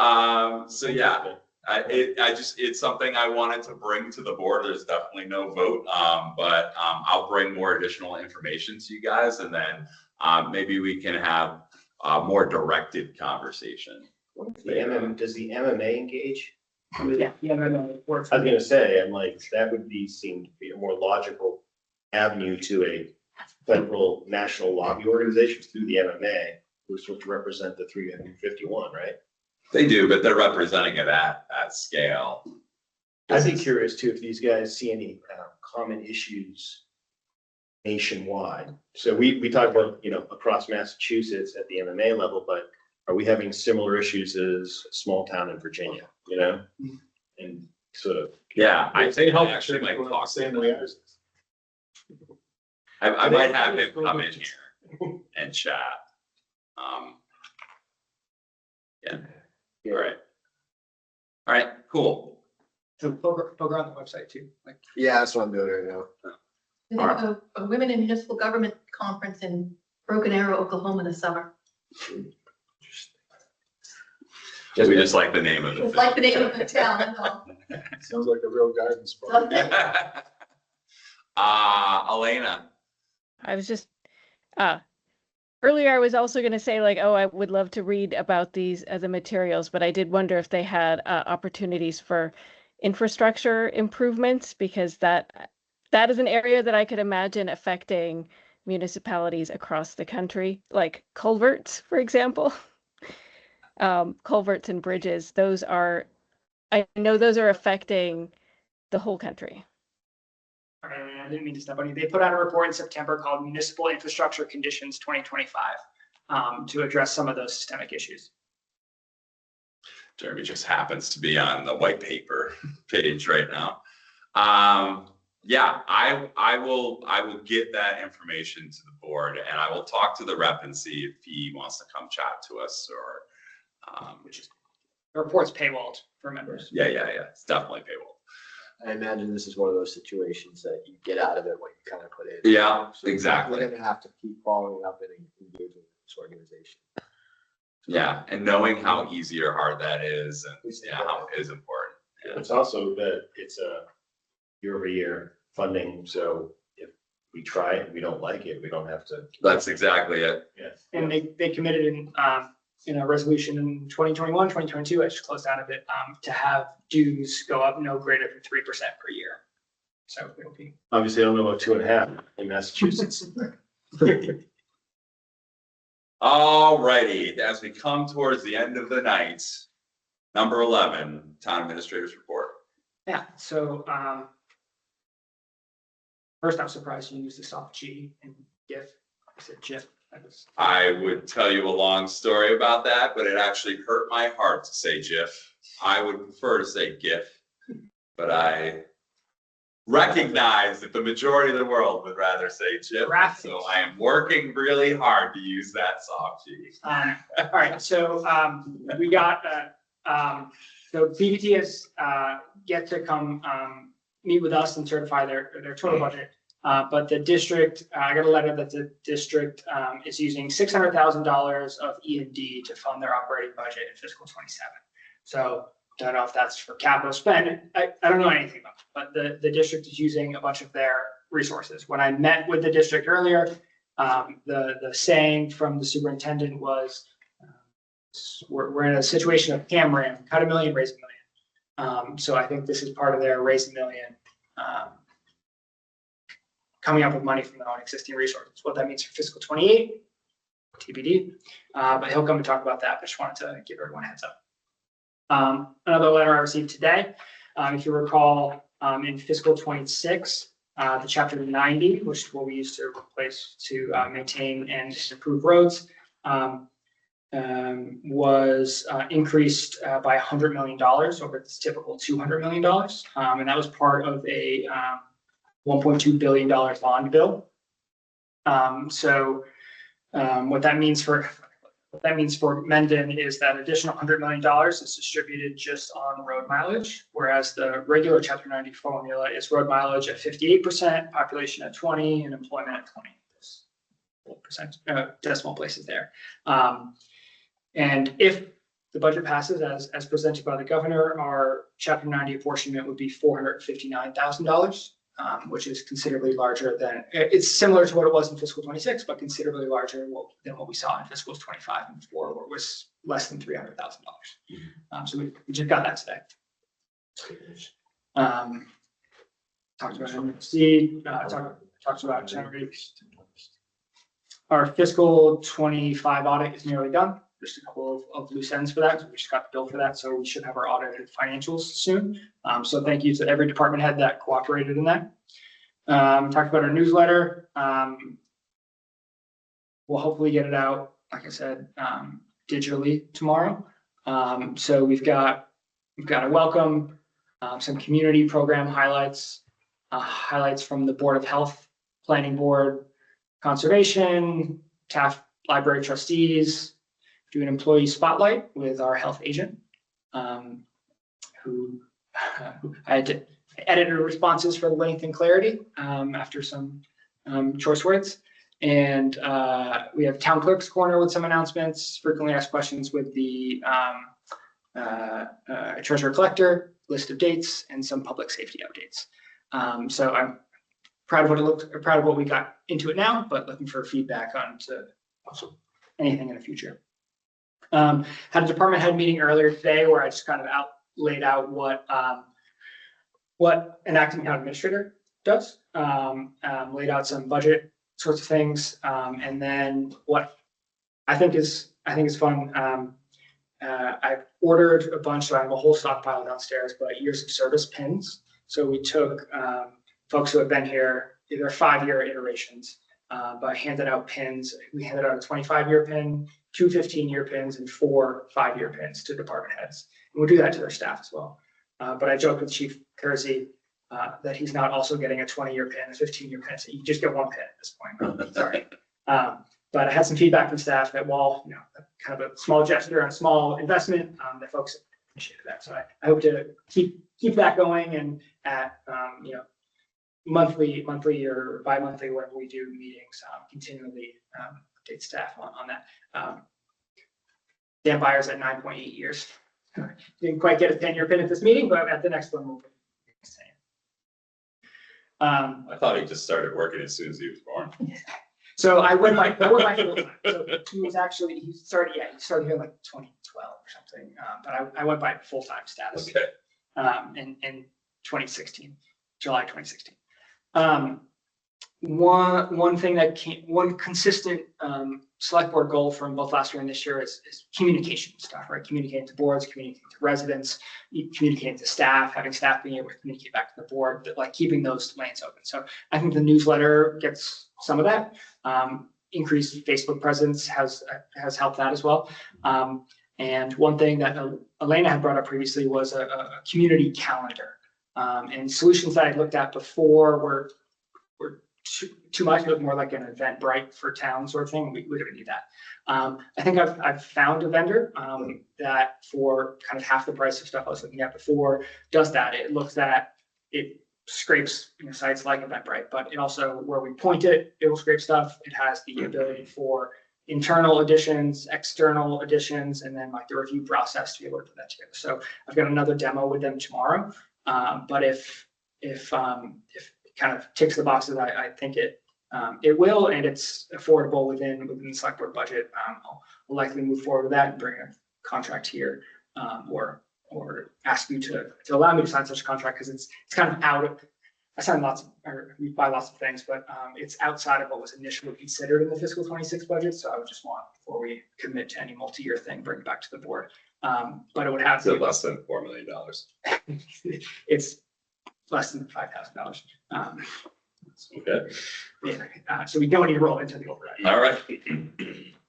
yeah. It's something I wanted to bring to the board. There's definitely no vote, but I'll bring more additional information to you guys, and then maybe we can have a more directed conversation. Does the MMA engage? Yeah, no, works. I was gonna say, that would seem to be a more logical avenue to a federal national lobby organization through the MMA, who's supposed to represent the 351, right? They do, but they're representing it at scale. I'd be curious too if these guys see any common issues nationwide. So we talk about across Massachusetts at the MMA level, but are we having similar issues as a small town in Virginia? And sort of. Yeah, I think help I actually might talk to same him. way as. I might have him come in here and chat. Yeah. All right, cool. So poker on the website too. Yeah, that's what I'm doing right now. We have a Women in Municipal Government Conference in Broken Arrow, Oklahoma this summer. We just like the name of it. It's like the name of the town, that's all. Sounds like a real garden spot. Elena, I was just, earlier I was also going to say like, oh, I would love to read about these the materials, but I did wonder if they had opportunities for infrastructure improvements, because that is an area that I could imagine affecting municipalities across the country, like culverts, for example. Culverts and bridges, I know those are affecting the whole country. I didn't mean to step on you. They put out a report in September called Municipal Infrastructure Conditions 2025 to address some of those systemic issues. Jeremy just happens to be on the white paper page right now. Yeah, I will get that information to the board, and I will talk to the rep and see if he wants to come chat to us, or Which is, the report's paywalled for members. yeah, it's definitely paywall. I imagine this is one of those situations that you get out of it what you kind of put in. Yeah, So exactly. We're gonna have to keep following up and engaging with this organization. Yeah, and knowing how easy or hard that is, and yeah, how it is important. Yeah. It's also that it's a year-over-year funding, so if we try it and we don't like it, we don't have to. That's exactly it. Yes. And they committed in a resolution in 2021, 2022, I just closed out of it, to have dues go up no greater than 3% per year. So it'll be. Obviously, I don't know about 2.5 in Massachusetts. All righty, as we come towards the end of the night, number 11, town administrator's report. Yeah, so first I'm surprised you used the soft G in GIF. I said GIF. I would tell you a long story about that, but it actually hurt my heart to say GIF. I would prefer to say GIF, but I recognize that the majority of the world would rather say GIF. So I am working really hard to use that soft G. All right, so we got, so BVT has yet to come meet with us and certify their total budget. But the district, I got a letter that the district is using $600,000 of E&D to fund their operating budget in fiscal 27. So I don't know if that's for capital spend. I don't know anything about it, but the district is using a bunch of their resources. When I met with the district earlier, the saying from the superintendent was, we're in a situation of Cam-Ram, cut $1 million, raise $1 million. So I think this is part of their raise $1 million. Coming up with money from their own existing resources. What that means for fiscal 28, TBD. But he'll come and talk about that. I just wanted to give everyone a heads up. Another letter I received today, if you recall, in fiscal 26, the chapter 90, which is what we used to replace to maintain and improve roads, was increased by $100 million over its typical $200 million. And that was part of a $1.2 billion bond bill. What that means for Mendon is that additional $100 million is distributed just on road mileage, whereas the regular Chapter 90 formula is road mileage at 58%, population at 20%, and employment at 20%. Decimal places there. And if the budget passes as presented by the governor, our Chapter 90 apportionment would be $459,000. Which is considerably larger than, it's similar to what it was in fiscal 26, but considerably larger than what we saw in fiscals 25 and 4, where it was less than $300,000. So we just got that today. Talked about MFC, talked about generate. Our fiscal 25 audit is nearly done. Just a couple of loose ends for that. We just got the bill for that, so we should have our audited financials soon. So thank you to every department head that cooperated in that. Talked about our newsletter. We'll hopefully get it out, like I said, digitally tomorrow. So we've got a welcome, some community program highlights, highlights from the Board of Health, Planning Board, Conservation, Taft Library trustees. Do an employee spotlight with our health agent, who I had to edit her responses for length and clarity after some choice words. And we have Town Clerk's Corner with some announcements, frequently asked questions with the Treasurer Collector, list of dates, and some public safety updates. So proud of what it looked, proud of what we got into it now, but looking for feedback on to anything in the future. Had a department head meeting earlier today where I just kind of laid out what an acting town administrator does, laid out some budget sorts of things, and then what I think is fun. I've ordered a bunch, so I have a whole stockpile downstairs, but years of service pins. So we took folks who have been here, either 5-year iterations, but handed out pins. We handed out a 25-year pin, 2 15-year pins, and 4 5-year pins to department heads. And we'll do that to their staff as well. But I joked with Chief Kersey that he's not also getting a 20-year pin, a 15-year pin. So you just get 1 pin at this point. Sorry. But I had some feedback from staff that while, kind of a small gesture and a small investment, that folks appreciated that. So I hope to keep that going, and at, monthly or bi-monthly, wherever we do meetings, continually update staff on that. Dan Byers at 9.8 years. Didn't quite get a 10-year pin at this meeting, but at the next one we'll be the same. I thought he just started working as soon as he was born. So I went by full time. So he started here in like 2012 or something. But I went by full-time status. Okay. In 2016, July 2016. One consistent select board goal from both last year and this year is communication stuff, right? Communicating to boards, communicating to residents, communicating to staff, having staff being able to communicate back to the board, but like keeping those lanes open. So I think the newsletter gets some of that. Increased Facebook presence has helped that as well. And one thing that Elena had brought up previously was a community calendar. And solutions that I looked at before were too much. It looked more like an Eventbrite for town sort of thing. We didn't need that. I think I've found a vendor that for kind of half the price of stuff I was looking at before does that. It scrapes sites like Eventbrite, but it also, where we point it will scrape stuff. It has the ability for internal additions, external additions, and then like the review process to be able to put that together. So I've got another demo with them tomorrow. But if it kind of ticks the boxes, I think it will, and it's affordable within the select board budget, I'll likely move forward with that and bring a contract here, or ask you to allow me to sign such a contract, because it's kind of we buy lots of things, but it's outside of what was initially considered in the fiscal 26 budget. So I would just want, before we commit to any multi-year thing, bring it back to the board. But it would have to less than $4 million. It's less than $5,000. Okay. Yeah, so we don't need to roll into the override. All right.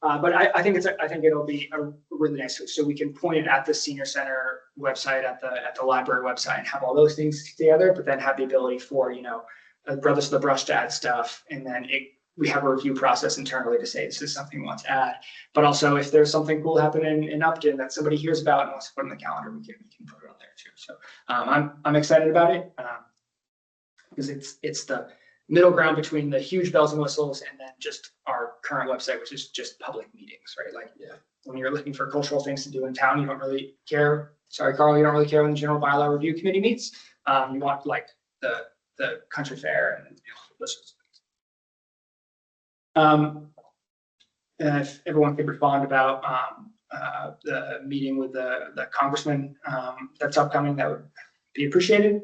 But I think it'll be a really nice, so we can point it at the senior center website, at the library website, and have all those things together, but then have the ability for, Brothers of the Brush to add stuff. And then we have a review process internally to say, this is something we want to add. But also, if there's something cool happening in Upton that somebody hears about and wants to put on the calendar, we can put it on there too. So I'm excited about it, because it's the middle ground between the huge bells and whistles and then just our current website, which is just public meetings, right? Like, when you're looking for cultural things to do in town, you don't really care. Sorry, Carl, you don't really care when the General Bylaw Review Committee meets. You want like the country fair and those sorts of things. If everyone could respond about the meeting with the congressman that's upcoming, that would be appreciated.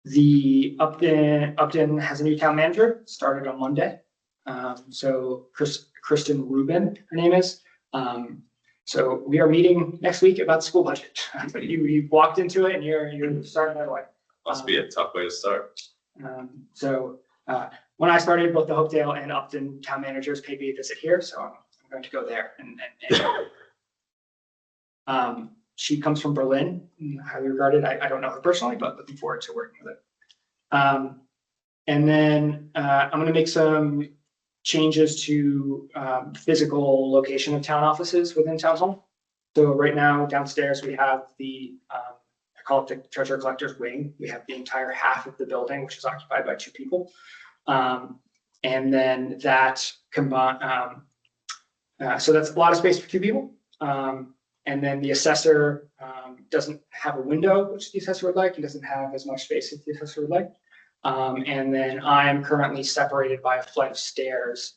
The Upton has a new town manager, started on Monday. So Kristen Rubin, her name is. So we are meeting next week about the school budget. You walked into it and you're starting right away. Must be a tough way to start. When I started, both the Hopedale and Upton town managers paid me a visit here, so I'm going to go there. She comes from Berlin, highly regarded. I don't know her personally, but looking forward to working with her. And then I'm going to make some changes to physical location of town offices within town hall. So right now downstairs we have I call it the treasure collector's wing. We have the entire half of the building, which is occupied by 2 people. And then that combined, so that's a lot of space for 2 people. And then the assessor doesn't have a window, which the assessor would like. He doesn't have as much space as the assessor would like. And then I am currently separated by a flight of stairs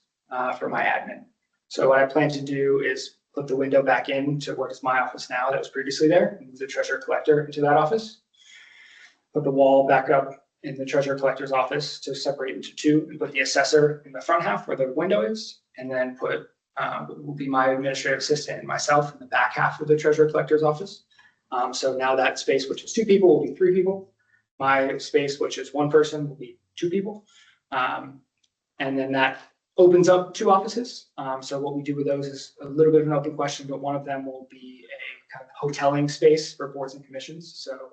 for my admin. So what I plan to do is put the window back into what is my office now that was previously there, move the treasurer collector into that office. Put the wall back up in the treasurer collector's office to separate into two, and put the assessor in the front half where the window is, and then put will be my administrative assistant and myself in the back half of the treasurer collector's office. So now that space, which is 2 people, will be 3 people. My space, which is 1 person, will be 2 people. And then that opens up 2 offices. So what we do with those is a little bit of an open question, but one of them will be a kind of hoteling space for boards and commissions. So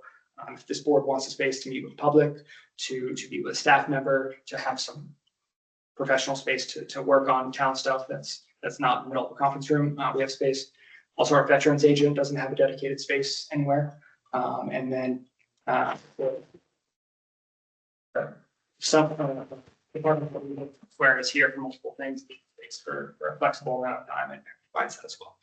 if this board wants a space to meet with the public, to meet with a staff member, to have some professional space to work on town stuff that's not in the middle of a conference room, we have space. Also, our veterans agent doesn't have a dedicated space anywhere. And then some department where it's here for multiple things, space for a flexible amount of time, and provides that as well.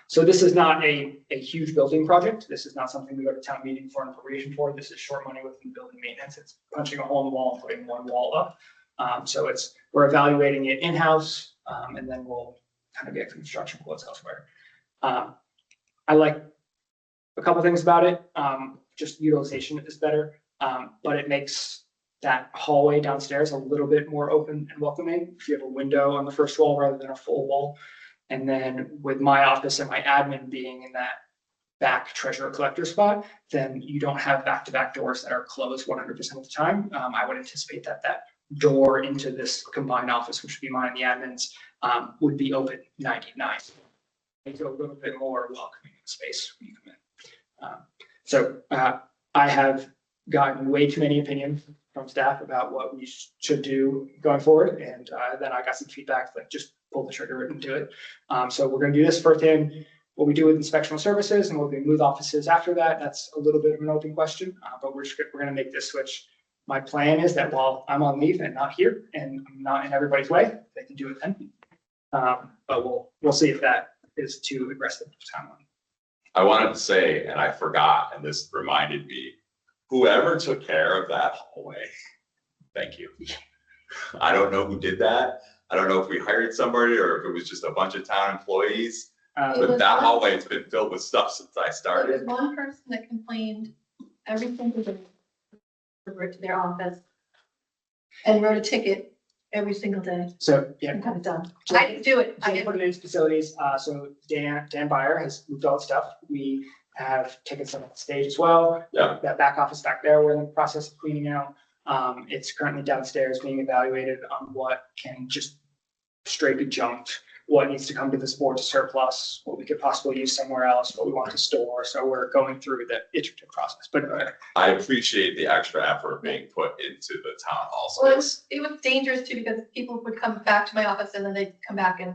So this is not a huge building project. This is not something we go to town meeting for an appropriation for. This is short money within building maintenance. It's punching a hole in the wall and putting 1 wall up. So we're evaluating it in-house, and then we'll kind of get construction quotes elsewhere. I like a couple things about it. Just utilization is better, but it makes that hallway downstairs a little bit more open and welcoming. If you have a window on the first wall rather than a full wall. And then with my office and my admin being in that back treasurer collector spot, then you don't have back-to-back doors that are closed 100% of the time. I would anticipate that door into this combined office, which would be mine and the admin's, would be open 99. Make it a little bit more welcoming space when you come in. So I have gotten way too many opinions from staff about what we should do going forward. And then I got some feedback, like just pull the trigger and do it. So we're going to do this first in what we do with inspectional services, and we'll do move offices after that. That's a little bit of an open question, but we're going to make this switch. My plan is that while I'm on leave and not here and I'm not in everybody's way, they can do it then. But we'll see if that is too aggressive timeline. I wanted to say, and I forgot, and this reminded me, whoever took care of that hallway, thank you. I don't know who did that. I don't know if we hired somebody or if it was just a bunch of town employees. But that hallway has been filled with stuff since I There started. was one person that complained every single day to their office and wrote a ticket every single day. So yeah, I'm kind of done. I didn't do it. I so we didn't. put it in facilities. So Dan Byer has moved all the stuff. We have taken some off the stage as well. Yeah. That back office back there, we're in the process of cleaning out. It's currently downstairs being evaluated on what can just straight be junked, what needs to come to this board to surplus, what we could possibly use somewhere else, what we want to store. So we're going through the iterative process. But I appreciate the extra effort being put into the town hall Well, space. it was dangerous too, because people would come back to my office and then they'd come back and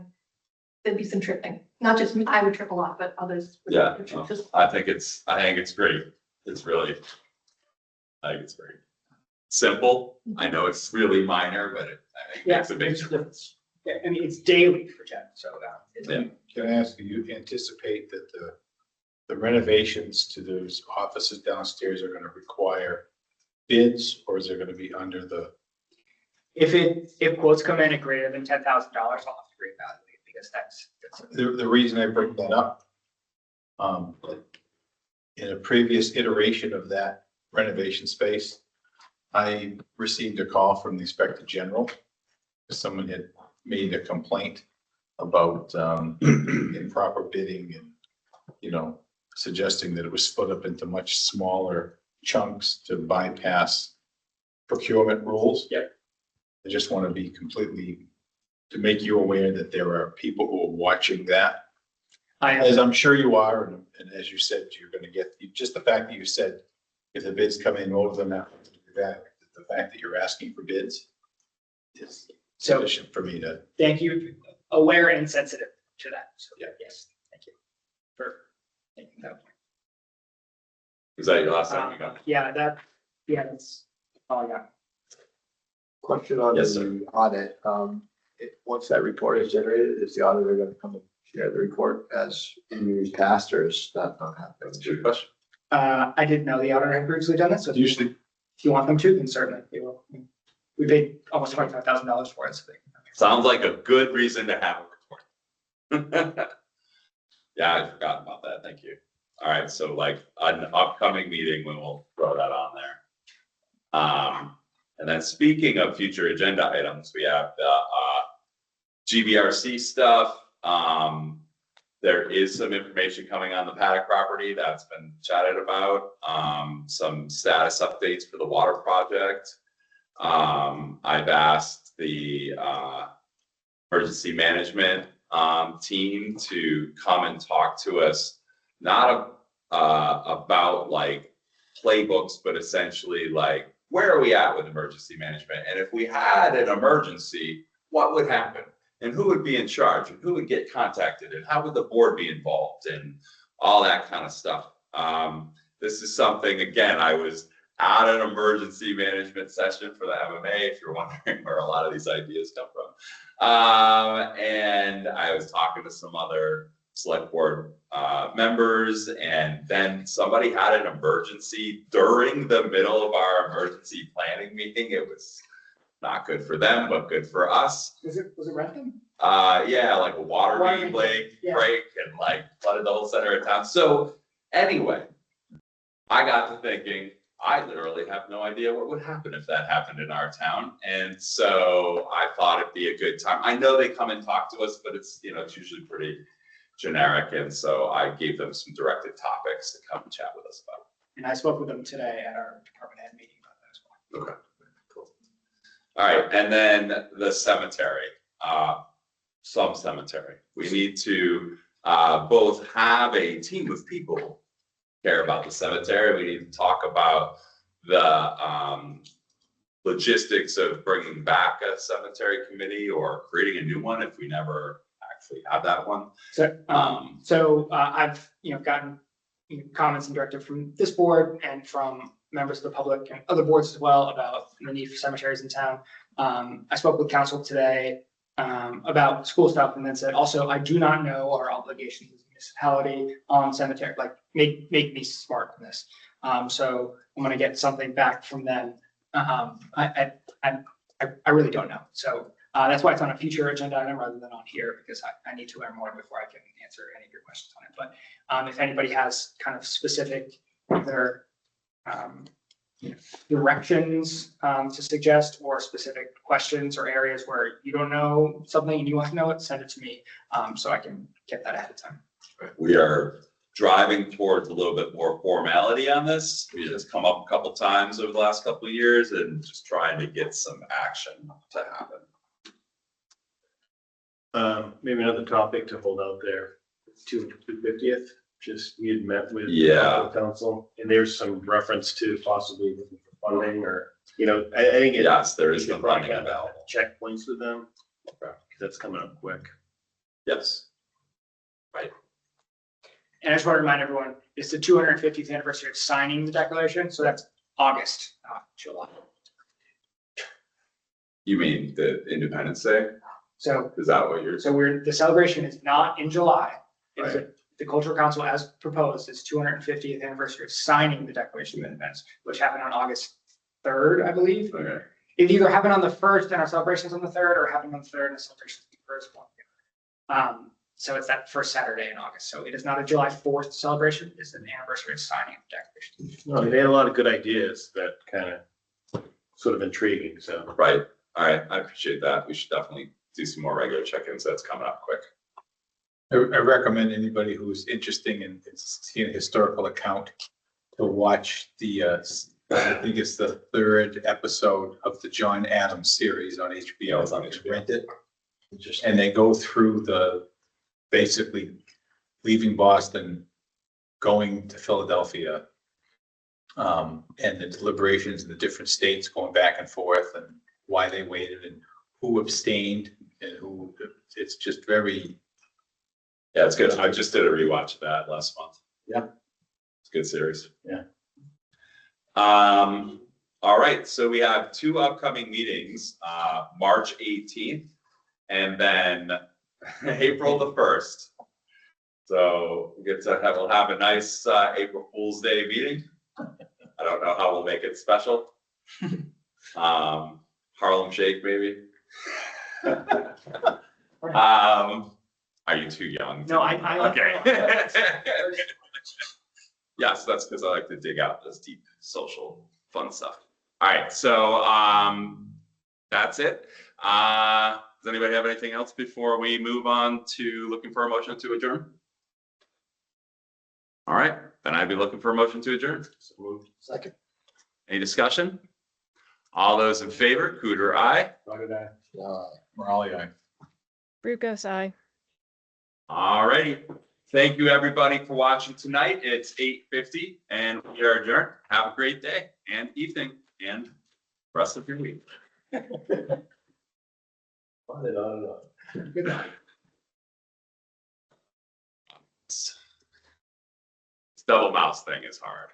there'd be some tripping. Not just me, I would trip a lot, but others would. Yeah, trip. Just- I think it's great. It's really, I think it's great. Simple. I know it's really minor, but I think it makes a big difference. yeah, I mean, it's daily for Jen. So Yeah. Can I ask you, you anticipate that the renovations to those offices downstairs are going to require bids, or is it going to be under the? if quotes come in at greater than $10,000, I'll have to reevaluate, because that's The reason I bring that up, in a previous iteration of that renovation space, I received a call from the Inspector General. Someone had made a complaint about improper bidding and, suggesting that it was split up into much smaller chunks to bypass procurement rules. Yep. I just want to be to make you aware that there are people who are watching that. As I'm sure you are, and as you said, you're going to get, just the fact that you said, if the bids come in over them, the fact that you're asking for bids is sufficient for me to. Thank you. Aware and sensitive to that. So Yeah. yes, thank you for making that point. Was that your last time you got? That's all I got. Question on Yes, sir. the audit. Once that report is generated, is the auditor going to come and share the report as in years past, or is that not happening? That's a good question. I didn't know the auditor had previously done that, so Usually, if you want them to, then certainly they will. We paid almost $25,000 for it, so they. Sounds like a good reason to have a report. Yeah, I forgot about that. Thank you. All right, so like an upcoming meeting, we will throw that on there. And then speaking of future agenda items, we have the GBRC stuff. There is some information coming on the paddock property that's been chatted about. Some status updates for the water project. I've asked the emergency management team to come and talk to us, not about like playbooks, but essentially like, where are we at with emergency management? And if we had an emergency, what would happen? And who would be in charge? And who would get contacted? And how would the board be involved? And all that kind of stuff. This is something, again, I was at an emergency management session for the MMA, if you're wondering where a lot of these ideas come from. And I was talking to some other select board members, and then somebody had an emergency during the middle of our emergency planning meeting. It was not good for them, but good for us. Was it Renton? Yeah, like a water main break and like flooded the whole center of town. So anyway, I got to thinking, I literally have no idea what would happen if that happened in our town. And so I thought it'd be a good time. I know they come and talk to us, but it's, you know, it's usually pretty generic. And so I gave them some directed topics to come and chat with us about. And I spoke with them today at our department head meeting about that as well. Okay, cool. All right, and then the cemetery, some cemetery. We need to both have a team of people care about the cemetery. We need to talk about the logistics of bringing back a cemetery committee or creating a new one if we never actually have that one. So, I've, gotten comments and directive from this board and from members of the public and other boards as well about the need for cemeteries in town. I spoke with council today about school stuff, and then said, also, I do not know our obligations as a municipality on cemetery, like make me smart on this. So I'm gonna get something back from them. I really don't know. So that's why it's on a future agenda item rather than on here, because I need to learn more before I can answer any of your questions on it. But if anybody has kind of specific either directions to suggest, or specific questions or areas where you don't know something and you want to know it, send it to me so I can get that ahead of time. We are driving towards a little bit more formality on this. It has come up a couple times over the last couple of years, and just trying to get some action to happen. Maybe another topic to hold out there, 250th, just we had met with council, and there's some reference to possibly looking for funding, or, I think. Yes, there is some funding funding available. Checkpoints with them, because that's coming up quick. Yes. Right. And I just want to remind everyone, it's the 250th anniversary of signing the declaration. So that's August, not July. You mean the Independence Day? So Is that what you're? the celebration is not in July. It's Right. the Cultural Council, as proposed, is 250th anniversary of signing the Declaration of Independence, which happened on August 3rd, I believe. Okay. It either happened on the 1st and our celebrations on the 3rd, or happened on the 3rd and the celebrations on the 1st. So it's that first Saturday in August. So it is not a July 4th celebration. It's an anniversary of signing of the Declaration. No, they had a lot of good ideas that kind of sort of intriguing, so. Right. All right. I appreciate that. We should definitely do some more regular check-ins. That's coming up quick. I recommend anybody who's interested in seeing a historical account to watch I think it's the 3rd episode of the John Adams series on HBO. It's on HBO. Rent it. And they go through basically leaving Boston, going to Philadelphia, and the deliberations in the different states going back and forth, and why they waited, and who abstained, and who. It's just very. Yeah, it's good. I just did a rewatch of that last month. Yeah. It's a good series. Yeah. All right, so we have 2 upcoming meetings, March 18th and then April the 1st. So we'll have a nice April Fool's Day meeting. I don't know how we'll make it special. Harlem Shake, maybe. Are you too young? No, I. Okay. Yes, that's because I like to dig out this deep social fun stuff. All right, so that's it. Does anybody have anything else before we move on to looking for a motion to adjourn? All right, then I'd be looking for a motion to adjourn. So moved. Second. Any discussion? All those in favor, Cooter, aye. Morale, aye. Brugos, aye. All righty. Thank you, everybody, for watching tonight. It's 8:50 and we are adjourned. Have a great day and evening and rest of your week. On and on and on. Good night. This double mouse thing is hard.